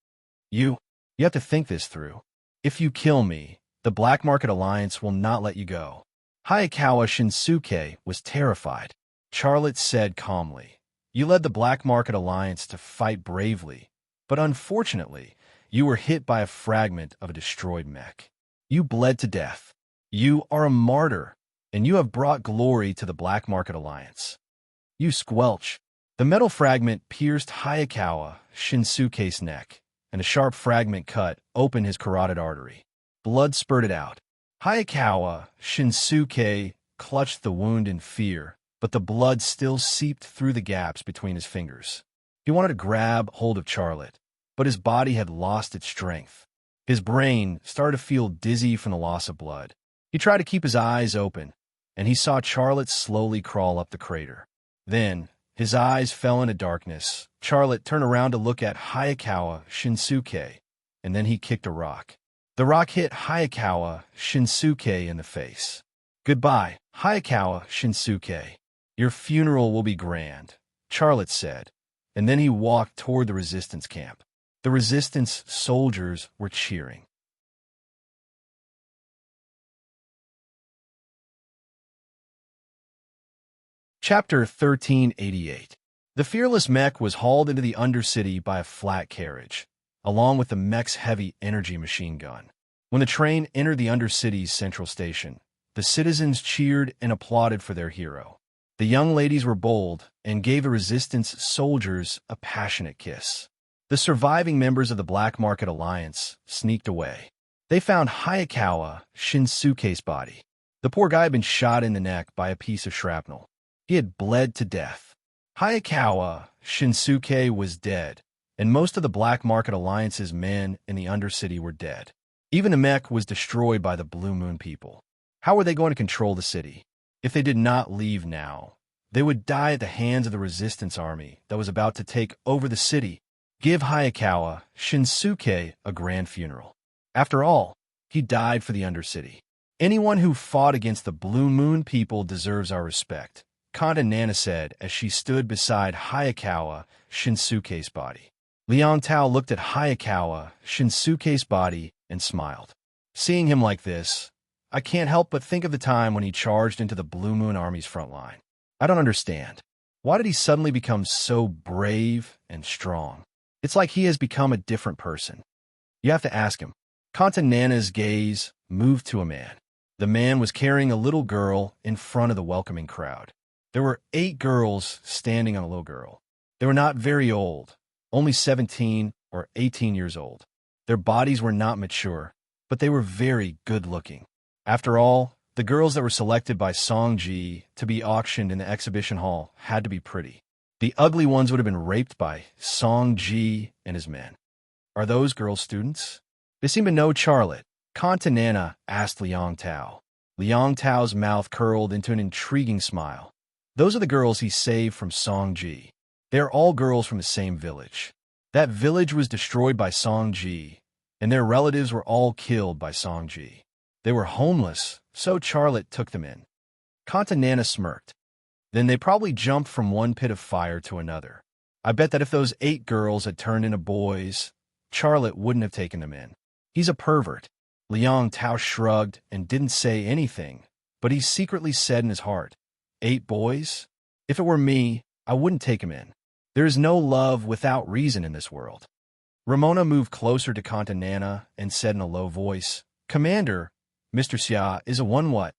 You have to think this through. If you kill me, the Black Market Alliance will not let you go. Hayakawa Shinsuke was terrified. Charlotte said calmly, you led the Black Market Alliance to fight bravely, but unfortunately, you were hit by a fragment of a destroyed mech. You bled to death. You are a martyr, and you have brought glory to the Black Market Alliance. You squelch. The metal fragment pierced Hayakawa Shinsuke's neck, and a sharp fragment cut open his carotid artery. Blood spurted out. Hayakawa Shinsuke clutched the wound in fear, but the blood still seeped through the gaps between his fingers. He wanted to grab hold of Charlotte, but his body had lost its strength. His brain started to feel dizzy from the loss of blood. He tried to keep his eyes open, and he saw Charlotte slowly crawl up the crater. Then, his eyes fell into darkness. Charlotte turned around to look at Hayakawa Shinsuke, and then he kicked a rock. The rock hit Hayakawa Shinsuke in the face. Goodbye, Hayakawa Shinsuke. Your funeral will be grand, Charlotte said, and then he walked toward the resistance camp. The resistance soldiers were cheering. Chapter 1388. The fearless mech was hauled into the Undercity by a flat carriage, along with the mech's heavy energy machine gun. When the train entered the Undercity's central station, the citizens cheered and applauded for their hero. The young ladies were bold and gave the resistance soldiers a passionate kiss. The surviving members of the Black Market Alliance sneaked away. They found Hayakawa Shinsuke's body. The poor guy had been shot in the neck by a piece of shrapnel. He had bled to death. Hayakawa Shinsuke was dead, and most of the Black Market Alliance's men in the Undercity were dead. Even the mech was destroyed by the Blue Moon people. How were they going to control the city? If they did not leave now, they would die at the hands of the resistance army that was about to take over the city. Give Hayakawa Shinsuke a grand funeral. After all, he died for the Undercity. Anyone who fought against the Blue Moon people deserves our respect, Kanta Nana said as she stood beside Hayakawa Shinsuke's body. Liang Tao looked at Hayakawa Shinsuke's body and smiled. Seeing him like this, I can't help but think of the time when he charged into the Blue Moon Army's front line. I don't understand. Why did he suddenly become so brave and strong? It's like he has become a different person. You have to ask him. Kanta Nana's gaze moved to a man. The man was carrying a little girl in front of the welcoming crowd. There were 8 girls standing on a little girl. They were not very old, only 17 or 18 years old. Their bodies were not mature, but they were very good-looking. After all, the girls that were selected by Songji to be auctioned in the exhibition hall had to be pretty. The ugly ones would have been raped by Songji and his men. Are those girls students? They seem to know Charlotte. Kanta Nana asked Liang Tao. Liang Tao's mouth curled into an intriguing smile. Those are the girls he saved from Songji. They are all girls from the same village. That village was destroyed by Songji, and their relatives were all killed by Songji. They were homeless, so Charlotte took them in. Contanana smirked. Then they probably jumped from one pit of fire to another. I bet that if those 8 girls had turned into boys, Charlotte wouldn't have taken them in. He's a pervert. Liang Tao shrugged and didn't say anything, but he secretly said in his heart, 8 boys? If it were me, I wouldn't take him in. There is no love without reason in this world. Ramona moved closer to Contanana and said in a low voice, Commander, Mr. Xia is a one what?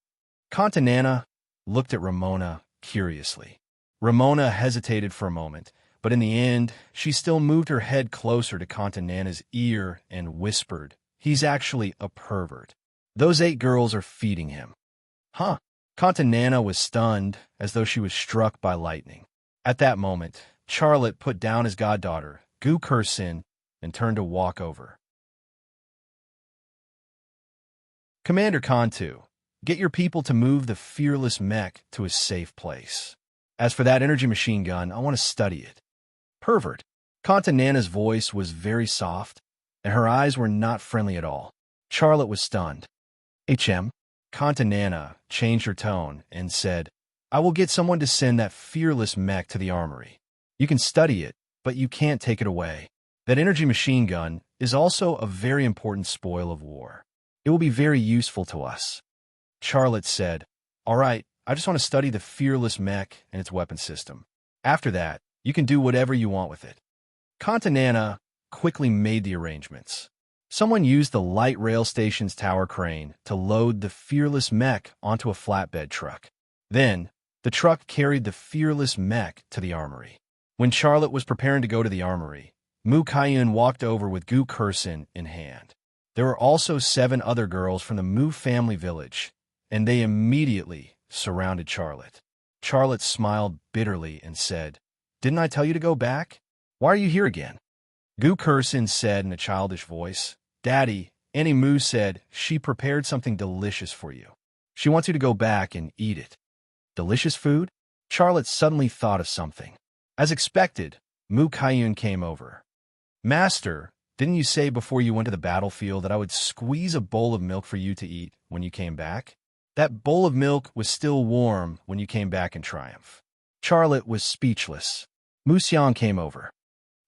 Contanana looked at Ramona curiously. Ramona hesitated for a moment, but in the end, she still moved her head closer to Contanana's ear and whispered, He's actually a pervert. Those 8 girls are feeding him. Huh? Contanana was stunned, as though she was struck by lightning. At that moment, Charlotte put down his goddaughter, Gu Kursin, and turned to walk over. Commander Kantu, get your people to move the fearless mech to a safe place. As for that energy machine gun, I want to study it. Pervert. Contanana's voice was very soft, and her eyes were not friendly at all. Charlotte was stunned. HM. Contanana changed her tone and said, I will get someone to send that fearless mech to the armory. You can study it, but you can't take it away. That energy machine gun is also a very important spoil of war. It will be very useful to us. Charlotte said, All right, I just want to study the fearless mech and its weapon system. After that, you can do whatever you want with it. Contanana quickly made the arrangements. Someone used the light rail station's tower crane to load the fearless mech onto a flatbed truck. Then, the truck carried the fearless mech to the armory. When Charlotte was preparing to go to the armory, Mu Kaiyun walked over with Gu Kursin in hand. There were also 7 other girls from the Mu family village, and they immediately surrounded Charlotte. Charlotte smiled bitterly and said, Didn't I tell you to go back? Why are you here again? Gu Kursin said in a childish voice, Daddy, Annie Mu said she prepared something delicious for you. She wants you to go back and eat it. Delicious food? Charlotte suddenly thought of something. As expected, Mu Kaiyun came over. Master, didn't you say before you went to the battlefield that I would squeeze a bowl of milk for you to eat when you came back? That bowl of milk was still warm when you came back in triumph. Charlotte was speechless. Mu Xiang came over.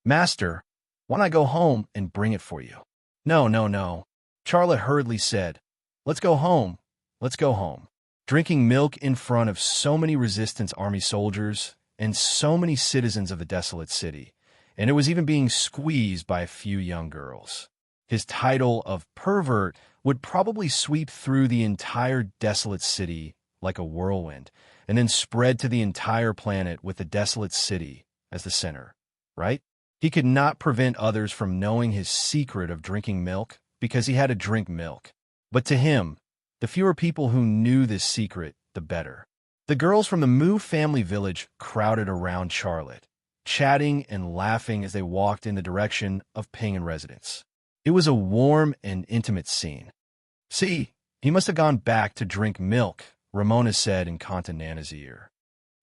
Master, why don't I go home and bring it for you? No. Charlotte hurriedly said, Let's go home. Let's go home. Drinking milk in front of so many resistance army soldiers and so many citizens of the desolate city, and it was even being squeezed by a few young girls. His title of pervert would probably sweep through the entire desolate city like a whirlwind, and then spread to the entire planet with the desolate city as the center, right? He could not prevent others from knowing his secret of drinking milk because he had to drink milk. But to him, the fewer people who knew this secret, the better. The girls from the Mu family village crowded around Charlotte, chatting and laughing as they walked in the direction of Ping'an residence. It was a warm and intimate scene. See, he must have gone back to drink milk, Ramona said in Contanana's ear.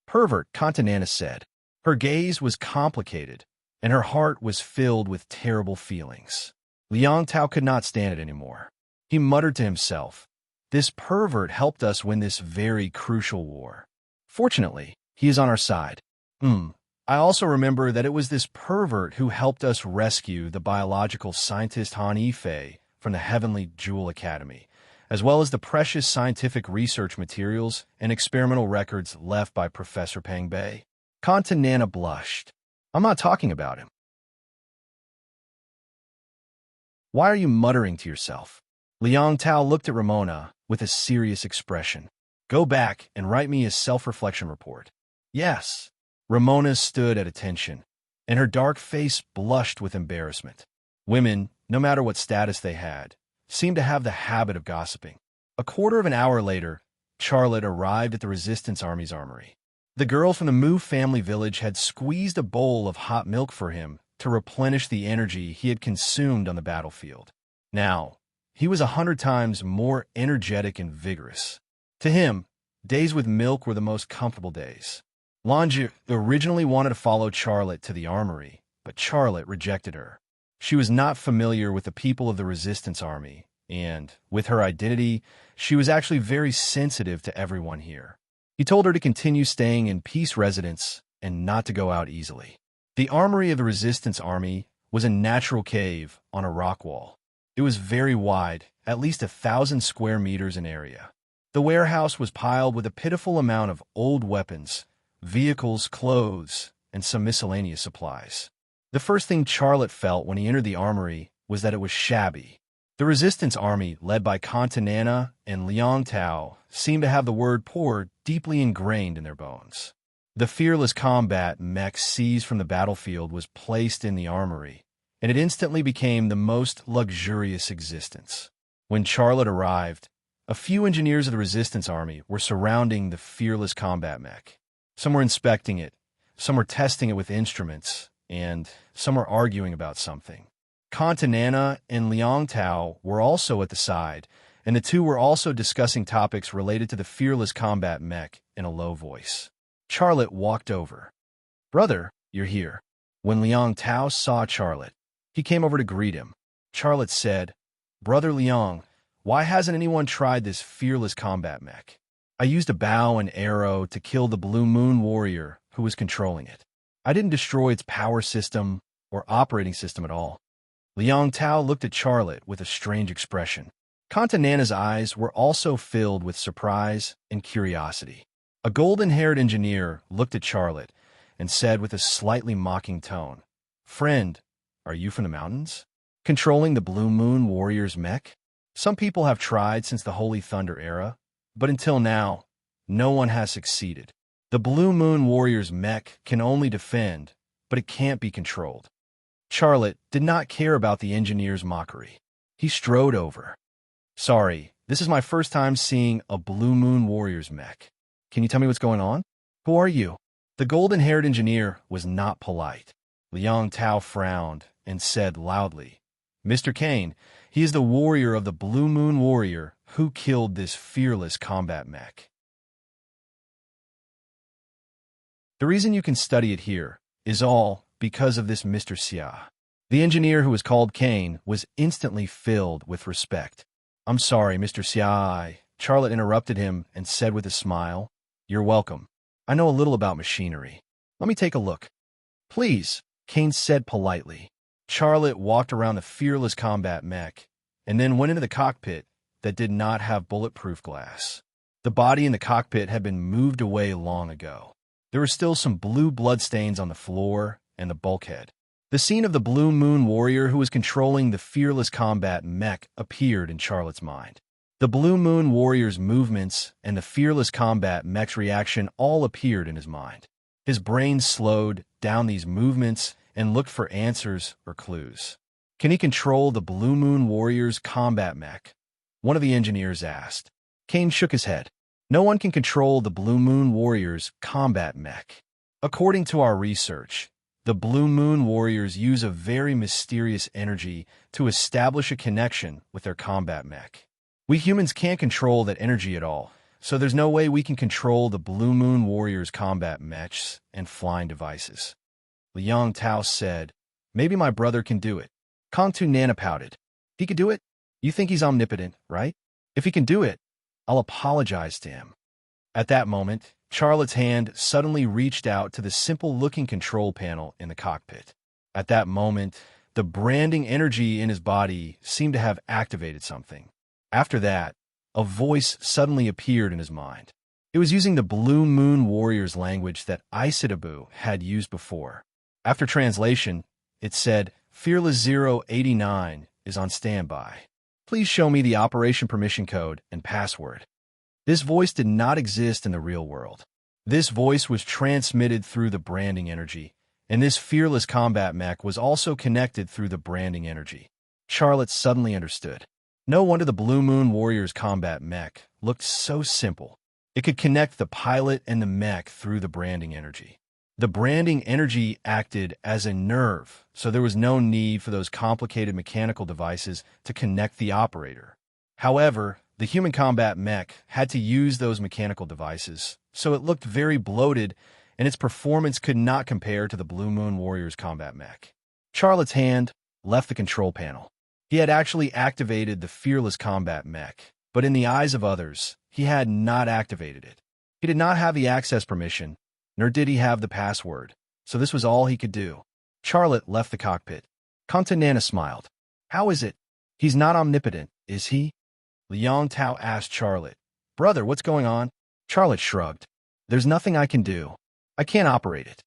Pervert, Contanana said. Her gaze was complicated, and her heart was filled with terrible feelings. Liang Tao could not stand it anymore. He muttered to himself, This pervert helped us win this very crucial war. Fortunately, he is on our side. I also remember that it was this pervert who helped us rescue the biological scientist Han Yifei from the Heavenly Jewel Academy, as well as the precious scientific research materials and experimental records left by Professor Peng Bei. Contanana blushed. I'm not talking about him. Why are you muttering to yourself? Liang Tao looked at Ramona with a serious expression. Go back and write me a self-reflection report. Yes. Ramona stood at attention, and her dark face blushed with embarrassment. Women, no matter what status they had, seemed to have the habit of gossiping. A quarter of an hour later, Charlotte arrived at the Resistance Army's armory. The girl from the Mu family village had squeezed a bowl of hot milk for him to replenish the energy he had consumed on the battlefield. Now, he was 100 times more energetic and vigorous. To him, days with milk were the most comfortable days. Lange originally wanted to follow Charlotte to the armory, but Charlotte rejected her. She was not familiar with the people of the Resistance Army, and, with her identity, she was actually very sensitive to everyone here. He told her to continue staying in Peace Residence and not to go out easily. The armory of the Resistance Army was a natural cave on a rock wall. It was very wide, at least 1,000 square meters in area. The warehouse was piled with a pitiful amount of old weapons, vehicles, clothes, and some miscellaneous supplies. The first thing Charlotte felt when he entered the armory was that it was shabby. The Resistance Army, led by Contanana and Liang Tao, seemed to have the word poor deeply ingrained in their bones. The fearless combat mech seized from the battlefield was placed in the armory, and it instantly became the most luxurious existence. When Charlotte arrived, a few engineers of the Resistance Army were surrounding the fearless combat mech. Some were inspecting it, some were testing it with instruments, and some were arguing about something. Contanana and Liang Tao were also at the side, and the two were also discussing topics related to the fearless combat mech in a low voice. Charlotte walked over. "Brother, you're here." When Liang Tao saw Charlotte, he came over to greet him. Charlotte said, "Brother Liang, why hasn't anyone tried this fearless combat mech? I used a bow and arrow to kill the Blue Moon warrior who was controlling it. I didn't destroy its power system or operating system at all." Liang Tao looked at Charlotte with a strange expression. Contanana's eyes were also filled with surprise and curiosity. A golden-haired engineer looked at Charlotte and said with a slightly mocking tone, "Friend, are you from the mountains? Controlling the Blue Moon warrior's mech? Some people have tried since the Holy Thunder era, but until now, no one has succeeded. The Blue Moon warrior's mech can only defend, but it can't be controlled." Charlotte did not care about the engineer's mockery. He strode over. "Sorry, this is my first time seeing a Blue Moon warrior's mech. Can you tell me what's going on? Who are you?" The golden-haired engineer was not polite. Liang Tao frowned and said loudly, "Mr. Kane, he is the warrior of the Blue Moon warrior who killed this fearless combat mech. The reason you can study it here is all because of this Mr. Xia." The engineer, who was called Kane, was instantly filled with respect. "I'm sorry, Mr. Xia." Charlotte interrupted him and said with a smile, "You're welcome. I know a little about machinery. Let me take a look." "Please," Kane said politely. Charlotte walked around the fearless combat mech and then went into the cockpit that did not have bulletproof glass. The body in the cockpit had been moved away long ago. There were still some blue bloodstains on the floor and the bulkhead. The scene of the Blue Moon warrior who was controlling the fearless combat mech appeared in Charlotte's mind. The Blue Moon warrior's movements and the fearless combat mech's reaction all appeared in his mind. His brain slowed down these movements and looked for answers or clues. "Can he control the Blue Moon warrior's combat mech?" one of the engineers asked. Kane shook his head. "No one can control the Blue Moon warrior's combat mech. According to our research, the Blue Moon warriors use a very mysterious energy to establish a connection with their combat mech. We humans can't control that energy at all, so there's no way we can control the Blue Moon warriors' combat mechs and flying devices." Liang Tao said, "Maybe my brother can do it." Kong Tu Nana pouted. "He could do it? You think he's omnipotent, right? If he can do it, I'll apologize to him." At that moment, Charlotte's hand suddenly reached out to the simple-looking control panel in the cockpit. At that moment, the branding energy in his body seemed to have activated something. After that, a voice suddenly appeared in his mind. It was using the Blue Moon warrior's language that Isitabu had used before. After translation, it said, "Fearless 089 is on standby. Please show me the operation permission code and password." This voice did not exist in the real world. This voice was transmitted through the branding energy, and this fearless combat mech was also connected through the branding energy. Charlotte suddenly understood. No wonder the Blue Moon warrior's combat mech looked so simple. It could connect the pilot and the mech through the branding energy. The branding energy acted as a nerve, so there was no need for those complicated mechanical devices to connect the operator. However, the human combat mech had to use those mechanical devices, so it looked very bloated, and its performance could not compare to the Blue Moon warrior's combat mech. Charlotte's hand left the control panel. He had actually activated the fearless combat mech, but in the eyes of others, he had not activated it. He did not have the access permission, nor did he have the password, so this was all he could do. Charlotte left the cockpit. Contanana smiled. How is it? He's not omnipotent, is he? Liang Tao asked Charlotte. Brother, what's going on? Charlotte shrugged. There's nothing I can do. I can't operate it.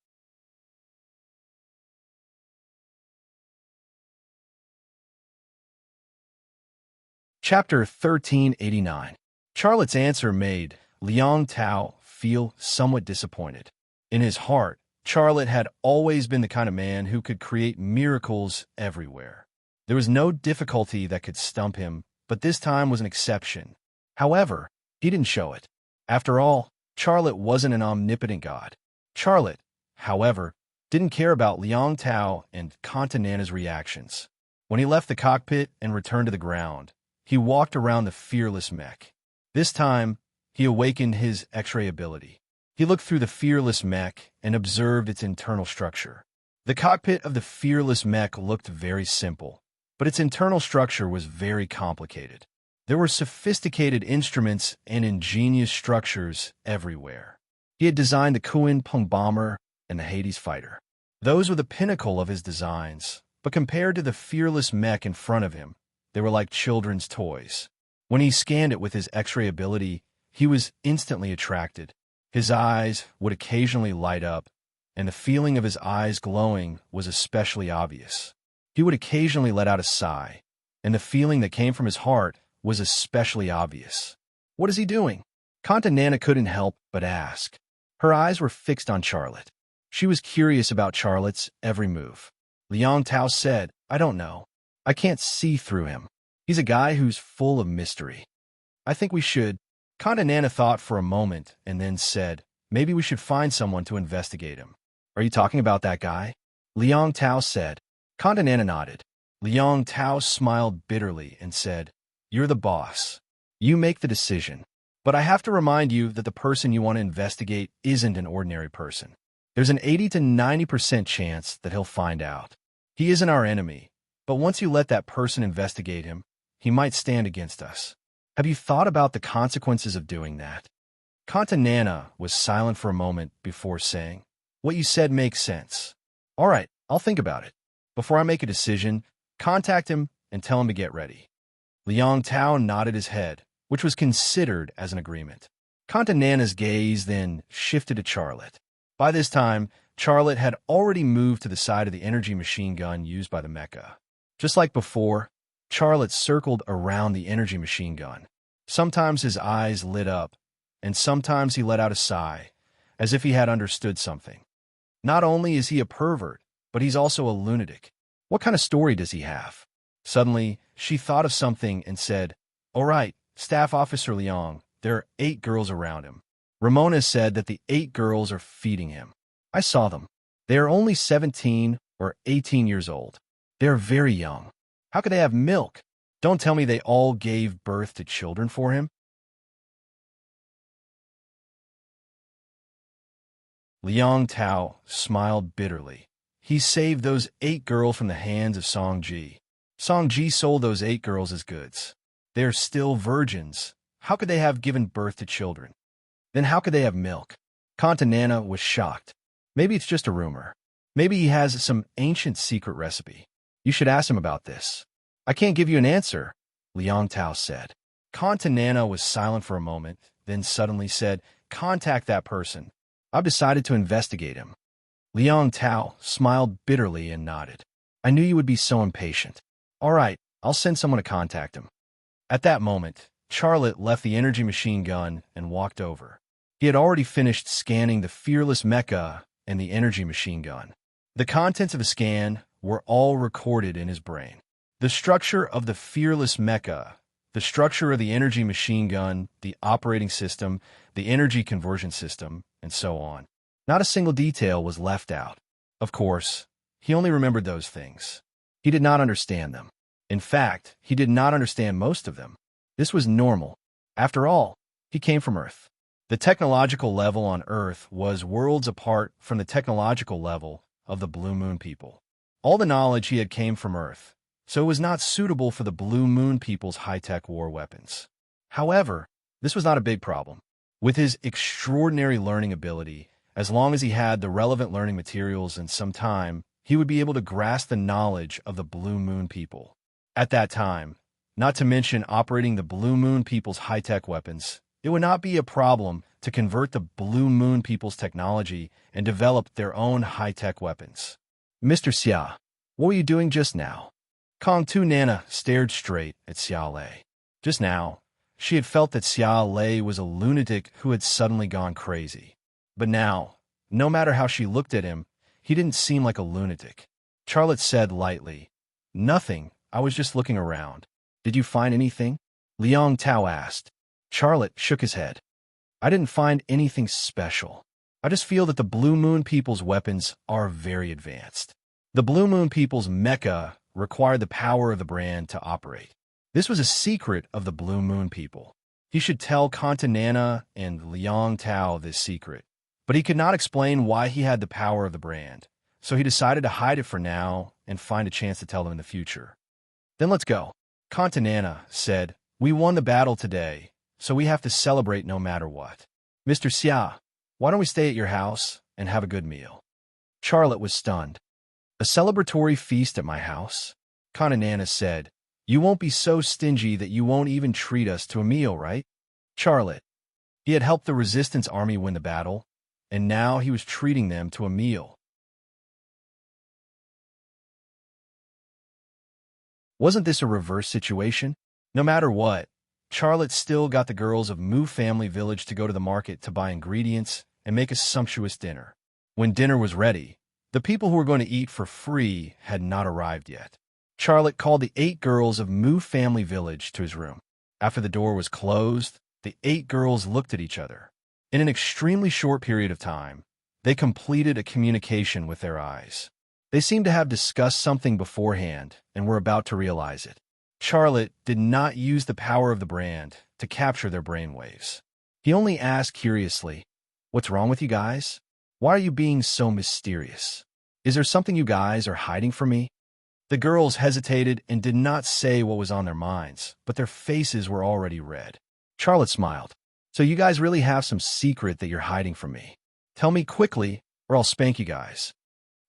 Chapter 1389. Charlotte's answer made Liang Tao feel somewhat disappointed. In his heart, Charlotte had always been the kind of man who could create miracles everywhere. There was no difficulty that could stump him, but this time was an exception. However, he didn't show it. After all, Charlotte wasn't an omnipotent god. Charlotte, however, didn't care about Liang Tao and Contanana's reactions. When he left the cockpit and returned to the ground, he walked around the fearless mech. This time, he awakened his X-ray ability. He looked through the fearless mech and observed its internal structure. The cockpit of the fearless mech looked very simple, but its internal structure was very complicated. There were sophisticated instruments and ingenious structures everywhere. He had designed the Kuan Pung bomber and the Hades fighter. Those were the pinnacle of his designs, but compared to the fearless mech in front of him, they were like children's toys. When he scanned it with his X-ray ability, he was instantly attracted. His eyes would occasionally light up, and the feeling of his eyes glowing was especially obvious. He would occasionally let out a sigh, and the feeling that came from his heart was especially obvious. What is he doing? Contanana couldn't help but ask. Her eyes were fixed on Charlotte. She was curious about Charlotte's every move. Liang Tao said, I don't know. I can't see through him. He's a guy who's full of mystery. I think we should. Contanana thought for a moment and then said, maybe we should find someone to investigate him. Are you talking about that guy? Liang Tao said. Contanana nodded. Liang Tao smiled bitterly and said, you're the boss. You make the decision. But I have to remind you that the person you want to investigate isn't an ordinary person. There's an 80 to 90% chance that he'll find out. He isn't our enemy, but once you let that person investigate him, he might stand against us. Have you thought about the consequences of doing that? Contanana was silent for a moment before saying, what you said makes sense. All right, I'll think about it. Before I make a decision, contact him and tell him to get ready. Liang Tao nodded his head, which was considered as an agreement. Contanana's gaze then shifted to Charlotte. By this time, Charlotte had already moved to the side of the energy machine gun used by the mecha. Just like before, Charlotte circled around the energy machine gun. Sometimes his eyes lit up, and sometimes he let out a sigh, as if he had understood something. Not only is he a pervert, but he's also a lunatic. What kind of story does he have? Suddenly, she thought of something and said, all right, Staff Officer Liang, there are 8 girls around him. Ramona said that the 8 girls are feeding him. I saw them. They are only 17 or 18 years old. They are very young. How could they have milk? Don't tell me they all gave birth to children for him. Liang Tao smiled bitterly. He saved those 8 girls from the hands of Song Ji. Song Ji sold those 8 girls as goods. They are still virgins. How could they have given birth to children? Then how could they have milk? Contanana was shocked. Maybe it's just a rumor. Maybe he has some ancient secret recipe. You should ask him about this. I can't give you an answer, Liang Tao said. Contanana was silent for a moment, then suddenly said, contact that person. I've decided to investigate him. Liang Tao smiled bitterly and nodded. I knew you would be so impatient. All right, I'll send someone to contact him. At that moment, Charlotte left the energy machine gun and walked over. He had already finished scanning the fearless mecha and the energy machine gun. The contents of the scan were all recorded in his brain. The structure of the fearless mecha, the structure of the energy machine gun, the operating system, the energy conversion system, and so on. Not a single detail was left out. Of course, he only remembered those things. He did not understand them. In fact, he did not understand most of them. This was normal. After all, he came from Earth. The technological level on Earth was worlds apart from the technological level of the Blue Moon people. All the knowledge he had came from Earth, so it was not suitable for the Blue Moon people's high-tech war weapons. However, this was not a big problem. With his extraordinary learning ability, as long as he had the relevant learning materials and some time, he would be able to grasp the knowledge of the Blue Moon people. At that time, not to mention operating the Blue Moon people's high-tech weapons, it would not be a problem to convert the Blue Moon people's technology and develop their own high-tech weapons. Mr. Xia, what were you doing just now? Kong Tu Nana stared straight at Xia Lei. Just now, she had felt that Xia Lei was a lunatic who had suddenly gone crazy. But now, no matter how she looked at him, he didn't seem like a lunatic. Charlotte said lightly, "Nothing, I was just looking around." "Did you find anything?" Liang Tao asked. Charlotte shook his head. "I didn't find anything special. I just feel that the Blue Moon people's weapons are very advanced. The Blue Moon people's mecha required the power of the brand to operate. This was a secret of the Blue Moon people. He should tell Contanana and Liang Tao this secret. But he could not explain why he had the power of the brand, so he decided to hide it for now and find a chance to tell them in the future. "Then let's go." Contanana said, "We won the battle today, so we have to celebrate no matter what. Mr. Xia, why don't we stay at your house and have a good meal?" Charlotte was stunned. "A celebratory feast at my house?" Contanana said, "You won't be so stingy that you won't even treat us to a meal, right?" Charlotte. He had helped the resistance army win the battle, and now he was treating them to a meal. Wasn't this a reverse situation? No matter what, Charlotte still got the girls of Mu family village to go to the market to buy ingredients and make a sumptuous dinner. When dinner was ready, the people who were going to eat for free had not arrived yet. Charlotte called the 8 girls of Mu family village to his room. After the door was closed, the 8 girls looked at each other. In an extremely short period of time, they completed a communication with their eyes. They seemed to have discussed something beforehand and were about to realize it. Charlotte did not use the power of the brand to capture their brainwaves. He only asked curiously, "What's wrong with you guys? Why are you being so mysterious? Is there something you guys are hiding from me?" The girls hesitated and did not say what was on their minds, but their faces were already red. Charlotte smiled. "So you guys really have some secret that you're hiding from me. Tell me quickly, or I'll spank you guys."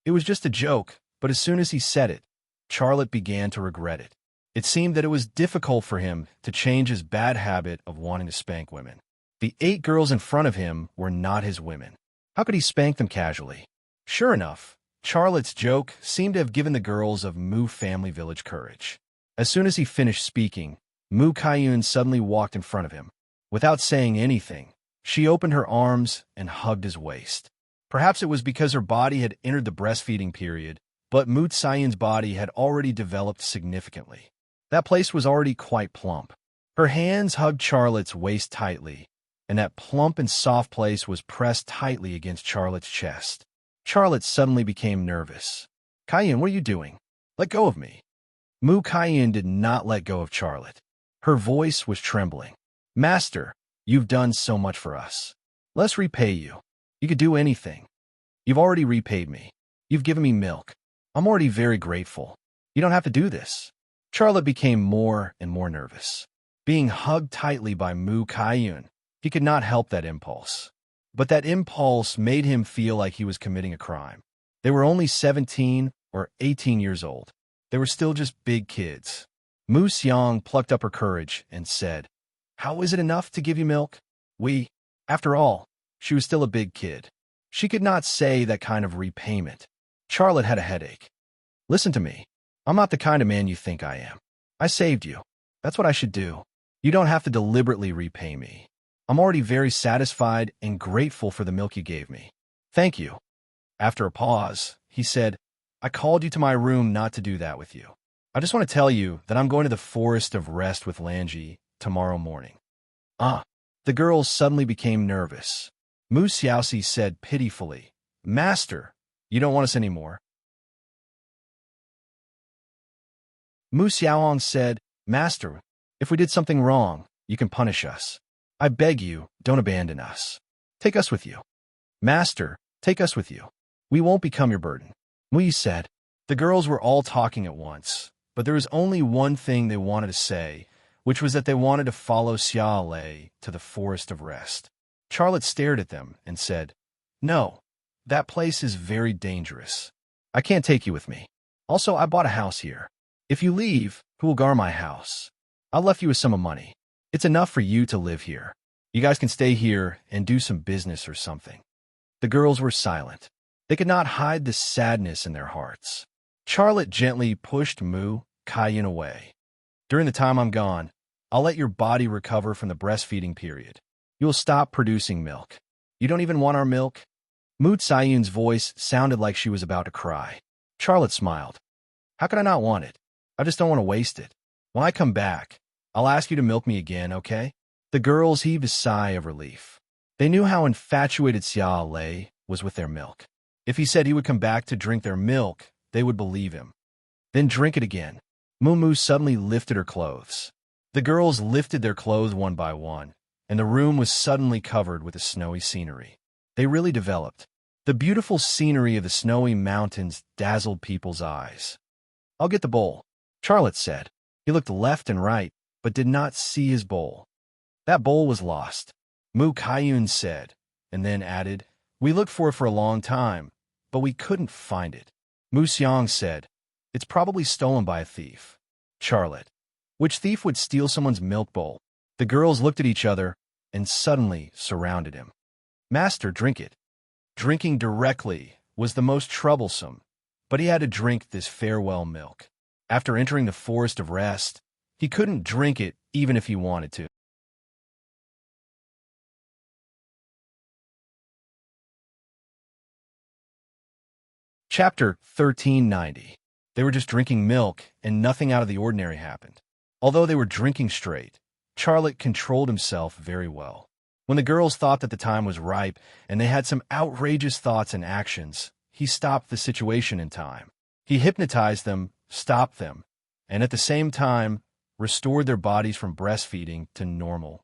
It was just a joke, but as soon as he said it, Charlotte began to regret it. It seemed that it was difficult for him to change his bad habit of wanting to spank women. The 8 girls in front of him were not his women. How could he spank them casually? Sure enough, Charlotte's joke seemed to have given the girls of Mu family village courage. As soon as he finished speaking, Mu Kaiyun suddenly walked in front of him. Without saying anything, she opened her arms and hugged his waist. Perhaps it was because her body had entered the breastfeeding period, but Mu Kaiyun's body had already developed significantly. That place was already quite plump. Her hands hugged Charlotte's waist tightly, and that plump and soft place was pressed tightly against Charlotte's chest. Charlotte suddenly became nervous. "Kaiyun, what are you doing? Let go of me." Mu Kaiyun did not let go of Charlotte. Her voice was trembling. "Master, you've done so much for us. Let's repay you. You could do anything. You've already repaid me. You've given me milk. I'm already very grateful. You don't have to do this." Charlotte became more and more nervous. Being hugged tightly by Mu Kaiyun, he could not help that impulse. But that impulse made him feel like he was committing a crime. They were only 17 or 18 years old. They were still just big kids. Mu Xiang plucked up her courage and said, "How is it enough to give you milk? After all, she was still a big kid. She could not say that kind of repayment." Charlotte had a headache. "Listen to me. I'm not the kind of man you think I am. I saved you. That's what I should do. You don't have to deliberately repay me. I'm already very satisfied and grateful for the milk you gave me. Thank you." After a pause, he said, "I called you to my room not to do that with you. I just want to tell you that I'm going to the Forest of Rest with Lanji tomorrow morning." The girls suddenly became nervous. Mu Xiaoxi said pitifully, "Master, you don't want us anymore." Mu Xiaohong said, "Master, if we did something wrong, you can punish us. I beg you, don't abandon us. Take us with you. Master, take us with you. We won't become your burden." Mu said. The girls were all talking at once, but there was only one thing they wanted to say, which was that they wanted to follow Xia Lei to the Forest of Rest. Charlotte stared at them and said, "No, that place is very dangerous. I can't take you with me. Also, I bought a house here. If you leave, who will guard my house? I left you a sum of money. It's enough for you to live here. You guys can stay here and do some business or something." The girls were silent. They could not hide the sadness in their hearts. Charlotte gently pushed Mu Kaiyun away. "During the time I'm gone, I'll let your body recover from the breastfeeding period. You will stop producing milk. You don't even want our milk?" Mu Kaiyun's voice sounded like she was about to cry. Charlotte smiled. "How could I not want it? I just don't want to waste it. When I come back, I'll ask you to milk me again, okay?" The girls heaved a sigh of relief. They knew how infatuated Xia Lei was with their milk. If he said he would come back to drink their milk, they would believe him. Then drink it again. Mumu suddenly lifted her clothes. The girls lifted their clothes one by one, and the room was suddenly covered with the snowy scenery. They really developed. The beautiful scenery of the snowy mountains dazzled people's eyes. "I'll get the bowl," Charlotte said. He looked left and right, but did not see his bowl. "That bowl was lost," Mu Kaiyun said, and then added, "We looked for it for a long time, but we couldn't find it." Mu Xiang said, "It's probably stolen by a thief." Charlotte, "Which thief would steal someone's milk bowl?" The girls looked at each other and suddenly surrounded him. "Master, drink it." Drinking directly was the most troublesome, but he had to drink this farewell milk. After entering the forest of rest, he couldn't drink it even if he wanted to. Chapter 1390. They were just drinking milk, and nothing out of the ordinary happened. Although they were drinking straight, Charlotte controlled himself very well. When the girls thought that the time was ripe and they had some outrageous thoughts and actions, he stopped the situation in time. He hypnotized them, stopped them, and at the same time, restored their bodies from breastfeeding to normal.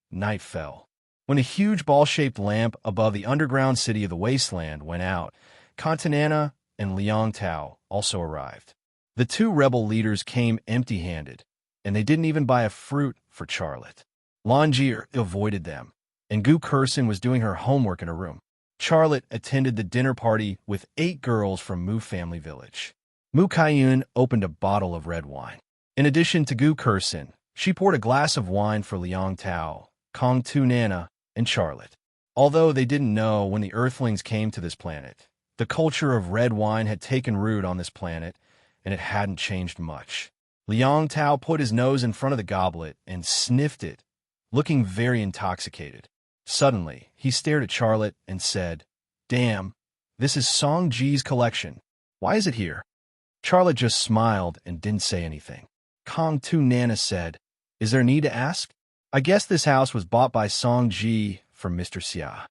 Night fell. When a huge ball-shaped lamp above the underground city of the wasteland went out, Contanana and Liang Tao also arrived. The two rebel leaders came empty-handed, and they didn't even buy a fruit for Charlotte. Longier avoided them, and Gu Kursin was doing her homework in her room. Charlotte attended the dinner party with 8 girls from Mu family village. Mu Kaiyun opened a bottle of red wine. In addition to Gu Kursin, she poured a glass of wine for Liang Tao, Kong Tu Nana, and Charlotte. Although they didn't know when the Earthlings came to this planet, the culture of red wine had taken root on this planet, and it hadn't changed much. Liang Tao put his nose in front of the goblet and sniffed it, looking very intoxicated. Suddenly, he stared at Charlotte and said, "Damn, this is Song Ji's collection. Why is it here?" Charlotte just smiled and didn't say anything. Kong Tu Nana said, "Is there need to ask? I guess this house was bought by Song Ji from Mr. Xia."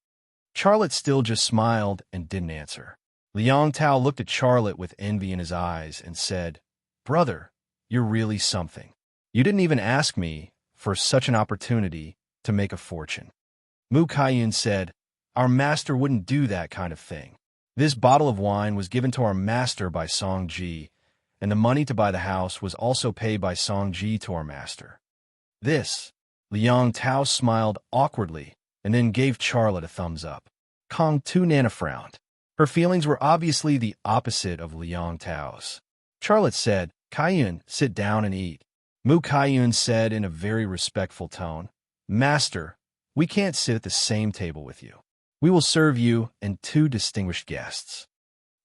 Charlotte still just smiled and didn't answer. Liang Tao looked at Charlotte with envy in his eyes and said, "Brother, you're really something. You didn't even ask me for such an opportunity to make a fortune." Mu Kaiyun said, "Our master wouldn't do that kind of thing. This bottle of wine was given to our master by Song Ji, and the money to buy the house was also paid by Song Ji to our master." This, Liang Tao smiled awkwardly and then gave Charlotte a thumbs up. Kong Tu Nana frowned. Her feelings were obviously the opposite of Liang Tao's. Charlotte said, "Kaiyun, sit down and eat." Mu Kaiyun said in a very respectful tone, "Master, we can't sit at the same table with you. We will serve you and 2 distinguished guests."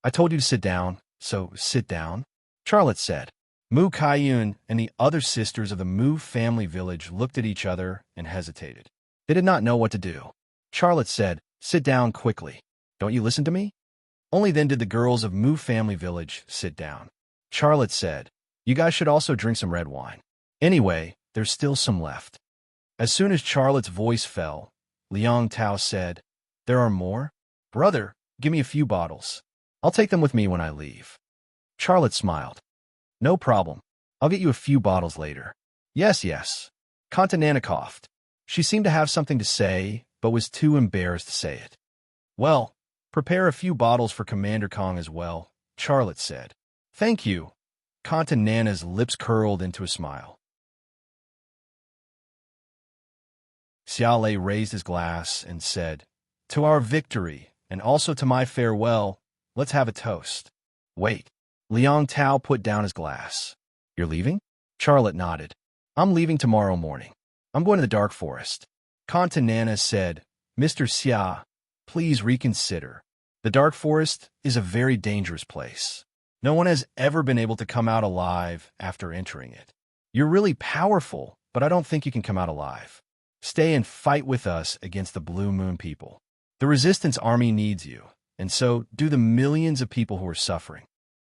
"I told you to sit down, so sit down," Charlotte said. Mu Kaiyun and the other sisters of the Mu family village looked at each other and hesitated. They did not know what to do. Charlotte said, "Sit down quickly. Don't you listen to me?" Only then did the girls of Mu family village sit down. Charlotte said, "You guys should also drink some red wine. Anyway, there's still some left." As soon as Charlotte's voice fell, Liang Tao said, "There are more? Brother, give me a few bottles. I'll take them with me when I leave." Charlotte smiled. "No problem. I'll get you a few bottles later." Yes, yes. Contanana coughed. She seemed to have something to say, but was too embarrassed to say it. "Well, prepare a few bottles for Commander Kong as well," Charlotte said. "Thank you." Contanana's lips curled into a smile. Xiaolei raised his glass and said, "To our victory, and also to my farewell, let's have a toast." "Wait." Liang Tao put down his glass. "You're leaving?" Charlotte nodded. "I'm leaving tomorrow morning. I'm going to the dark forest." Contanana said, "Mr. Xia, please reconsider. The dark forest is a very dangerous place. No one has ever been able to come out alive after entering it. You're really powerful, but I don't think you can come out alive. Stay and fight with us against the Blue Moon people. The resistance army needs you, and so do the millions of people who are suffering."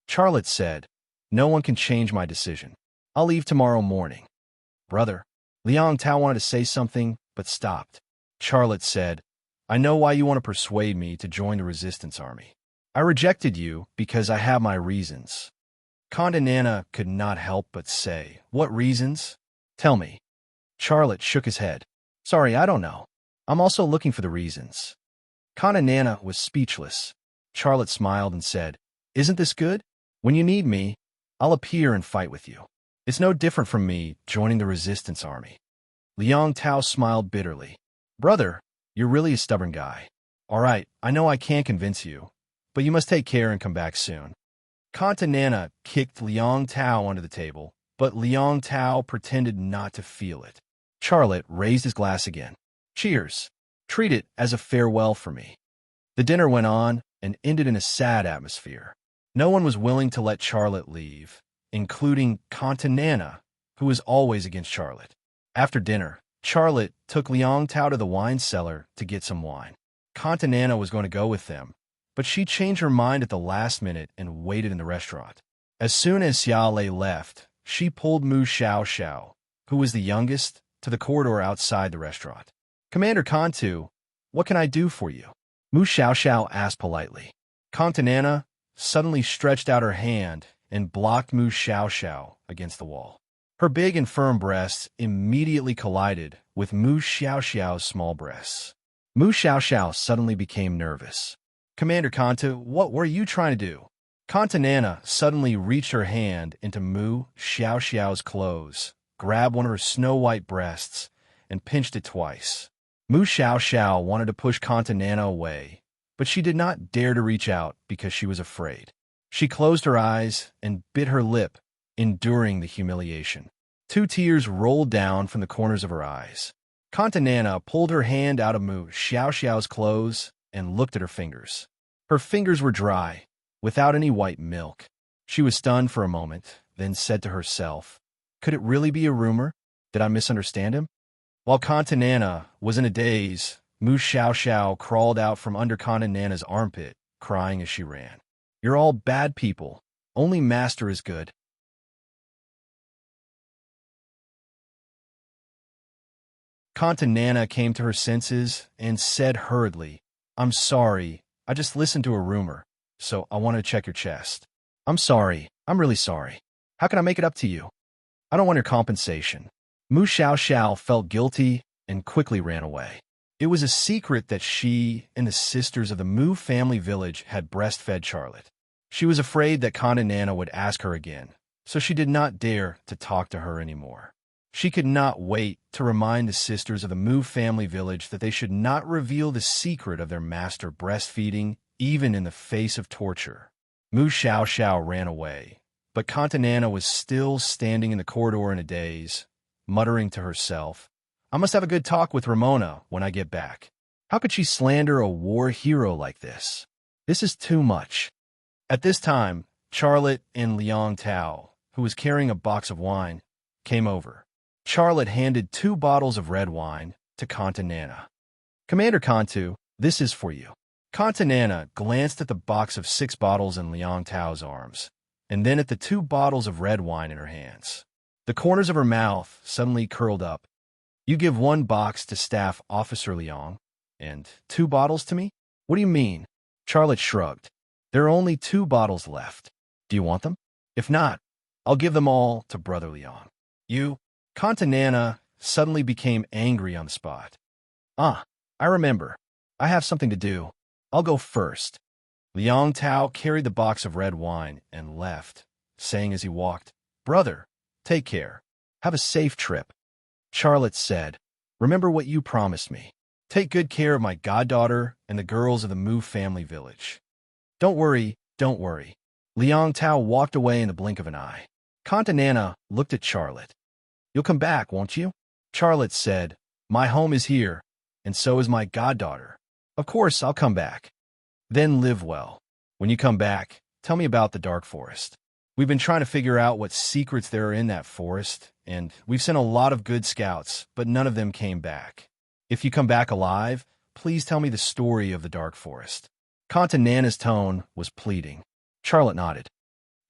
Charlotte said, "No one can change my decision. I'll leave tomorrow morning." "Brother." Liang Tao wanted to say something, but stopped. Charlotte said, "I know why you want to persuade me to join the resistance army. I rejected you because I have my reasons." Condanana could not help but say, "What reasons? Tell me." Charlotte shook his head. "Sorry, I don't know. I'm also looking for the reasons." Condanana was speechless. Charlotte smiled and said, "Isn't this good? When you need me, I'll appear and fight with you. It's no different from me joining the resistance army." Liang Tao smiled bitterly. "Brother, you're really a stubborn guy. All right, I know I can't convince you, but you must take care and come back soon." Contanana kicked Liang Tao under the table, but Liang Tao pretended not to feel it. Charlotte raised his glass again. "Cheers. Treat it as a farewell for me." The dinner went on and ended in a sad atmosphere. No one was willing to let Charlotte leave, including Contanana, who was always against Charlotte. After dinner, Charlotte took Liang Tao to the wine cellar to get some wine. Contanana was going to go with them, but she changed her mind at the last minute and waited in the restaurant. As soon as Xiaolei left, she pulled Mu Xiao, who was the youngest, to the corridor outside the restaurant. "Commander Kantu, what can I do for you?" Mu Xiao asked politely. Contanana suddenly stretched out her hand and blocked Mu Xiao against the wall. Her big and firm breasts immediately collided with Mu Xiao's small breasts. Mu Xiao suddenly became nervous. "Commander Kantu, what were you trying to do?" Contanana suddenly reached her hand into Mu Xiao's clothes, grabbed one of her snow-white breasts, and pinched it twice. Mu Xiao wanted to push Contanana away, but she did not dare to reach out because she was afraid. She closed her eyes and bit her lip, enduring the humiliation. 2 tears rolled down from the corners of her eyes. Contanana pulled her hand out of Mu Xiao's clothes and looked at her fingers. Her fingers were dry, without any white milk. She was stunned for a moment, then said to herself, "Could it really be a rumor? Did I misunderstand him?" While Contanana was in a daze, Mu Xiao crawled out from under Contanana's armpit, crying as she ran. "You're all bad people. Only Master is good." Contanana came to her senses and said hurriedly, "I'm sorry. I just listened to a rumor, so I wanted to check your chest." "I'm sorry. I'm really sorry. How can I make it up to you?" "I don't want your compensation." Mu Xiao felt guilty and quickly ran away. It was a secret that she and the sisters of the Mu family village had breastfed Charlotte. She was afraid that Condanana would ask her again, so she did not dare to talk to her anymore. She could not wait to remind the sisters of the Mu family village that they should not reveal the secret of their master breastfeeding, even in the face of torture. Mu Xiao ran away, but Contanana was still standing in the corridor in a daze, muttering to herself, "I must have a good talk with Ramona when I get back. How could she slander a war hero like this? This is too much." At this time, Charlotte and Liang Tao, who was carrying a box of wine, came over. Charlotte handed 2 bottles of red wine to Contanana. "Commander Kantu, this is for you." Contanana glanced at the box of 6 bottles in Liang Tao's arms, and then at the 2 bottles of red wine in her hands. The corners of her mouth suddenly curled up. "You give 1 box to Staff Officer Liang, and 2 bottles to me? What do you mean?" Charlotte shrugged. "There are only 2 bottles left. Do you want them? If not, I'll give them all to Brother Liang." "You..." Contanana suddenly became angry on the spot. "Ah, I remember. I have something to do. I'll go first." Liang Tao carried the box of red wine and left, saying as he walked, "Brother, take care. Have a safe trip." Charlotte said, Remember what you promised me. Take good care of my goddaughter and the girls of the Mu family village. Don't worry, don't worry. Liang Tao walked away in the blink of an eye. Contanana looked at Charlotte. You'll come back, won't you? Charlotte said, My home is here, and so is my goddaughter. Of course, I'll come back. Then live well. When you come back, tell me about the dark forest. We've been trying to figure out what secrets there are in that forest, and we've sent a lot of good scouts, but none of them came back. If you come back alive, please tell me the story of the dark forest. Contanana's tone was pleading. Charlotte nodded.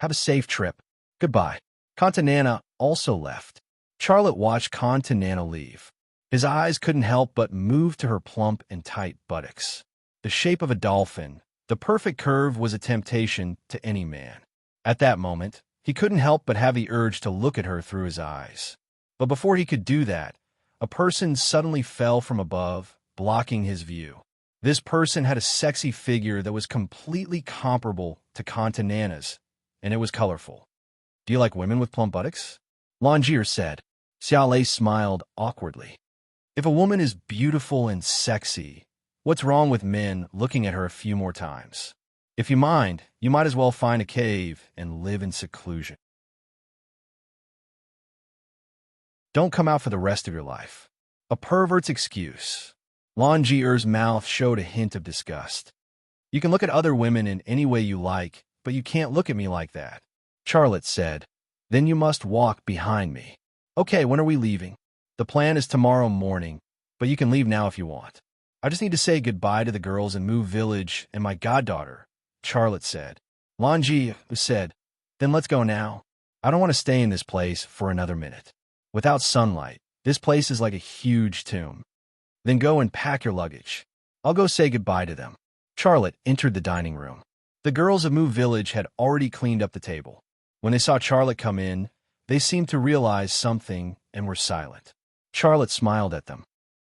Have a safe trip. Goodbye. Contanana also left. Charlotte watched Contanana leave. His eyes couldn't help but move to her plump and tight buttocks. The shape of a dolphin, the perfect curve was a temptation to any man. At that moment, he couldn't help but have the urge to look at her through his eyes. But before he could do that, a person suddenly fell from above, blocking his view. This person had a sexy figure that was completely comparable to Contanana's, and it was colorful. Do you like women with plump buttocks? Longier said. Xiaolei smiled awkwardly. If a woman is beautiful and sexy, what's wrong with men looking at her a few more times? If you mind, you might as well find a cave and live in seclusion. Don't come out for the rest of your life. A pervert's excuse. Longier's mouth showed a hint of disgust. You can look at other women in any way you like, but you can't look at me like that. Charlotte said. Then you must walk behind me. Okay, when are we leaving? The plan is tomorrow morning, but you can leave now if you want. I just need to say goodbye to the girls in Mu Village and my goddaughter, Charlotte said. Longier said, Then let's go now. I don't want to stay in this place for another minute. Without sunlight, this place is like a huge tomb. Then go and pack your luggage. I'll go say goodbye to them. Charlotte entered the dining room. The girls of Mu Village had already cleaned up the table. When they saw Charlotte come in, they seemed to realize something and were silent. Charlotte smiled at them.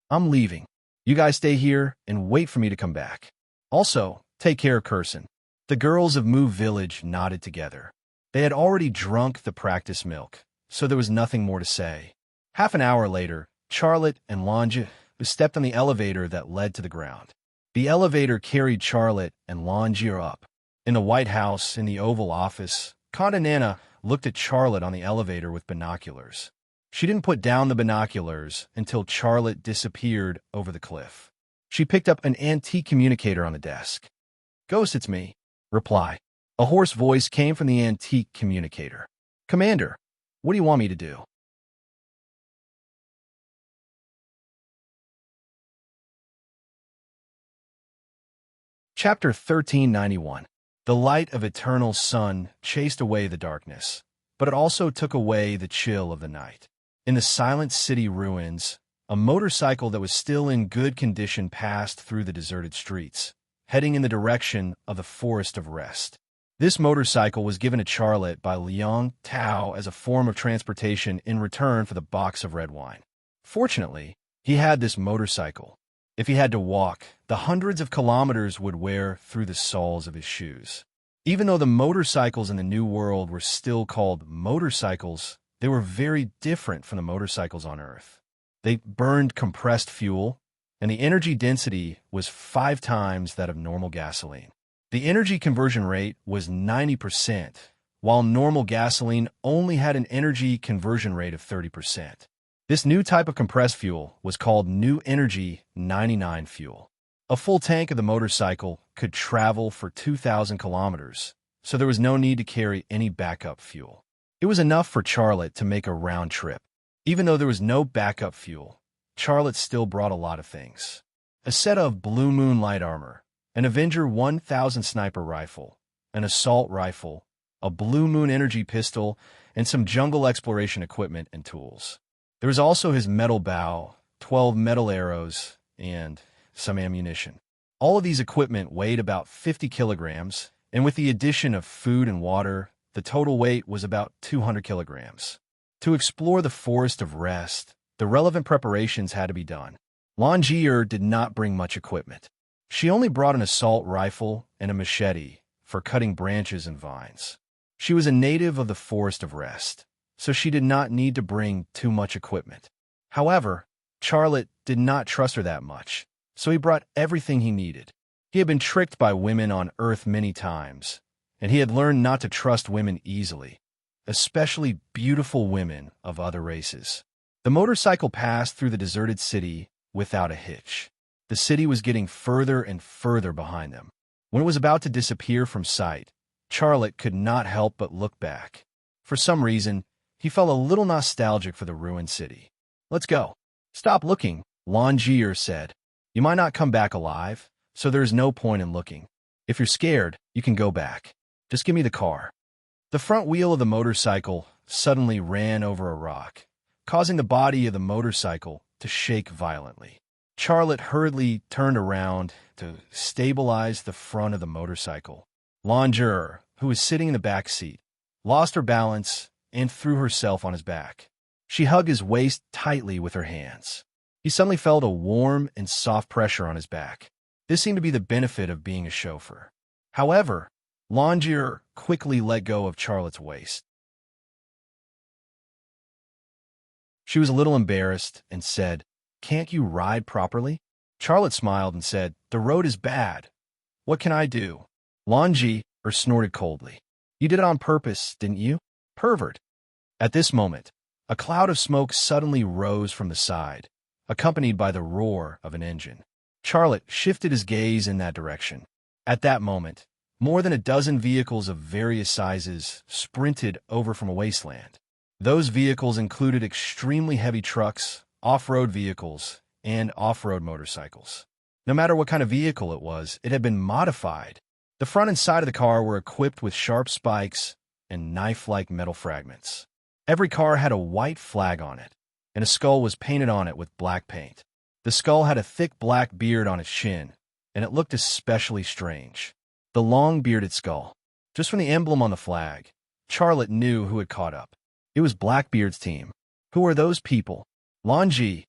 I'm leaving. You guys stay here and wait for me to come back. Also, take care of Curson. The girls of Mu Village nodded together. They had already drunk the practice milk, so there was nothing more to say. Half an hour later, Charlotte and Longier stepped on the elevator that led to the ground. The elevator carried Charlotte and Longier up. In the White House, in the Oval Office, Contanana looked at Charlotte on the elevator with binoculars. She didn't put down the binoculars until Charlotte disappeared over the cliff. She picked up an antique communicator on the desk. Ghost, it's me. Reply. A hoarse voice came from the antique communicator. Commander, what do you want me to do? Chapter 1391. The light of eternal sun chased away the darkness, but it also took away the chill of the night. In the silent city ruins, a motorcycle that was still in good condition passed through the deserted streets, heading in the direction of the Forest of Rest. This motorcycle was given to Charlotte by Liang Tao as a form of transportation in return for the box of red wine. Fortunately, he had this motorcycle. If he had to walk, the hundreds of kilometers would wear through the soles of his shoes. Even though the motorcycles in the New World were still called motorcycles, they were very different from the motorcycles on Earth. They burned compressed fuel, and the energy density was 5 times that of normal gasoline. The energy conversion rate was 90%, while normal gasoline only had an energy conversion rate of 30%. This new type of compressed fuel was called New Energy 99 fuel. A full tank of the motorcycle could travel for 2,000 kilometers, so there was no need to carry any backup fuel. It was enough for Charlotte to make a round trip. Even though there was no backup fuel, Charlotte still brought a lot of things. A set of Blue Moon light armor, an Avenger 1000 sniper rifle, an assault rifle, a Blue Moon energy pistol, and some jungle exploration equipment and tools. There was also his metal bow, 12 metal arrows, and some ammunition. All of these equipment weighed about 50 kilograms, and with the addition of food and water, the total weight was about 200 kilograms. To explore the Forest of Rest, the relevant preparations had to be done. Longier did not bring much equipment. She only brought an assault rifle and a machete for cutting branches and vines. She was a native of the Forest of Rest, so she did not need to bring too much equipment. However, Charlotte did not trust her that much, so he brought everything he needed. He had been tricked by women on Earth many times, and he had learned not to trust women easily, especially beautiful women of other races. The motorcycle passed through the deserted city without a hitch. The city was getting further and further behind them. When it was about to disappear from sight, Charlotte could not help but look back. For some reason, he felt a little nostalgic for the ruined city. "Let's go." "Stop looking," Longier said. "You might not come back alive, so there's no point in looking. If you're scared, you can go back. Just give me the car." The front wheel of the motorcycle suddenly ran over a rock, causing the body of the motorcycle to shake violently. Charlotte hurriedly turned around to stabilize the front of the motorcycle. Longier, who was sitting in the back seat, lost her balance and threw herself on his back. She hugged his waist tightly with her hands. He suddenly felt a warm and soft pressure on his back. This seemed to be the benefit of being a chauffeur. However, Longier quickly let go of Charlotte's waist. She was a little embarrassed and said, "Can't you ride properly?" Charlotte smiled and said, "The road is bad. What can I do?" Longier snorted coldly. "You did it on purpose, didn't you? Pervert." At this moment, a cloud of smoke suddenly rose from the side, accompanied by the roar of an engine. Charlotte shifted his gaze in that direction. At that moment, more than a dozen vehicles of various sizes sprinted over from a wasteland. Those vehicles included extremely heavy trucks, off-road vehicles, and off-road motorcycles. No matter what kind of vehicle it was, it had been modified. The front and side of the car were equipped with sharp spikes and knife-like metal fragments. Every car had a white flag on it, and a skull was painted on it with black paint. The skull had a thick black beard on its chin, and it looked especially strange. The long-bearded skull. Just from the emblem on the flag, Charlotte knew who had caught up. It was Blackbeard's team. Who are those people? Longier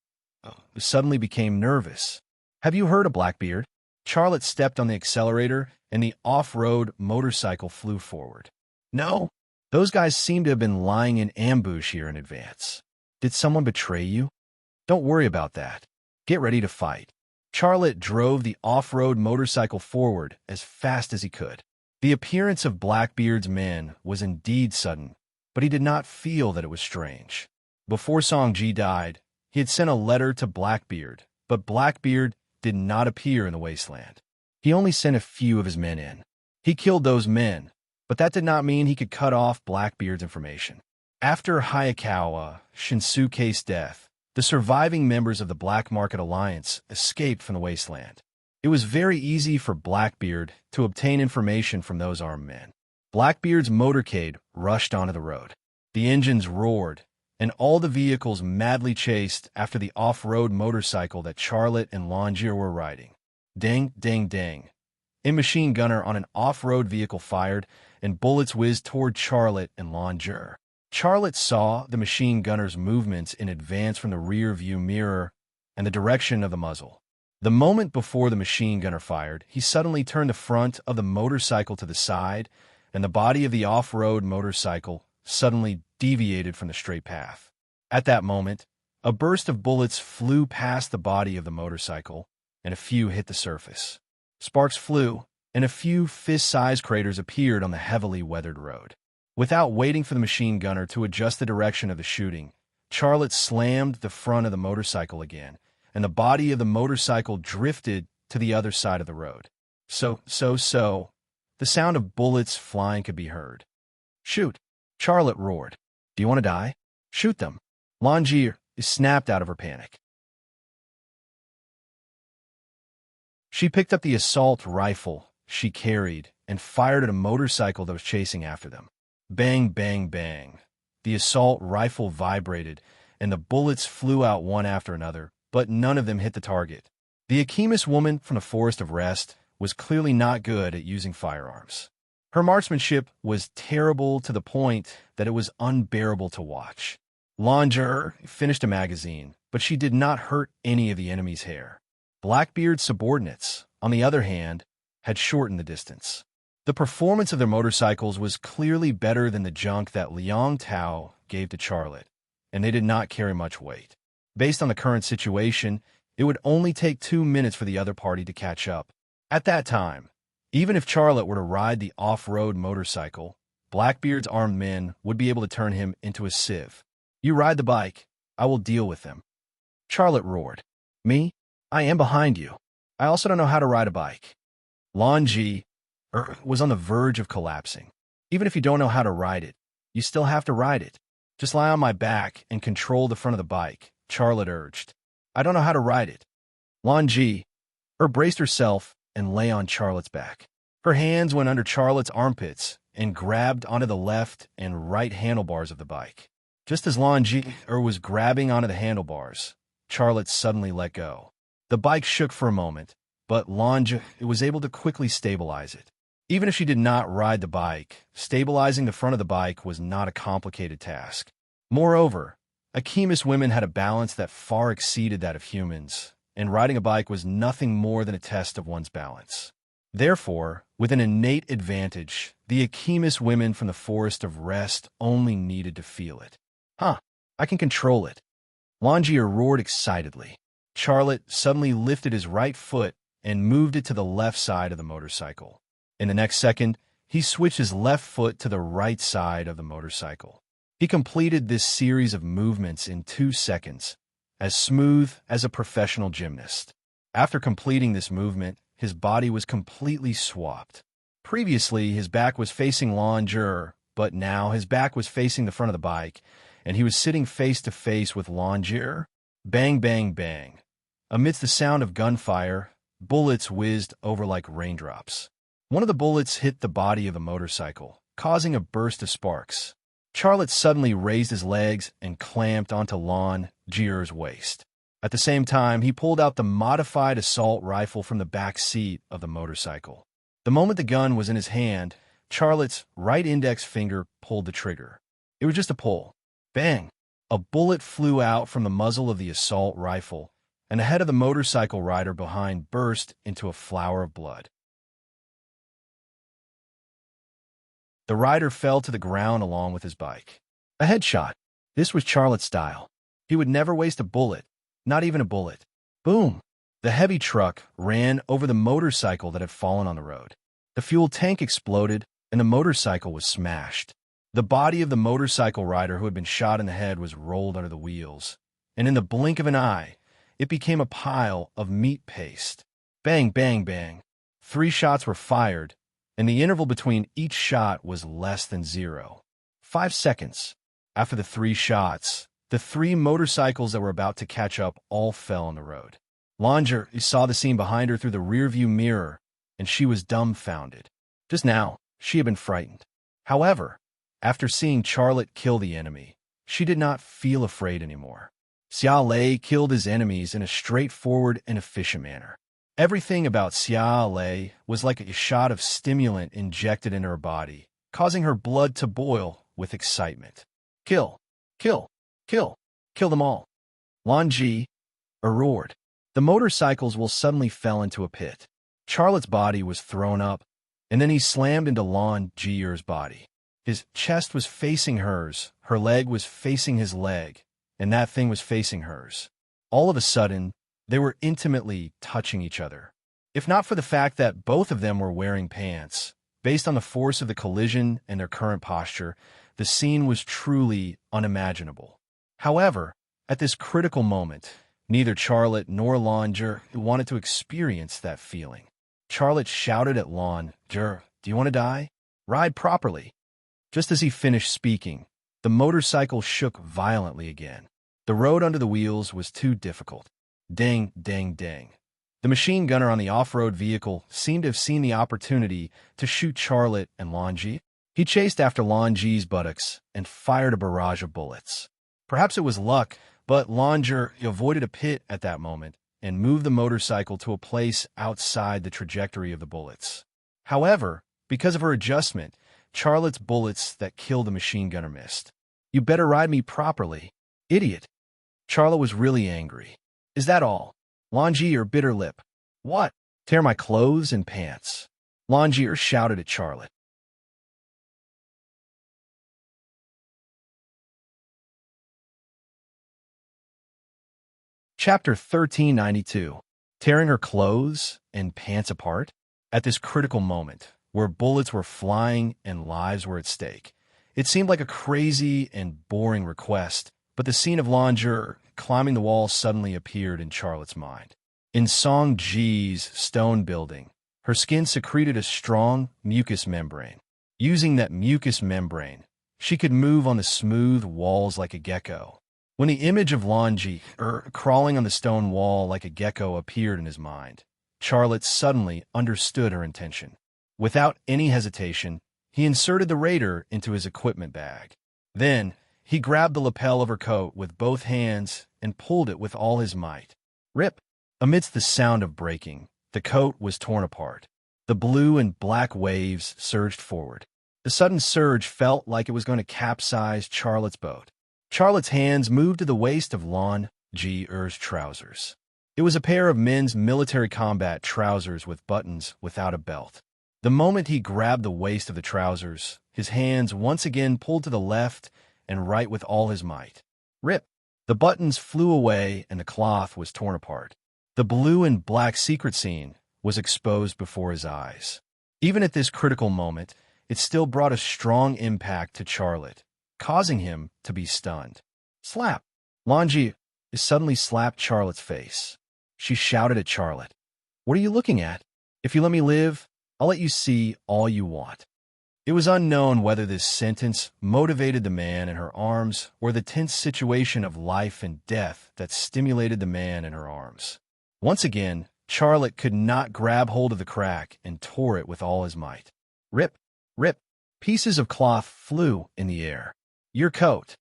suddenly became nervous. "Have you heard of Blackbeard?" Charlotte stepped on the accelerator, and the off-road motorcycle flew forward. "No. Those guys seem to have been lying in ambush here in advance. Did someone betray you? Don't worry about that. Get ready to fight." Charlotte drove the off-road motorcycle forward as fast as he could. The appearance of Blackbeard's men was indeed sudden, but he did not feel that it was strange. Before Song-ji died, he had sent a letter to Blackbeard, but Blackbeard did not appear in the wasteland. He only sent a few of his men in. He killed those men, but that did not mean he could cut off Blackbeard's information. After Hayakawa Shinsuke's death, the surviving members of the Black Market Alliance escaped from the wasteland. It was very easy for Blackbeard to obtain information from those armed men. Blackbeard's motorcade rushed onto the road. The engines roared, and all the vehicles madly chased after the off-road motorcycle that Charlotte and Longier were riding. Dang, dang, dang. A machine gunner on an off-road vehicle fired, and bullets whizzed toward Charlotte and Longier. Charlotte saw the machine gunner's movements in advance from the rear-view mirror and the direction of the muzzle. The moment before the machine gunner fired, he suddenly turned the front of the motorcycle to the side, and the body of the off-road motorcycle suddenly deviated from the straight path. At that moment, a burst of bullets flew past the body of the motorcycle, and a few hit the surface. Sparks flew, and a few fist-sized craters appeared on the heavily weathered road. Without waiting for the machine gunner to adjust the direction of the shooting, Charlotte slammed the front of the motorcycle again, and the body of the motorcycle drifted to the other side of the road. So. The sound of bullets flying could be heard. "Shoot!" Charlotte roared. "Do you want to die? Shoot them." Longier snapped out of her panic. She picked up the assault rifle she carried and fired at a motorcycle that was chasing after them. Bang, bang, bang. The assault rifle vibrated, and the bullets flew out one after another, but none of them hit the target. The Akimis woman from the Forest of Rest was clearly not good at using firearms. Her marksmanship was terrible to the point that it was unbearable to watch. Longier finished a magazine, but she did not hurt any of the enemy's hair. Blackbeard's subordinates, on the other hand, had shortened the distance. The performance of their motorcycles was clearly better than the junk that Liang Tao gave to Charlotte, and they did not carry much weight. Based on the current situation, it would only take 2 minutes for the other party to catch up. At that time, even if Charlotte were to ride the off-road motorcycle, Blackbeard's armed men would be able to turn him into a sieve. You ride the bike, I will deal with them. Charlotte roared. Me? I am behind you. I also don't know how to ride a bike. Lan Ji was on the verge of collapsing. Even if you don't know how to ride it, you still have to ride it. Just lie on my back and control the front of the bike, Charlotte urged. I don't know how to ride it. Lan Ji braced herself and lay on Charlotte's back. Her hands went under Charlotte's armpits and grabbed onto the left and right handlebars of the bike. Just as Lan Ji was grabbing onto the handlebars, Charlotte suddenly let go. The bike shook for a moment, but Lan Ji was able to quickly stabilize it. Even if she did not ride the bike, stabilizing the front of the bike was not a complicated task. Moreover, Akimis women had a balance that far exceeded that of humans, and riding a bike was nothing more than a test of one's balance. Therefore, with an innate advantage, the Akimis women from the Forest of Rest only needed to feel it. I can control it. Lan Ji roared excitedly. Charlotte suddenly lifted his right foot and moved it to the left side of the motorcycle. In the next second, he switched his left foot to the right side of the motorcycle. He completed this series of movements in 2 seconds, as smooth as a professional gymnast. After completing this movement, his body was completely swapped. Previously, his back was facing Lan Ji, but now his back was facing the front of the bike, and he was sitting face to face with Lan Ji. Bang, bang, bang. Amidst the sound of gunfire, bullets whizzed over like raindrops. One of the bullets hit the body of the motorcycle, causing a burst of sparks. Charlotte suddenly raised his legs and clamped onto Lan Ji's waist. At the same time, he pulled out the modified assault rifle from the back seat of the motorcycle. The moment the gun was in his hand, Charlotte's right index finger pulled the trigger. It was just a pull. Bang! A bullet flew out from the muzzle of the assault rifle, and the head of the motorcycle rider behind burst into a flower of blood. The rider fell to the ground along with his bike. A headshot. This was Charlotte's style. He would never waste a bullet, not even a bullet. Boom! The heavy truck ran over the motorcycle that had fallen on the road. The fuel tank exploded, and the motorcycle was smashed. The body of the motorcycle rider who had been shot in the head was rolled under the wheels, and in the blink of an eye, it became a pile of meat paste. Bang, bang, bang. 3 shots were fired, and the interval between each shot was less than 0. 5 seconds. After the 3 shots, the 3 motorcycles that were about to catch up all fell on the road. Lan Ji saw the scene behind her through the rearview mirror, and she was dumbfounded. Just now, she had been frightened. However, after seeing Charlotte kill the enemy, she did not feel afraid anymore. Xia Lei killed his enemies in a straightforward and efficient manner. Everything about Xia Lei was like a shot of stimulant injected into her body, causing her blood to boil with excitement. Kill! Kill! Kill! Kill them all! Lan Ji roared. The motorcycles will suddenly fell into a pit. Charlotte's body was thrown up, and then he slammed into Lan Ji's body. His chest was facing hers, her leg was facing his leg, and that thing was facing hers. All of a sudden, they were intimately touching each other. If not for the fact that both of them were wearing pants, based on the force of the collision and their current posture, the scene was truly unimaginable. However, at this critical moment, neither Charlotte nor Lan Ji wanted to experience that feeling. Charlotte shouted at Lan Ji, "Do you want to die? Ride properly." Just as he finished speaking, the motorcycle shook violently again. The road under the wheels was too difficult. Dang, dang, dang. The machine gunner on the off-road vehicle seemed to have seen the opportunity to shoot Charlotte and Lan Ji. He chased after Lan Ji's buttocks and fired a barrage of bullets. Perhaps it was luck, but Lan Ji avoided a pit at that moment and moved the motorcycle to a place outside the trajectory of the bullets. However, because of her adjustment, Charlotte's bullets that killed the machine gunner missed. "You better ride me properly, idiot." Charlotte was really angry. "Is that all? Lan Ji or bitter lip? What? Tear my clothes and pants?" Lan Ji shouted at Charlotte. Chapter 1392. Tearing her clothes and pants apart? At this critical moment, where bullets were flying and lives were at stake, it seemed like a crazy and boring request, but the scene of Langer climbing the wall suddenly appeared in Charlotte's mind. In Song Ji's stone building, her skin secreted a strong mucous membrane. Using that mucous membrane, she could move on the smooth walls like a gecko. When the image of Lanji crawling on the stone wall like a gecko appeared in his mind, Charlotte suddenly understood her intention. Without any hesitation, he inserted the raider into his equipment bag. Then, he grabbed the lapel of her coat with both hands and pulled it with all his might. Rip! Amidst the sound of breaking, the coat was torn apart. The blue and black waves surged forward. The sudden surge felt like it was going to capsize Charlotte's boat. Charlotte's hands moved to the waist of Lon Ji-er's trousers. It was a pair of men's military combat trousers with buttons without a belt. The moment he grabbed the waist of the trousers, his hands once again pulled to the left and right with all his might. Rip! The buttons flew away and the cloth was torn apart. The blue and black secret scene was exposed before his eyes. Even at this critical moment, it still brought a strong impact to Charlotte, causing him to be stunned. Slap! Lanji suddenly slapped Charlotte's face. She shouted at Charlotte, "What are you looking at? If you let me live, I'll let you see all you want." It was unknown whether this sentence motivated the man in her arms or the tense situation of life and death that stimulated the man in her arms. Once again, Charlotte could not grab hold of the crack and tore it with all his might. Rip! Rip! Pieces of cloth flew in the air. "Your coat!"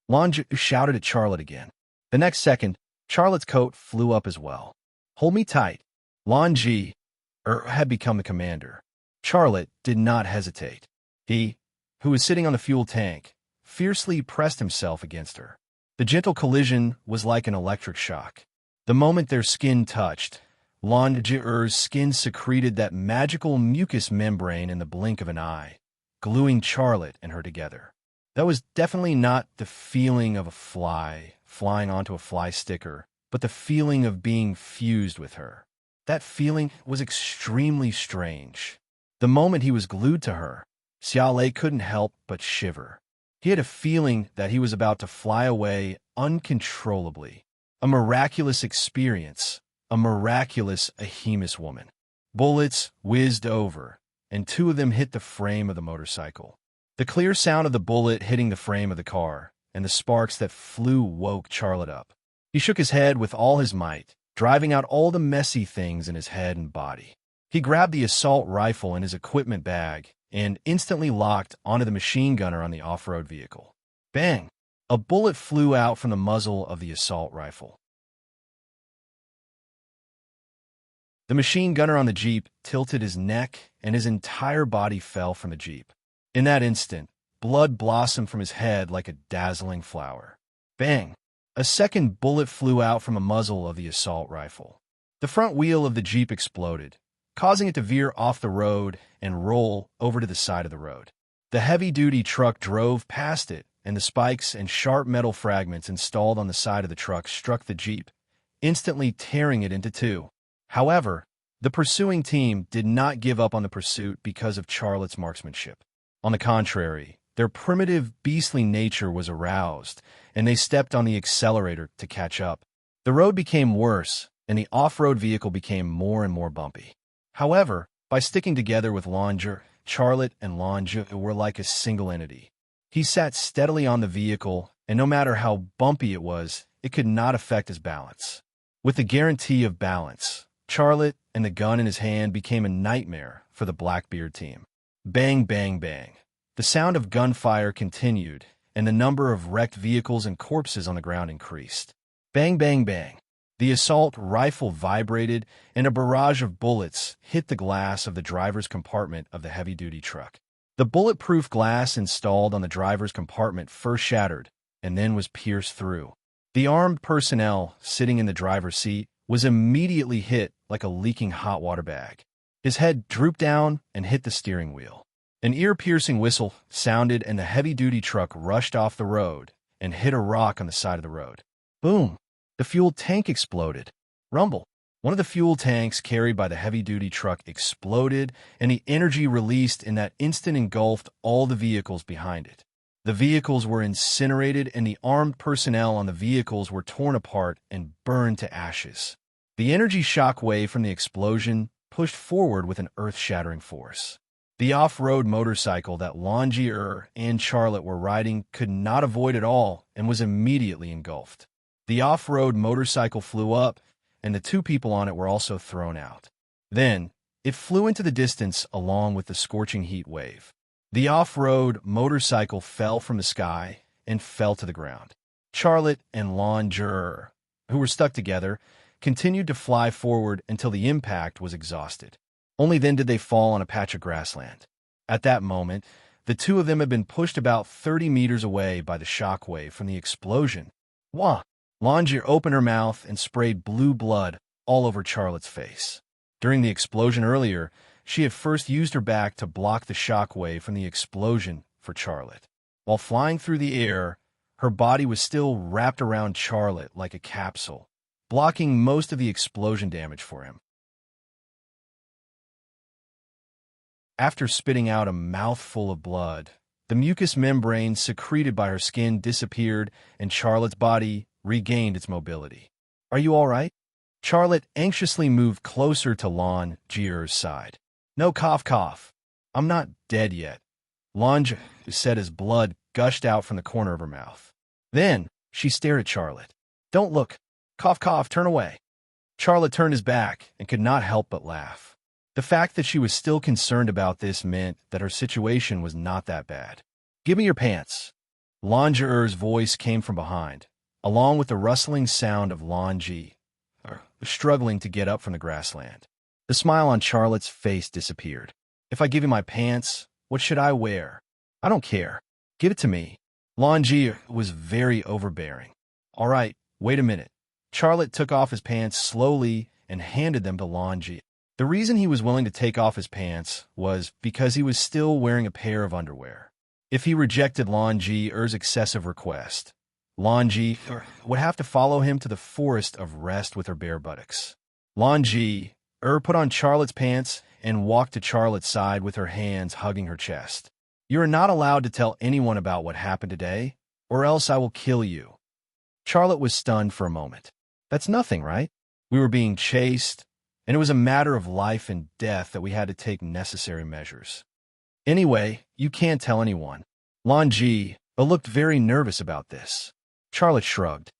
Lange shouted at Charlotte again. The next second, Charlotte's coat flew up as well. "Hold me tight." Lange had become the commander. Charlotte did not hesitate. He, who was sitting on the fuel tank, fiercely pressed himself against her. The gentle collision was like an electric shock. The moment their skin touched, Lange's skin secreted that magical mucous membrane in the blink of an eye, gluing Charlotte and her together. That was definitely not the feeling of a fly flying onto a fly sticker, but the feeling of being fused with her. That feeling was extremely strange. The moment he was glued to her, Xiaolei couldn't help but shiver. He had a feeling that he was about to fly away uncontrollably. A miraculous experience, a miraculous Ahemus woman. Bullets whizzed over, and two of them hit the frame of the motorcycle. The clear sound of the bullet hitting the frame of the car and the sparks that flew woke Charlotte up. He shook his head with all his might, driving out all the messy things in his head and body. He grabbed the assault rifle in his equipment bag and instantly locked onto the machine gunner on the off-road vehicle. Bang! A bullet flew out from the muzzle of the assault rifle. The machine gunner on the Jeep tilted his neck, and his entire body fell from the Jeep. In that instant, blood blossomed from his head like a dazzling flower. Bang! A second bullet flew out from the muzzle of the assault rifle. The front wheel of the Jeep exploded, causing it to veer off the road and roll over to the side of the road. The heavy-duty truck drove past it, and the spikes and sharp metal fragments installed on the side of the truck struck the Jeep, instantly tearing it into two. However, the pursuing team did not give up on the pursuit because of Charlotte's marksmanship. On the contrary, their primitive, beastly nature was aroused, and they stepped on the accelerator to catch up. The road became worse, and the off-road vehicle became more and more bumpy. However, by sticking together with Langer, Charlotte and Lange were like a single entity. He sat steadily on the vehicle, and no matter how bumpy it was, it could not affect his balance. With the guarantee of balance, Charlotte and the gun in his hand became a nightmare for the Blackbeard team. Bang, bang, bang. The sound of gunfire continued, and the number of wrecked vehicles and corpses on the ground increased. Bang, bang, bang. The assault rifle vibrated, and a barrage of bullets hit the glass of the driver's compartment of the heavy-duty truck. The bulletproof glass installed on the driver's compartment first shattered, and then was pierced through. The armed personnel sitting in the driver's seat was immediately hit like a leaking hot water bag. His head drooped down and hit the steering wheel. An ear-piercing whistle sounded, and the heavy-duty truck rushed off the road and hit a rock on the side of the road. Boom! The fuel tank exploded. Rumble. One of the fuel tanks carried by the heavy-duty truck exploded, and the energy released in that instant engulfed all the vehicles behind it. The vehicles were incinerated, and the armed personnel on the vehicles were torn apart and burned to ashes. The energy shock wave from the explosion pushed forward with an earth-shattering force. The off-road motorcycle that Longier and Charlotte were riding could not avoid it all and was immediately engulfed. The off-road motorcycle flew up, and the two people on it were also thrown out. Then, it flew into the distance along with the scorching heat wave. The off-road motorcycle fell from the sky and fell to the ground. Charlotte and Longier, who were stuck together, continued to fly forward until the impact was exhausted. Only then did they fall on a patch of grassland. At that moment, the two of them had been pushed about 30 meters away by the shock wave from the explosion. Wah! Longier opened her mouth and sprayed blue blood all over Charlotte's face. During the explosion earlier, she had first used her back to block the shock wave from the explosion for Charlotte. While flying through the air, her body was still wrapped around Charlotte like a capsule, blocking most of the explosion damage for him. After spitting out a mouthful of blood, the mucous membrane secreted by her skin disappeared and Charlotte's body regained its mobility. "Are you all right?" Charlotte anxiously moved closer to Longier's side. "No, cough, cough. I'm not dead yet," Longier said as blood gushed out from the corner of her mouth. Then she stared at Charlotte. "Don't look. Cough, cough, turn away." Charlotte turned his back and could not help but laugh. The fact that she was still concerned about this meant that her situation was not that bad. "Give me your pants." Longier's voice came from behind, along with the rustling sound of Longier struggling to get up from the grassland. The smile on Charlotte's face disappeared. "If I give you my pants, what should I wear?" "I don't care. Give it to me." Longier was very overbearing. "All right, wait a minute." Charlotte took off his pants slowly and handed them to Longier. The reason he was willing to take off his pants was because he was still wearing a pair of underwear. If he rejected Longier's excessive request, Longier would have to follow him to the forest of rest with her bare buttocks. Longier put on Charlotte's pants and walked to Charlotte's side with her hands hugging her chest. "You are not allowed to tell anyone about what happened today, or else I will kill you." Charlotte was stunned for a moment. "That's nothing, right? We were being chased, and it was a matter of life and death that we had to take necessary measures. Anyway, you can't tell anyone." Longier looked very nervous about this. Charlotte shrugged.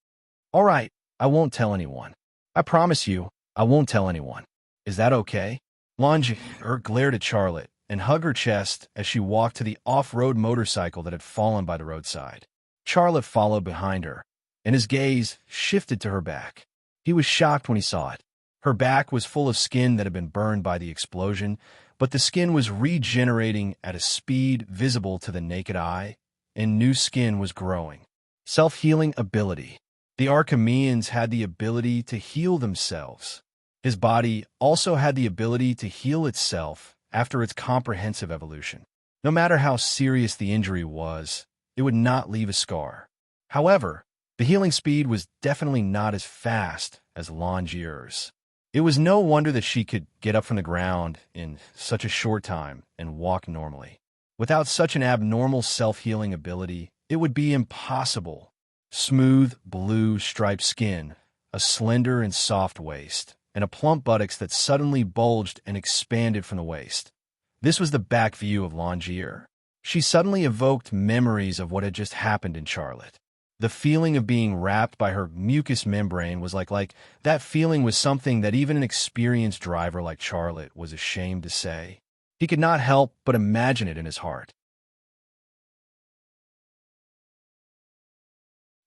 "All right, I won't tell anyone. I promise you, I won't tell anyone. Is that okay?" Longier glared at Charlotte and hugged her chest as she walked to the off-road motorcycle that had fallen by the roadside. Charlotte followed behind her, and his gaze shifted to her back. He was shocked when he saw it. Her back was full of skin that had been burned by the explosion, but the skin was regenerating at a speed visible to the naked eye, and new skin was growing. Self-healing ability. The Archimeans had the ability to heal themselves. His body also had the ability to heal itself after its comprehensive evolution. No matter how serious the injury was, it would not leave a scar. However, the healing speed was definitely not as fast as Longier's. It was no wonder that she could get up from the ground in such a short time and walk normally. Without such an abnormal self-healing ability, it would be impossible. Smooth, blue, striped skin, a slender and soft waist, and a plump buttocks that suddenly bulged and expanded from the waist. This was the back view of Longier. She suddenly evoked memories of what had just happened in Charlotte. The feeling of being wrapped by her mucous membrane was like that feeling was something that even an experienced driver like Charlotte was ashamed to say. He could not help but imagine it in his heart.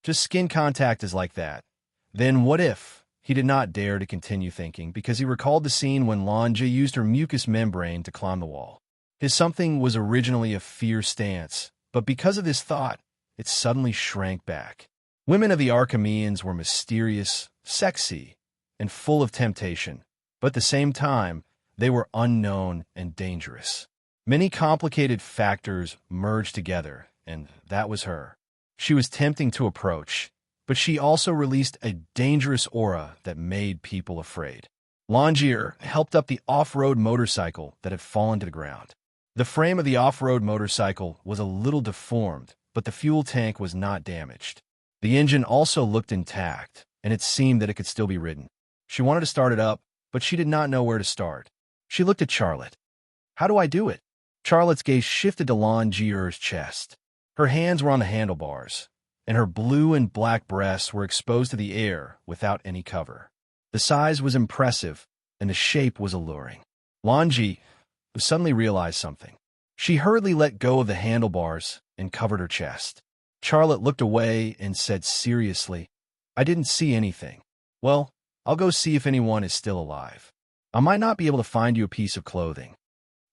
Just skin contact is like that. Then what if? He did not dare to continue thinking because he recalled the scene when Longier used her mucous membrane to climb the wall. His something was originally a fierce stance, but because of this thought, it suddenly shrank back. Women of the Archimeans were mysterious, sexy, and full of temptation, but at the same time, they were unknown and dangerous. Many complicated factors merged together, and that was her. She was tempting to approach, but she also released a dangerous aura that made people afraid. Longier helped up the off-road motorcycle that had fallen to the ground. The frame of the off-road motorcycle was a little deformed, but the fuel tank was not damaged. The engine also looked intact, and it seemed that it could still be ridden. She wanted to start it up, but she did not know where to start. She looked at Charlotte. "How do I do it?" Charlotte's gaze shifted to Longier's chest. Her hands were on the handlebars, and her blue and black breasts were exposed to the air without any cover. The size was impressive, and the shape was alluring. Longi suddenly realized something. She hurriedly let go of the handlebars and covered her chest. Charlotte looked away and said seriously, "I didn't see anything." "Well, I'll go see if anyone is still alive. I might not be able to find you a piece of clothing."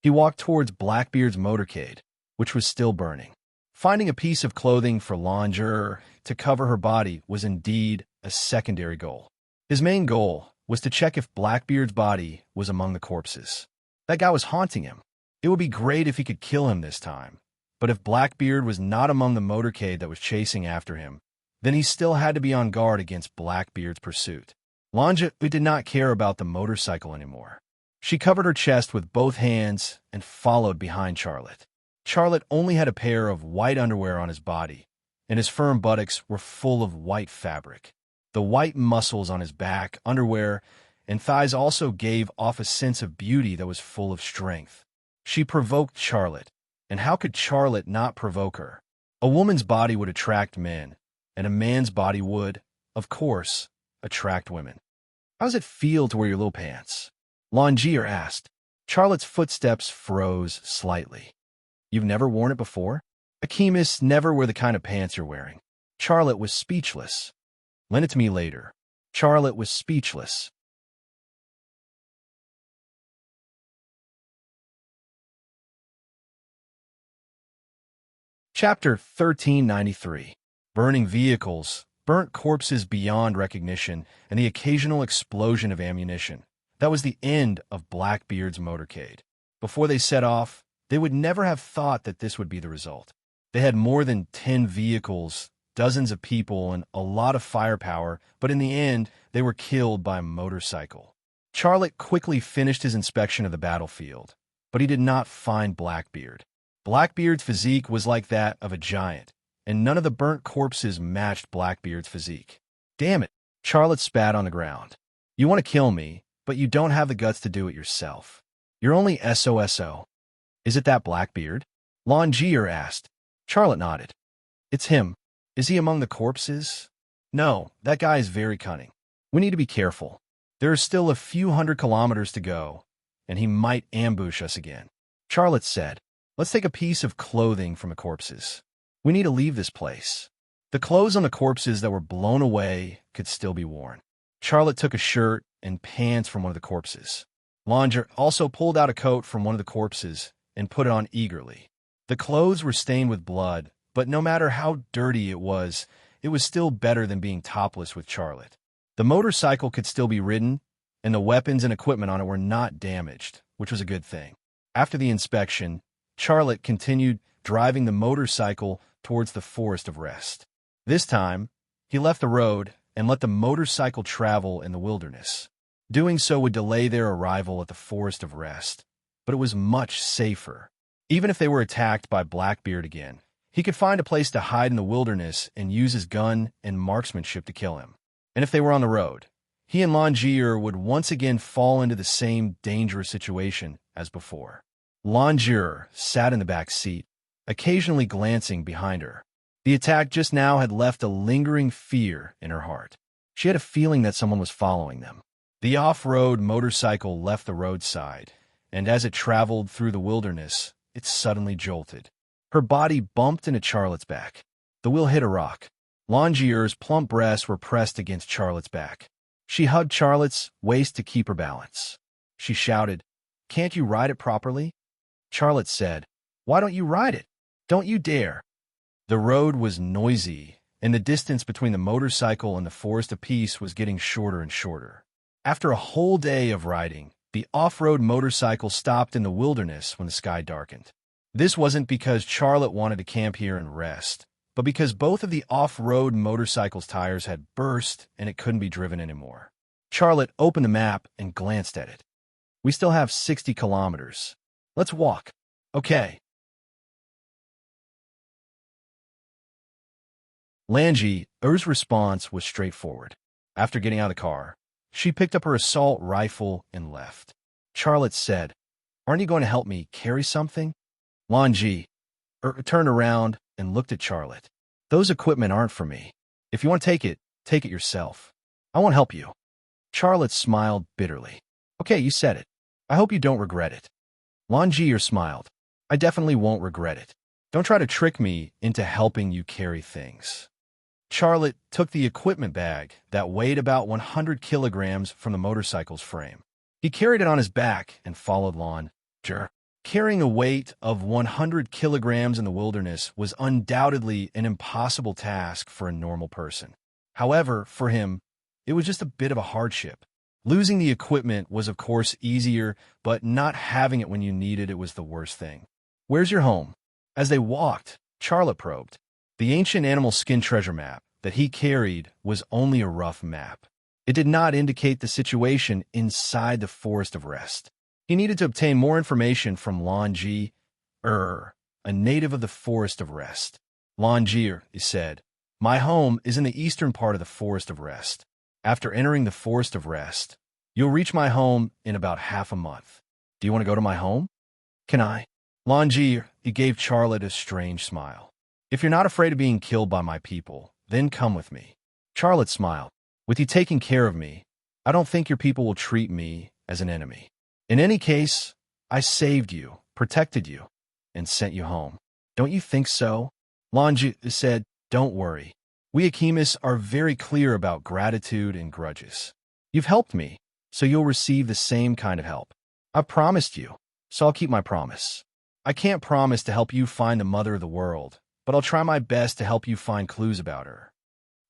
He walked towards Blackbeard's motorcade, which was still burning. Finding a piece of clothing for Longier to cover her body was indeed a secondary goal. His main goal was to check if Blackbeard's body was among the corpses. That guy was haunting him. It would be great if he could kill him this time. But if Blackbeard was not among the motorcade that was chasing after him, then he still had to be on guard against Blackbeard's pursuit. Longier did not care about the motorcycle anymore. She covered her chest with both hands and followed behind Charlotte. Charlotte only had a pair of white underwear on his body, and his firm buttocks were full of white fabric. The white muscles on his back, underwear, and thighs also gave off a sense of beauty that was full of strength. She provoked Charlotte, and how could Charlotte not provoke her? A woman's body would attract men, and a man's body would, of course, attract women. "How does it feel to wear your little pants?" Longier asked. Charlotte's footsteps froze slightly. "You've never worn it before?" "Alchemists never wear the kind of pants you're wearing." Charlotte was speechless. "Lend it to me later." Charlotte was speechless. Chapter 1393. Burning vehicles, burnt corpses beyond recognition, and the occasional explosion of ammunition. That was the end of Blackbeard's motorcade. Before they set off, they would never have thought that this would be the result. They had more than 10 vehicles, dozens of people, and a lot of firepower, but in the end, they were killed by a motorcycle. Charlotte quickly finished his inspection of the battlefield, but he did not find Blackbeard. Blackbeard's physique was like that of a giant, and none of the burnt corpses matched Blackbeard's physique. "Damn it," Charlotte spat on the ground. "You want to kill me, but you don't have the guts to do it yourself. You're only SOSO. Is it that Blackbeard?" Longier asked. Charlotte nodded. "It's him. Is he among the corpses?" "No, that guy is very cunning. We need to be careful. There are still a few hundred kilometers to go, and he might ambush us again." Charlotte said, "Let's take a piece of clothing from the corpses. We need to leave this place." The clothes on the corpses that were blown away could still be worn. Charlotte took a shirt and pants from one of the corpses. Longier also pulled out a coat from one of the corpses and put it on eagerly. The clothes were stained with blood, but no matter how dirty it was still better than being topless with Charlotte. The motorcycle could still be ridden, and the weapons and equipment on it were not damaged, which was a good thing. After the inspection, Charlotte continued driving the motorcycle towards the Forest of Rest. This time, he left the road and let the motorcycle travel in the wilderness. Doing so would delay their arrival at the Forest of Rest, but it was much safer. Even if they were attacked by Blackbeard again, he could find a place to hide in the wilderness and use his gun and marksmanship to kill him. And if they were on the road, he and Longier would once again fall into the same dangerous situation as before. Longier sat in the back seat, occasionally glancing behind her. The attack just now had left a lingering fear in her heart. She had a feeling that someone was following them. The off-road motorcycle left the roadside, and as it traveled through the wilderness, it suddenly jolted. Her body bumped into Charlotte's back. The wheel hit a rock. Longier's plump breasts were pressed against Charlotte's back. She hugged Charlotte's waist to keep her balance. She shouted, "Can't you ride it properly?" Charlotte said, "Why don't you ride it? Don't you dare." The road was noisy, and the distance between the motorcycle and the Forest of Peace was getting shorter and shorter. After a whole day of riding, the off-road motorcycle stopped in the wilderness when the sky darkened. This wasn't because Charlotte wanted to camp here and rest, but because both of the off-road motorcycle's tires had burst and it couldn't be driven anymore. Charlotte opened the map and glanced at it. We still have 60 kilometers. Let's walk. Okay. Lange's response was straightforward. After getting out of the car, she picked up her assault rifle and left. Charlotte said, "Aren't you going to help me carry something?" Lange turned around and looked at Charlotte. "Those equipment aren't for me. If you want to take it yourself. I won't help you." Charlotte smiled bitterly. "Okay, you said it. I hope you don't regret it." Lange smiled. "I definitely won't regret it. Don't try to trick me into helping you carry things." Charlotte took the equipment bag that weighed about 100 kilograms from the motorcycle's frame. He carried it on his back and followed Lange. Carrying a weight of 100 kilograms in the wilderness was undoubtedly an impossible task for a normal person. However, for him, it was just a bit of a hardship. Losing the equipment was of course easier, but not having it when you needed it was the worst thing. "Where's your home?" As they walked, Charlotte probed. The ancient animal skin treasure map that he carried was only a rough map. It did not indicate the situation inside the Forest of Rest. He needed to obtain more information from Lange, a native of the Forest of Rest. Lange said, "My home is in the eastern part of the Forest of Rest. After entering the Forest of Rest, you'll reach my home in about half a month. Do you want to go to my home?" "Can I?" Lange gave Charlotte a strange smile. "If you're not afraid of being killed by my people, then come with me." Charlotte smiled. "With you taking care of me, I don't think your people will treat me as an enemy. In any case, I saved you, protected you, and sent you home. Don't you think so?" Lange said, "Don't worry. We Akimis are very clear about gratitude and grudges. You've helped me, so you'll receive the same kind of help. I've promised you, so I'll keep my promise. I can't promise to help you find the mother of the world, but I'll try my best to help you find clues about her."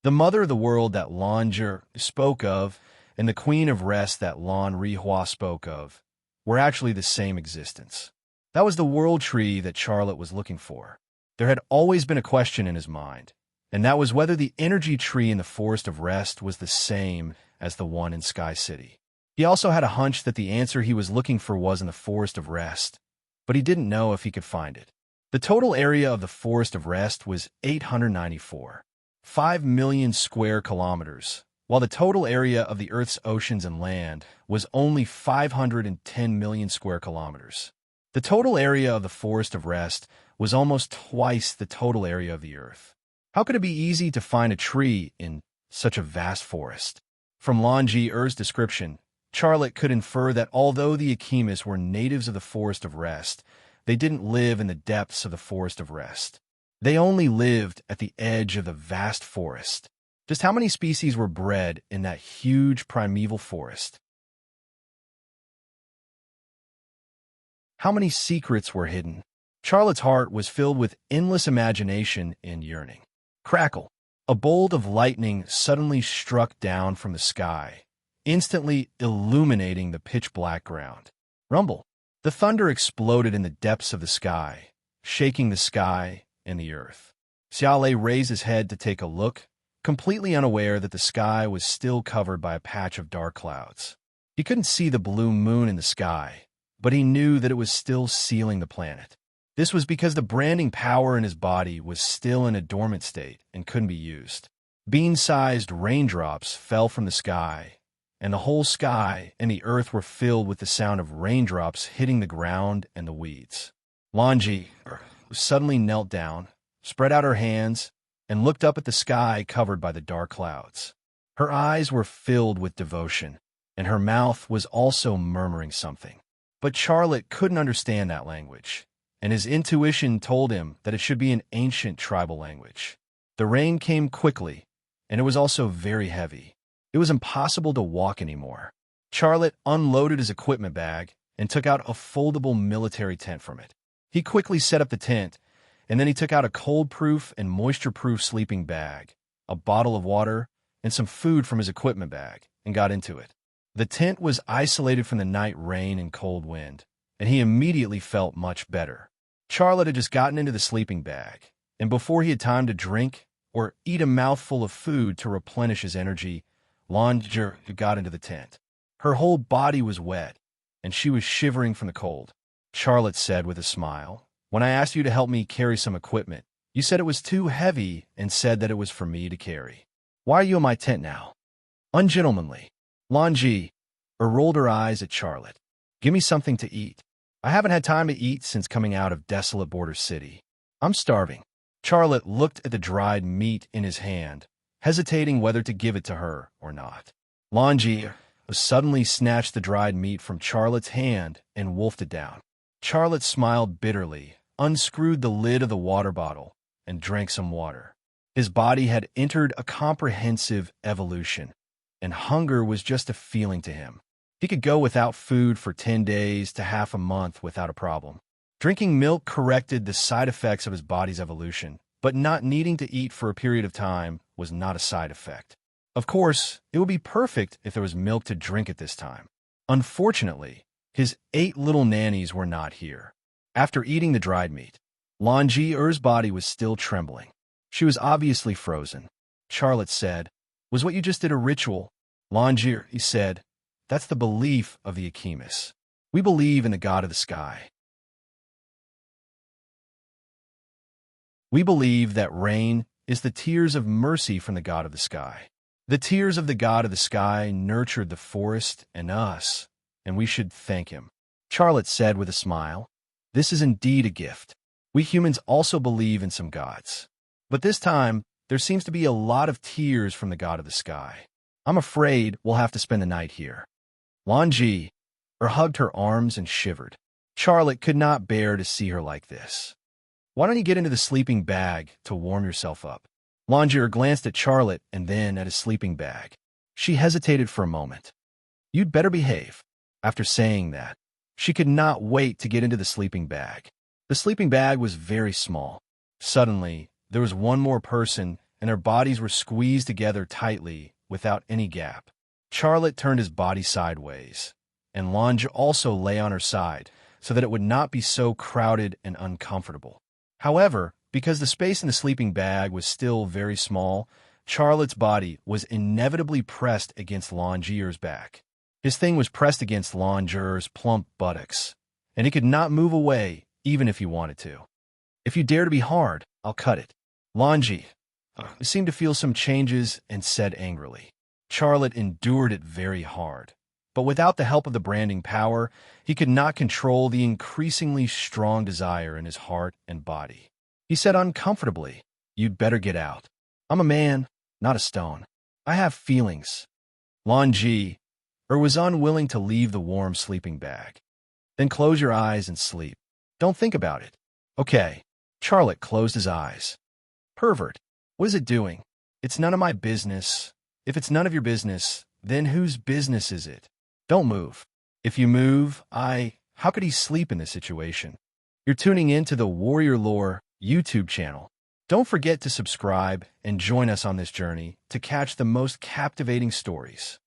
The mother of the world that Lange spoke of and the queen of rest that Lange spoke of were actually the same existence. That was the world tree that Charlotte was looking for. There had always been a question in his mind, and that was whether the energy tree in the Forest of Rest was the same as the one in Sky City. He also had a hunch that the answer he was looking for was in the Forest of Rest, but he didn't know if he could find it. The total area of the Forest of Rest was 894.5 million square kilometers, while the total area of the Earth's oceans and land was only 510 million square kilometers. The total area of the Forest of Rest was almost twice the total area of the Earth. How could it be easy to find a tree in such a vast forest? From Lange's description, Charlotte could infer that although the Akimis were natives of the Forest of Rest, they didn't live in the depths of the Forest of Rest. They only lived at the edge of the vast forest. Just how many species were bred in that huge primeval forest? How many secrets were hidden? Charlotte's heart was filled with endless imagination and yearning. Crackle! A bolt of lightning suddenly struck down from the sky, instantly illuminating the pitch-black ground. Rumble! The thunder exploded in the depths of the sky, shaking the sky and the earth. Xiaolei raised his head to take a look, completely unaware that the sky was still covered by a patch of dark clouds. He couldn't see the blue moon in the sky, but he knew that it was still sealing the planet. This was because the branding power in his body was still in a dormant state and couldn't be used. Bean-sized raindrops fell from the sky, and the whole sky and the earth were filled with the sound of raindrops hitting the ground and the weeds. Lange suddenly knelt down, spread out her hands, and looked up at the sky covered by the dark clouds. Her eyes were filled with devotion, and her mouth was also murmuring something. But Charlotte couldn't understand that language, and his intuition told him that it should be an ancient tribal language. The rain came quickly, and it was also very heavy. It was impossible to walk anymore. Charlotte unloaded his equipment bag and took out a foldable military tent from it. He quickly set up the tent, and then he took out a cold-proof and moisture-proof sleeping bag, a bottle of water, and some food from his equipment bag, and got into it. The tent was isolated from the night rain and cold wind, and he immediately felt much better. Charlotte had just gotten into the sleeping bag, And before he had time to drink or eat a mouthful of food to replenish his energy, Langer got into the tent. Her whole body was wet, and she was shivering from the cold. Charlotte said with a smile, "When I asked you to help me carry some equipment, you said it was too heavy and said that it was for me to carry. Why are you in my tent now?" Ungentlemanly. Langer rolled her eyes at Charlotte. "Give me something to eat. I haven't had time to eat since coming out of desolate border city. I'm starving." Charlotte looked at the dried meat in his hand, hesitating whether to give it to her or not. Langer suddenly snatched the dried meat from Charlotte's hand and wolfed it down. Charlotte smiled bitterly, unscrewed the lid of the water bottle, and drank some water. His body had entered a comprehensive evolution, and hunger was just a feeling to him. He could go without food for 10 days to half a month without a problem. Drinking milk corrected the side effects of his body's evolution, but not needing to eat for a period of time was not a side effect. Of course, it would be perfect if there was milk to drink at this time. Unfortunately, his 8 little nannies were not here. After eating the dried meat, Langer's body was still trembling. She was obviously frozen. Charlotte said, "Was what you just did a ritual?" Langer, he said, "That's the belief of the Akimis. We believe in the god of the sky. We believe that rain is the tears of mercy from the god of the sky. The tears of the god of the sky nurtured the forest and us, and we should thank him." Charlotte said with a smile, "This is indeed a gift. We humans also believe in some gods. But this time, there seems to be a lot of tears from the god of the sky. I'm afraid we'll have to spend the night here." Langer hugged her arms and shivered. Charlotte could not bear to see her like this. "Why don't you get into the sleeping bag to warm yourself up?" Langer glanced at Charlotte and then at his sleeping bag. She hesitated for a moment. "You'd better behave." After saying that, she could not wait to get into the sleeping bag. The sleeping bag was very small. Suddenly, there was one more person, and their bodies were squeezed together tightly without any gap. Charlotte turned his body sideways, and Langer also lay on her side so that it would not be so crowded and uncomfortable. However, because the space in the sleeping bag was still very small, Charlotte's body was inevitably pressed against Langer's back. His thing was pressed against Langer's plump buttocks, and he could not move away even if he wanted to. "If you dare to be hard, I'll cut it." Langer seemed to feel some changes and said angrily. Charlotte endured it very hard, but without the help of the branding power, he could not control the increasingly strong desire in his heart and body. He said uncomfortably, "You'd better get out. I'm a man, not a stone. I have feelings." Langer was unwilling to leave the warm sleeping bag. "Then close your eyes and sleep. Don't think about it." "Okay." Charlotte closed his eyes. "Pervert, what is it doing? It's none of my business. If it's none of your business, then whose business is it? Don't move. If you move, how could he sleep in this situation?" You're tuning in to the Warrior Lore YouTube channel. Don't forget to subscribe and join us on this journey to catch the most captivating stories.